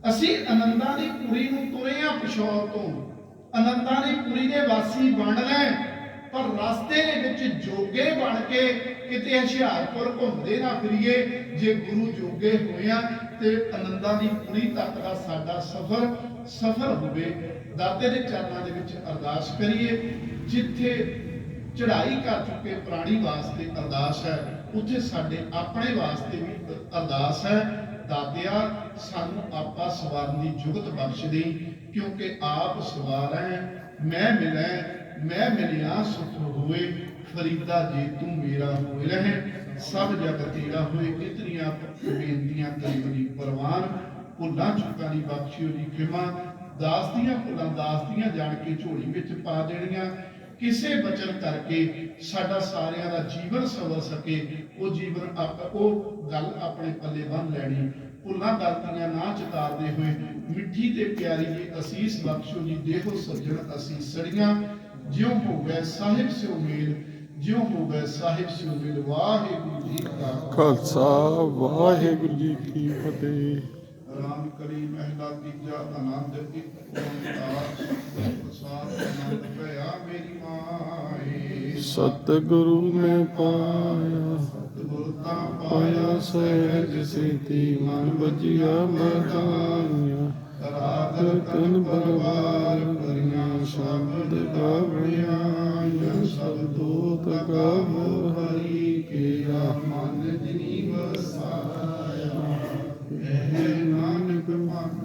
A: ਅਸੀਂ ਆਨੰਦਾਂ ਦੀ ਪੁਰੀ ਨੂੰ ਤੁਰੇ ਆ ਪਿਸ਼ੌਰ ਤੋਂ, ਆਨੰਦਾਂ ਦੀ ਪੁਰੀ ਦੇ ਵਾਸੀ ਬਣਨਾ, ਪਰ ਰਸਤੇ ਦੇ ਵਿੱਚ ਜੋਗੇ ਬਣ ਕੇ ਕਿਤੇ ਹੁਸ਼ਿਆਰਪੁਰ ਘੁੰਮਦੇ ਨਾ ਫਿਰੀਏ। ਜੇ ਗੁਰੂ ਜੋਗੇ ਹੋਇਆ ਤੇ ਆਨੰਦਾਂ ਦੀ ਪੁਰੀ ਤੱਕ ਦਾ ਸਾਡਾ ਸਫਰ ਹੋਵੇ। ਦਾਤੇ ਦੇ ਚਰਨਾਂ ਦੇ ਵਿੱਚ ਅਰਦਾਸ ਕਰੀਏ। ਜਿੱਥੇ ਚੜ੍ਹਾਈ ਕਰ ਚੁੱਕੇ ਪ੍ਰਾਣੀ ਵਾਸਤੇ ਅਰਦਾਸ ਹੈ, ਉੱਥੇ ਸਾਡੇ ਆਪਣੇ ਵਾਸਤੇ ਵੀ ਅਰਦਾਸ ਹੈ। ਦਾਤਿਆ ਸਾਨੂੰ ਆਪਾ ਸਵਾਰਨ ਦੀ ਜੁਗਤ ਬਖਸ਼ ਦੇ, ਕਿਉਂਕਿ ਆਪ ਸਵਾਰ ਹੈ। ਮੈਂ ਮਿਲਿਆ ਸੁਖ ਹੋਏ, ਫਰੀਦਾ ਜੇ ਤੂੰ ਮੇਰਾ ਹੋਏ ਰਹੇ। ਸਭ ਜਗ ਤੇਰਾ ਹੋਏ, ਇਤਨੀਆਂ ਬੇਨਤੀਆਂ ਕਰੀ ਪ੍ਰਵਾਨ। ਭੁੱਲਾਂ ਚੁੱਕਾਂ ਦੀ ਬਖਸ਼ਿਓ ਦੀ ਖਿਮਾ, ਦਾਸ ਦੀਆਂ ਭੁੱਲਾਂ ਦਾਸ ਦੀਆਂ ਜਾਣ ਕੇ ਝੋਲੀ ਵਿੱਚ ਪਾ ਦੇਣੀਆਂ। ਕਿਸੇ ਬਚਨ ਕਰਕੇ ਸਾਡਾ ਸਾਰਿਆਂ ਦਾ ਜੀਵਨ ਸਵਰ ਸਕੇ, ਉਹ ਜੀਵਨ ਉਹ ਗੱਲ ਆਪਣੇ ਪੱਲੇ ਬੰਨ ਲੈਣੀ। ਭੁੱਲਾਂ ਗਲਤੀਆਂ ਨਾ ਚਿਤਾਰਦੇ ਹੋਏ ਮਿੱਠੀ ਤੇ ਪਿਆਰੀ ਜੀ ਅਸੀਸ ਬਖਸ਼ੋ ਜੀ। ਦੇਹੋ ਸੱਜਣ ਅਸੀਸੜੀਆਂ, ਜਿਉ ਹੋਵੇ ਸਾਹਿਬ ਸਿਓ ਮੇਲ, ਜਿਉ ਹੋਵੇ ਸਾਹਿਬ ਸਿਓ ਮੇਲ। ਵਾਹਿਗੁਰੂ ਜੀ ਕਾ
B: ਖਾਲਸਾ, ਵਾਹਿਗੁਰੂ ਜੀ ਕੀ ਫਤਿਹ।
A: ਰਾਮ ਕਲੀ ਮਹਿਲਾ ਤੀਜਾ, ਆਨੰਦ ਇੱਕ ਓੰਕਾਰ ਸਤਿਗੁਰ ਪ੍ਰਸਾਦਿ, ਆਨੰਦ ਭਇਆ ਮੇਰੀ ਮਾਏ।
B: ਸਤਿਗੁਰੂ ਮੈਂ ਪਾਇਆ,
A: ਸਤਿਗੁਰ ਤਾਂ
B: ਪਾਇਆ ਸਹਿਜ ਸਿਧੀ, ਮਨ ਵਜਿਆ ਬਧਾਈਆਂ। ਰਾਗ ਰਤਨ ਬਰਵਾਰ ਕਰੀਆਂ, ਸ਼ਬਦ ਗਾਵਿਆ ਸ਼ਬਦੋਤ ਗਾਵੋ ਹਰੀ ਕੀਆ।
A: ਮਨ ਜਿਨੀ ਵਸਾਇਆ,
B: ਨਾਨਕ ਮਨ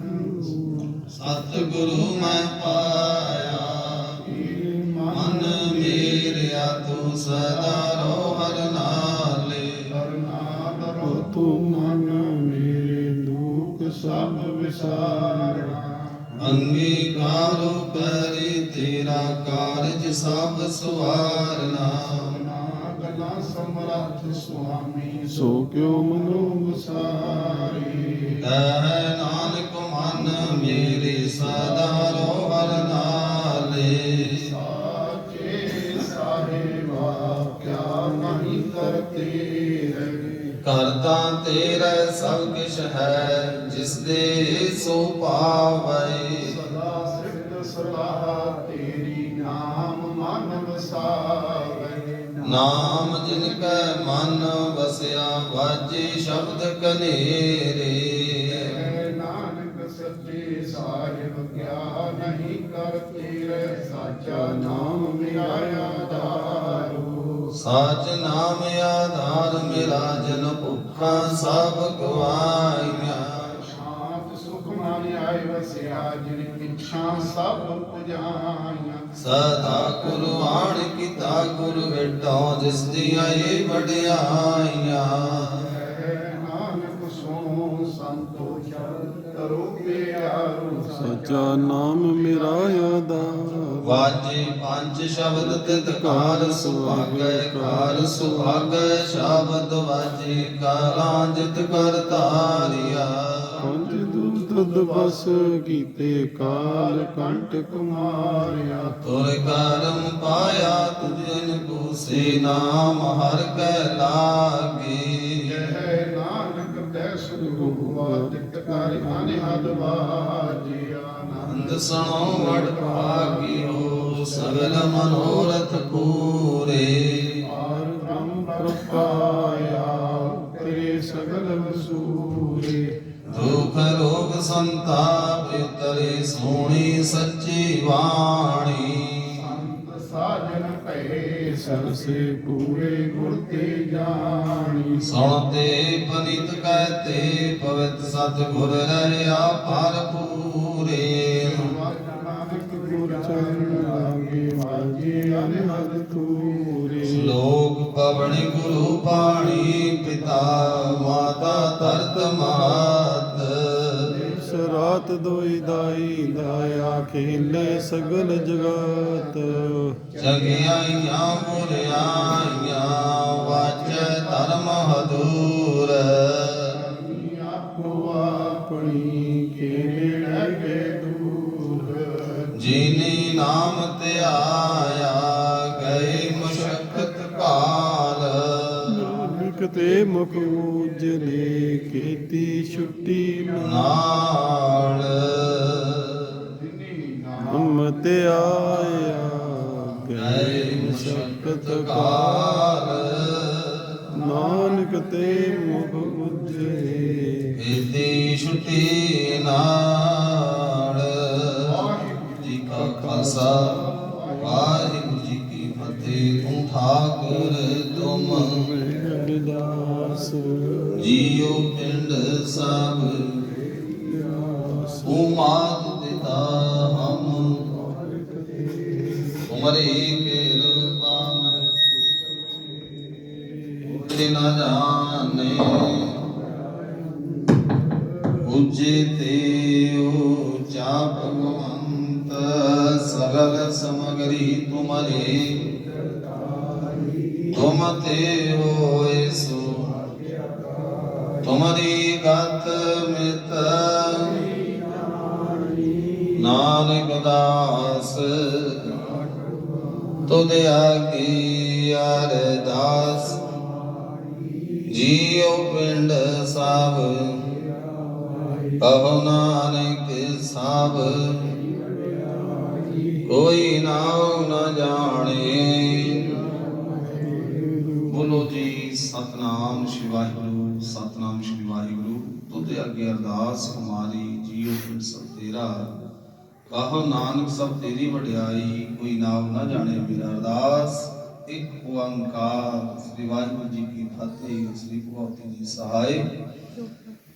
C: ਸਤਿਗੁਰੂ ਮੈਂ ਪਾਇਆ, ਮਨ ਮੇਰਿਆ ਤੂੰ ਸਦਾ ਰੋ ਹਰ ਨਾਲੇ।
B: ਤੂੰ ਮਨ ਮੇਰੇ ਦੁਖ ਸਭ ਵਿਸਾਰਾ।
C: ਅੰਗੀਕਾਰੋ ਕਰੀ ਤੇਰਾ ਕਾਰਜ ਸਭ ਸਵਾਰਨਾ।
A: ਗੱਲਾਂ ਸਮਰੱਥ ਸੁਆਮੀ,
B: ਸੋ ਕਿਉ ਮਨੋ
A: ਵਸਾਰੀ।
C: ਕਹਿ ਨਾਨਕ ਮਨ ਮੇਰੇ ਸਦਾ ਰੋ ਹਰ ਨਾਲੇ।
A: ਸਾਚੇ ਸਾਹਿਬਾ ਕਿਆ ਨਹੀਂ ਕਰਤੇ ਰਹੇ,
C: ਕਰਤਾ ਤੇਰਾ ਸਭ ਕਿਛ ਹੈ, ਜਿਸ ਦੇ ਸੋ ਪਾਵੈ।
A: ਸਦਾ ਸਿਫਤ ਸਲਾਹ ਤੇਰੀ, ਨਾਮ ਮਨ ਵਸਾਵੇ।
C: ਨਾਮ ਜਿਨ ਕੈ ਮਨ ਵਸਿਆ, ਵਾਜੇ ਸ਼ਬਦ ਕਨੇਰੇ।
A: ਨਾਨਕ ਸੱਚੇ ਸਾਹਿਬ ਕਿਆ ਨਹੀਂ ਕਰਤੇ ਰਹਿ, ਸਾਚਾ ਨਾਮ ਮੇਰਾ ਆਧਾਰ।
C: ਸਾਚ ਨਾਮ ਆਧਾਰ ਮੇਰਾ, ਜਨ ਭੁੱਖਾ ਸਭ ਗਵਾਈਆਂ।
A: ਸ਼ਾਂਤ ਸੁਖ ਮਨ ਆਏ ਵਸਿਆ, ਜਿਨ ਇੱਛਾ ਸਭ ਪੁਜਾਈਆਂ।
C: ਸਦਾ ਕੁਰਬਾਨ ਕੀਤਾ ਗੁਰ ਵੇਟੋ, ਜਿਸ ਦੀਆਂ ਇਹ ਵਡਿਆਈਆਂ।
A: ਨਾਨਕ ਸੁਣੋ ਸੰਤੋ ਸ਼ਬਦ ਕਰੋ ਪਿਆਰੋ।
B: ਸਚਾ ਨਾਮ ਮੇਰਾ ਆਧਾਰ।
C: ਵਾਜੇ ਪੰਜ ਸ਼ਬਦ ਤਿਤਕਾਰ ਸੁਹਾਗੈ, ਕਾਰ ਸੁਹਾਗੈ ਸ਼ਬਦ ਵਾਜੇ। ਕਾਲਾਂ ਜਿਤ ਕਰ ਧਾਰਿਆ,
B: ਪੰਜ ਦੁਰਦ ਬਸ ਕੀਤੇ, ਕਾਲ ਕੰਟਕ ਮਾਰਿਆ।
C: ਤੁਰ ਕਰਮ ਪਾਇਆ ਤੁਜਨ ਕੋ, ਸੇ ਨਾਮ ਹਰ ਕੈ ਲਾਗੇ।
A: ਜੈ ਨਾਨਕ ਤੈ ਸੁਖਵਾ, ਦਿੱਤ ਕਰ ਅਨਹਦ ਬਾਜਿਆ।
C: ਅੰਦ ਸੁਣੋ ਵਡ ਭਾਗਿਓ, ਸਗਲ ਮਨੋਰਥ ਪੂਰੇ।
B: ਆਰ ਬ੍ਰਹਮ ਪ੍ਰਪਾਇਆ, ਤੇਰੇ ਸਗਲ ਵਸੂਰੇ।
C: ਦੁਖ ਰੋਗ ਸੰਤਾਪ ਉਤਰੇ, ਸੋਹਣੀ ਸੱਚੀ ਬਾਣੀ।
A: ਸੰਤ ਸਾਜਨ ਭਏ
B: ਸਰਸੇ ਪੂਰੇ ਗੁਰ ਤੇ ਜਾਣੀ।
C: ਸੁਣਤੇ ਪਨਿਤ ਕਹਤੇ, ਪਵਿੱਤ ਸਤਿਗੁਰ ਰਹਿਆ ਭਰਪੂਰੇ।
A: ਨਾਨਕ
B: ਗੁਰ ਚਰਨ ਲਾਗੇ, ਵਾਜੇ ਅਨਹਦ ਤੂਰੇ।
C: ਲੋਕ ਆਪਣੀ ਗੁਰੂ ਪਾਣੀ ਪਿਤਾ ਮਾਤਾ ਧਰਤ ਮਾਤ
B: ਇਸ ਰਾਤ ਦੋਈ ਦਾਈ ਦਾਇਆ ਖੇਲੇ ਸਗਲ ਜਗਤ
C: ਜਗਿਆਈਆਂ ਮੁਰਿਆਈਆਂ ਵਾਚੈ ਧਰਮ ਹਦੂਰ
B: ਆਪੋ ਆਪਣੀ ਖੇਲੇ ਲਗੇ ਦੂਰ
C: ਜਿਨੀ ਨਾਮ ਧਿਆਇਆ ਗਏ ਮੁਸ਼ਕਤ ਕਾਲ
B: ਨਾਨਕ ਤੇ ਮੁਖ ਉਜਲੇ ਕੀਤੀ ਛੁੱਟੀ
C: ਨਾਲ
B: ਨਾਮ ਤੇ ਆਇਆ
C: ਗਏ ਮੁਸ਼ਕਤ ਕਾਲ
B: ਨਾਨਕ ਤੇ ਮੁਖ ਉਜਲੇ
C: ਕੀਤੀ ਛੁੱਟੀ ਨਾਲ ਜੀ ਕਾ ਖਾਲਸਾ ਵਾਹਿਗੁਰੂ ਜੀ ਕੀ ਫਤਿਹ। ਤੂੰ ਠਾਕੁਰ ਤੁਮ
B: ਰਵਿਦਾਸ
C: ਜੀਉ ਪਿੰਡ ਸਭ ਤੂੰ ਮਾਤ ਪਿਤਾ ਹਮ ਤੁਮਰੇ ਕਿਰਪਾ ਮੈਂ ਉਤੇ ਨਾ ਜਾਣੇ ਉਜੇ ਤੇ ਊਚਾ ਭਗਵੰਤ ਸਗਲ ਸਮਗਰੀ ਤੁਮਰੇ ਤੁਮ ਤੇ ਹੋਏ ਸੋ ਤੁਮਰੀ ਗਤ ਮਿਤ ਨਾਨਕ ਦਾਸ ਤੁਧ ਆਗੀ ਅਰਦਾਸ ਜੀਉ ਪਿੰਡ ਸਭ ਕਹੋ ਨਾਨਕ ਸਭ ਕੋਈ ਨਾਉ ਨ ਜਾਣੇ। ਬੋਲੋ ਜੀ ਸਤਨਾਮ ਸ਼੍ਰੀ ਵਾਹਿਗੁਰੂ ਸਤਨਾਮ ਸ਼੍ਰੀ ਵਾਹਿਗੁਰੂ। ਤੁਧ ਅੱਗੇ ਅਰਦਾਸ ਹਮਾਰੀ ਜੀਉ ਪਿੰਡ ਸਭ ਤੇਰਾ ਕਹੋ ਨਾਨਕ ਸਭ ਤੇਰੀ ਵਡਿਆਈ ਕੋਈ ਨਾਮ ਨਾ ਜਾਣੇ। ਮੇਰਾ ਅਰਦਾਸ ਇੱਕ ਓੰਕਾਰ ਸ੍ਰੀ ਵਾਹਿਗੁਰੂ ਜੀ ਕੀ ਫਤਿਹ। ਸ੍ਰੀ ਭਗਵਤੀ ਜੀ ਸਹਾਇ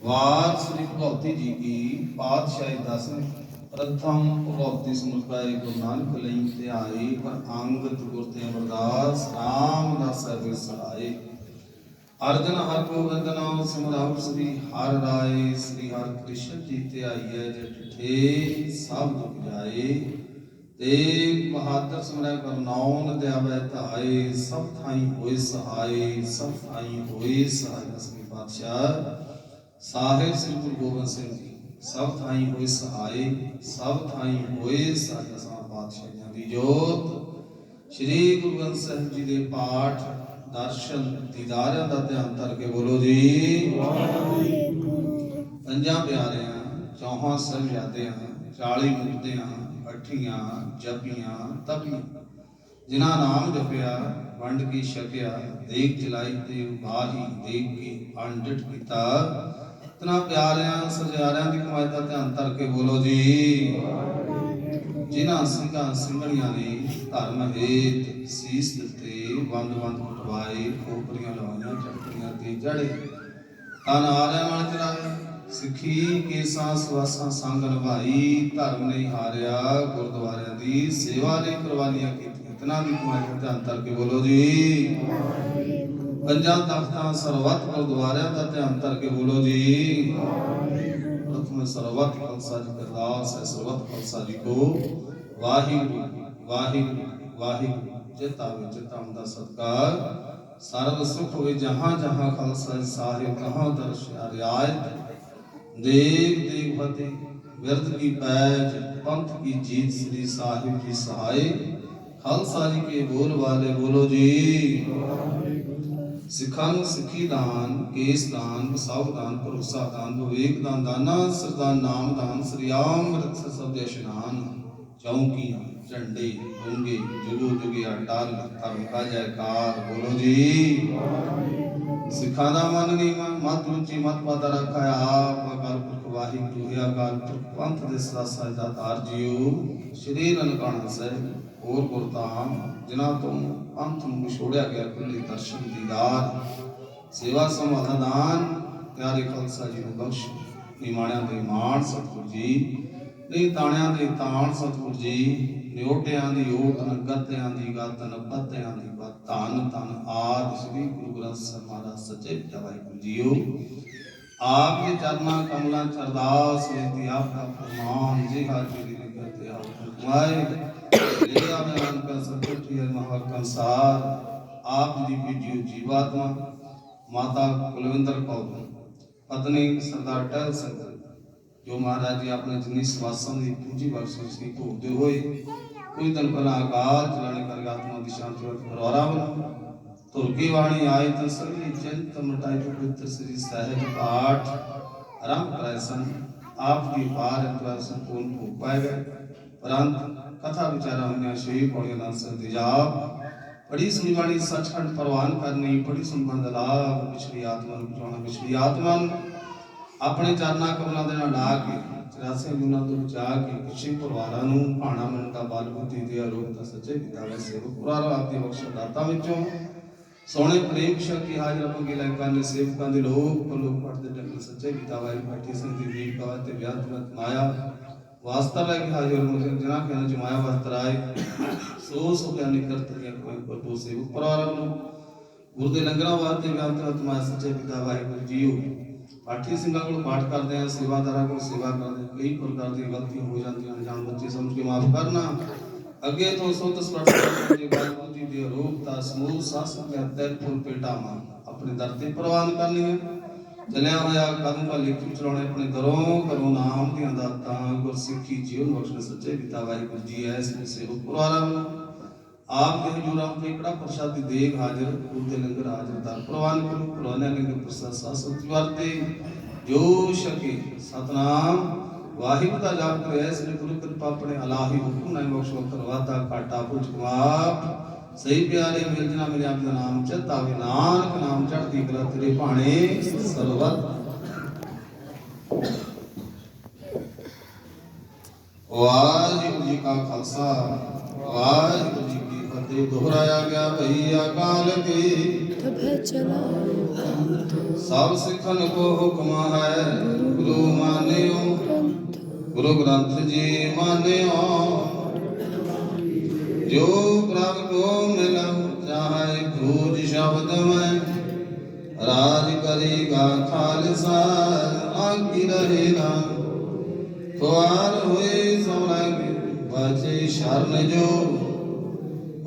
C: ਵਾਰ ਸ੍ਰੀ ਭਗਵਤੀ ਜੀ ਕੀ ਪਾਤਸ਼ਾਹੀ ਦਸਵੇਂ ਪ੍ਰਥਮ ਭਗਵਤੀ ਸਮੁਪਾਏ ਗੁਰੂ ਨਾਨਕ ਲਈ ਤੇ ਆਏ ਪਰ ਅੰਗਤ ਗੁਰ ਤੇ ਅਰਦਾਸ ਰਾਮ ਦਾ ਸਰਬ ਸਹਾਇ ਅਰਜਨ ਹਰ ਗੋਬਿੰਦ ਨਾਮ ਸਿਮਰਾਵ ਸ੍ਰੀ ਹਰਿ ਰਾਏ ਸ੍ਰੀ ਹਰਿ ਕ੍ਰਿਸ਼ਨ ਜੀ ਤੇ ਆਈਐ ਜਿਠੇ ਸਭ ਦੁਖ ਜਾਏ ਤੇ ਬਹਾਦਰ ਸਿਮਰੈ ਗੁਰ ਨਾਮ ਦਿਆਵੈ ਧਾਏ ਸਭ ਥਾਈ ਹੋਏ ਸਹਾਈ ਸਭ ਥਾਈ ਹੋਏ ਸਹਾਈ। ਦਸਵੇਂ ਪਾਤਸ਼ਾਹ ਸਾਹਿਬ ਸ੍ਰੀ ਗੁਰੂ ਗੋਬਿੰਦ ਸਿੰਘ ਜੀ ਸਭ ਥਾਈ ਹੋਏ ਸਹਾਈ ਸਭ ਥਾਈ ਹੋਏ ਸਹਾਈ। ਦਸਾਂ ਪਾਤਸ਼ਾਹਾਂ ਦੀ ਜੋਤ ਸ੍ਰੀ ਗੁਰੂ ਗ੍ਰੰਥ ਸਾਹਿਬ ਜੀ ਦੇ ਪਾਠ ਦਰਸ਼ਨ ਦੀਦਾਰਿਆਂ ਦਾ ਧਿਆਨ ਧਰ ਕੇ ਬੋਲੋ ਜੀ ਪੰਜਾਂ ਪਿਆਰਿਆਂ ਚੌਹਾਂ ਸਾਹਿਬਜ਼ਾਦਿਆਂ 40 ਮੁਕਤਿਆਂ ਅਠੀਆਂ ਜਪੀਆਂ ਤਪੀਆਂ ਜਿਨ੍ਹਾਂ ਨਾਮ ਜਪਿਆ ਵੰਡ ਕੇ ਛਕਿਆ ਦੇਖ ਚਲਾਈ ਤੇ ਬਾਹੀ ਦੇਖ ਕੇ ਅੰਡਟ ਕੀਤਾ ਇਤਨਾ ਪਿਆਰਿਆਂ ਸਜਾਰਿਆਂ ਦੀ ਕਮਾਈ ਦਾ ਧਿਆਨ ਧਰ ਕੇ ਬੋਲੋ ਜੀ ਜਿਨ੍ਹਾਂ ਸਿੰਘਾਂ ਸਿੰਘਣੀਆਂ ਨੇ ਧਰਮ ਹੇਤ ਸੀਸ ਦਿੱਤੇ ਵੰਡ ਵੰਡ ਕਟਵਾਏ ਖੋਪਰੀਆਂ ਲਵਾਈਆਂ ਚੱਕਰੀਆਂ ਤੇ ਜੜੇ ਤਨ ਆਰਿਆਂ ਨਾਲ ਚੜਾਏ ਸਿੱਖੀ ਕੇਸਾਂ ਸਵਾਸਾਂ ਸੰਗ ਨਿਭਾਈ ਧਰਮ ਨਹੀਂ ਹਾਰਿਆ ਗੁਰਦੁਆਰਿਆਂ ਦੀ ਸੇਵਾ ਲਈ ਕੁਰਬਾਨੀਆਂ ਕੀਤੀਆਂ ਇਤਨਾ ਦੀ ਕਮਾਈ ਦਾ ਧਿਆਨ ਧਰ ਕੇ ਬੋਲੋ ਜੀ ਪੰਜਾਂ ਤਖਤਾਂ ਸਰਬੱਤ ਗੁਰਦੁਆਰਿਆਂ ਦਾ ਧਿਆਨ ਧਰ ਕੇ ਬੋਲੋ ਜੀ ਪ੍ਰਥਮ ਸਰਬੱਤ ਖਾਲਸਾ ਜੀ ਅਰਦਾਸ ਹੈ ਸਰਬੱਤ ਖਾਲਸਾ ਜੀ ਕੋ ਵਾਹਿਗੁਰੂ ਵਾਹਿਗੁਰੂ ਵਾਹਿਗੁਰੂ ਚੇਤਾ ਵਿੱਚ ਚੇਤਾਂ ਦਾ ਸਤਿਕਾਰ ਸਰਬ ਸੁਖ ਹੋਵੇ ਜਹਾਂ ਜਹਾਂ ਖਾਲਸਾ ਸਾਹਿਬ ਕਹਾਂ ਦਰਸ਼ ਰਿਆਇਤ ਦੇਵ ਦੇਵ ਫਤਿਹ ਵਿਰਧ ਕੀ ਪੈਜ पंथ की जीत श्री साहिब की सहाय खालसा जी के बोल वाले बोलो जी सिखां सिखी दान केस दान बसाव दान भरोसा दान विवेक दान दाना सरदान नाम दान श्रीआम मृत सब इशनान चौकियां झंडे होंगे जुगो जुगे अटल धर्म का जयकार बोलो जी सिखा दा मन नीवा मत ऊंची मत पद रखा आप अकाल पुरख वाहिगुरु है अकाल पुरख पंथ दे सदा सजदा तार जियो श्री ननकाना साहिब और गुरधाम जिन्हां तो पंथ नूं विछोड़िया गया खुले दर्शन दीदार सेवा संभाला दान प्यारे खालसा जी नूं बख्श निमाणियां दे माण सतगुर जी नहीं ताणियां दे ताण सतगुर जी ਨਿਓਟਿਆਂ ਦੀ ਓਟ ਨਗਤਿਆਂ ਦੀ ਗਤ ਨਪਤਿਆਂ ਦੀ ਬਤ ਧੰਨ ਧੰਨ ਆਦਿ ਸ੍ਰੀ ਗੁਰੂ ਗ੍ਰੰਥ ਸਾਹਿਬ ਮਹਾਰਾਜ ਸੱਚੇ ਪਿਤਾ ਵਾਹਿਗੁਰੂ ਜੀਓ ਆਪ ਦੇ ਚਰਨਾਂ ਕਮਲਾਂ ਚ ਅਰਦਾਸ ਬੇਨਤੀ ਆਪ ਦਾ ਫਰਮਾਨ ਜੇ ਹਾਜ਼ਰੀ ਕਰਤੇ ਆਪ ਹੁਕਮਾਏ ਲੈ ਆਵੇ ਅਨਕ ਸਤਿ ਮਹਾਕੰਸਾਰ ਆਪ ਦੀ ਭੇਜਿਓ ਜੀਵਾਤਮਾ ਮਾਤਾ ਕੁਲਵਿੰਦਰ ਕੌਰ ਪਤਨੀ ਸਰਦਾਰ ਟਹਿਲ ਸਿੰਘ ਜੋ ਮਹਾਰਾਜ ਜੀ ਆਪਣੇ ਜਿੰਨੀ ਸਵਾਸਾਂ ਦੀ ਪੂਜੀ ਬਖਸ਼ਿਸ਼ ਦੀ ਭੋਗਦੇ ਹੋਏ ਕੋਈ ਦਿਨ ਪਹਿਲਾਂ ਆਕਾਲ ਚਲਾਣੇ ਕਰ ਆਤਮਾ ਦੀ ਸ਼ਾਂਤੀ ਵਰਤ ਪਰਵਾਰਾ ਵੱਲੋਂ ਤੁਰਕੀ ਬਾਣੀ ਆਏ ਤਾਂ ਸਭੀ ਚਿੰਤ ਮਟਾਈ ਪਵਿੱਤਰ ਸ੍ਰੀ ਸਾਹਿਬ ਪਾਠ ਆਰੰਭ ਕਰਾਏ ਸਨ ਆਪ ਦੀ ਪਾਰ ਅੰਤਰਾ ਸੰਪੂਰਨ ਭੋਗ ਪਾਏ ਗਏ ਪਰੰਤ ਕਥਾ ਵਿਚਾਰਾ ਹੋਈਆਂ ਸ਼ੇਖ ਪੌੜੀਆਂ ਦਾ ਸੰਤਿਜਾਬ बड़ी सुनी बाणी सचखंड परवान करनी बड़ी सुन बंद लाभ पिछली आत्मा बचाना पिछली आत्मा अपने चरना कमलों के नाल ला के 84 गुना तो बचा के पिछे परिवारां नूं भाणा मनता बल बुद्धि दे आरोग्य सच्चे पिता वे सेवक पुरारा आपके बख्शण दाता विचों सोने प्रेम शक्ति हाजिर अपने लायकां ने सेवकां दे लोक पलोक पढ़ते टंग सच्चे पिता वे पाठी संधि दीप का ते व्यात माया वास्ता लगे हाजिर मुझे जना कहना जमाया वस्त्राय सो ज्ञानी करते हैं कोई प्रभु से उपरार गुरु दे लंगरा वास्ते व्यात माया सच्चे पिता वाहिगुरू जीओ पाठी ਸਿੰਘਾਂ ਕੋਲ ਪਾਠ ਕਰਦੇ ਆ ਸੇਵਾਦਾਰਾਂ ਕੋਲ ਸੇਵਾ ਕਰਦੇ ਕਈ ਪ੍ਰਕਾਰ ਦੀਆਂ ਗਲਤੀਆਂ ਹੋ ਜਾਂਦੀਆਂ ਅਣਜਾਣ ਬੱਚੇ ਸਮਝ ਕੇ ਮਾਫ ਕਰਨਾ ਅੱਗੇ ਤੋਂ ਸੁੱਤ ਸਪਸ਼ਟ ਕਰਕੇ ਵਾਹਿਗੁਰੂ ਜੀ ਦੇ ਰੂਪ ਦਾ ਸਮੂਹ ਸਾਸਤ ਦੇ ਤੈਰ ਪੁਰ ਪੇਟਾਵਾਂ ਆਪਣੇ ਦਰ ਤੇ ਪ੍ਰਵਾਨ ਕਰਨੀਆਂ ਚਲਿਆ ਹੋਇਆ ਕਦਮ ਕਾ ਲਿਖੀ ਚਲਾਉਣੇ ਆਪਣੇ ਦਰੋਂ ਕਰੋ ਨਾਮ ਦੀਆਂ ਦਾਤਾਂ ਗੁਰਸਿੱਖੀ ਜੀਵਨ ਬਖਸ਼ਣ ਸੱਚੇ ਪਿਤਾ ਵਾਹਿਗੁਰੂ ਜੀ ਐਸ ਨੂੰ ਸੇਵਕ ਪਰਿਵਾਰਾਂ ਨੂੰ ਆਪ ਦੇ ਹਜ਼ੂਰਾਂ ਤੇ ਕਿਹੜਾ ਪ੍ਰਸ਼ਾਦ ਦੀ ਦੇਗ ਹਾਜ਼ਰ ਗੁਰੂ ਦੇ ਲੰਗਰ ਹਾਜ਼ਰ ਦਰ ਪ੍ਰਵਾਨ ਕਰੋ ਪ੍ਰਵਾਨਿਆ ਲੰਗਰ ਪ੍ਰਸਾਦ ਸਾਸਤ ਵਰਤੇ ਜੋ ਸ਼ਕੇ ਸਤਨਾਮ ਵਾਹਿਗੁਰੂ ਦਾ ਜਾਪ ਕਰੇ ਐਸ ਨੇ ਗੁਰੂ ਕਿਰਪਾ ਆਪਣੇ ਅਲਾਹੀ ਹੁਕਮ ਨਾਲ ਬਖਸ਼ੋ ਕਰਵਾਤਾ ਘਾਟਾ ਪੁੱਛ ਮਾਪ सही प्यारे मिलजना मेरे आप का नाम चेता वे नानक नाम चढ़ती कला तेरे भाणे सर्वत वाहिगुरू जी का खालसा वाहिगुरू जी की फतेह दोहराया गया भई अकाल की सब सिखन को हुक्म है गुरु मान्यो गुरु ग्रंथ जी मान्यो जो प्रभ को मिलम चाहे भूज शब्द में राज करेगा खालसा आकी रहेगा खुआर हुए सौरग बचे शरण जो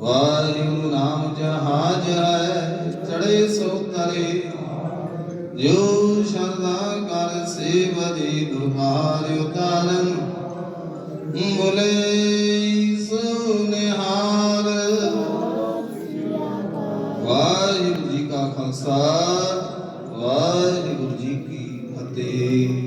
C: वाहिगुरु नाम जहाज है चढ़े सो तरे जो शरदा कर सेवदी दुर्बार उतारन बोले वाहिगुरू जी का खालसा वाहिगुरू जी की फतेह।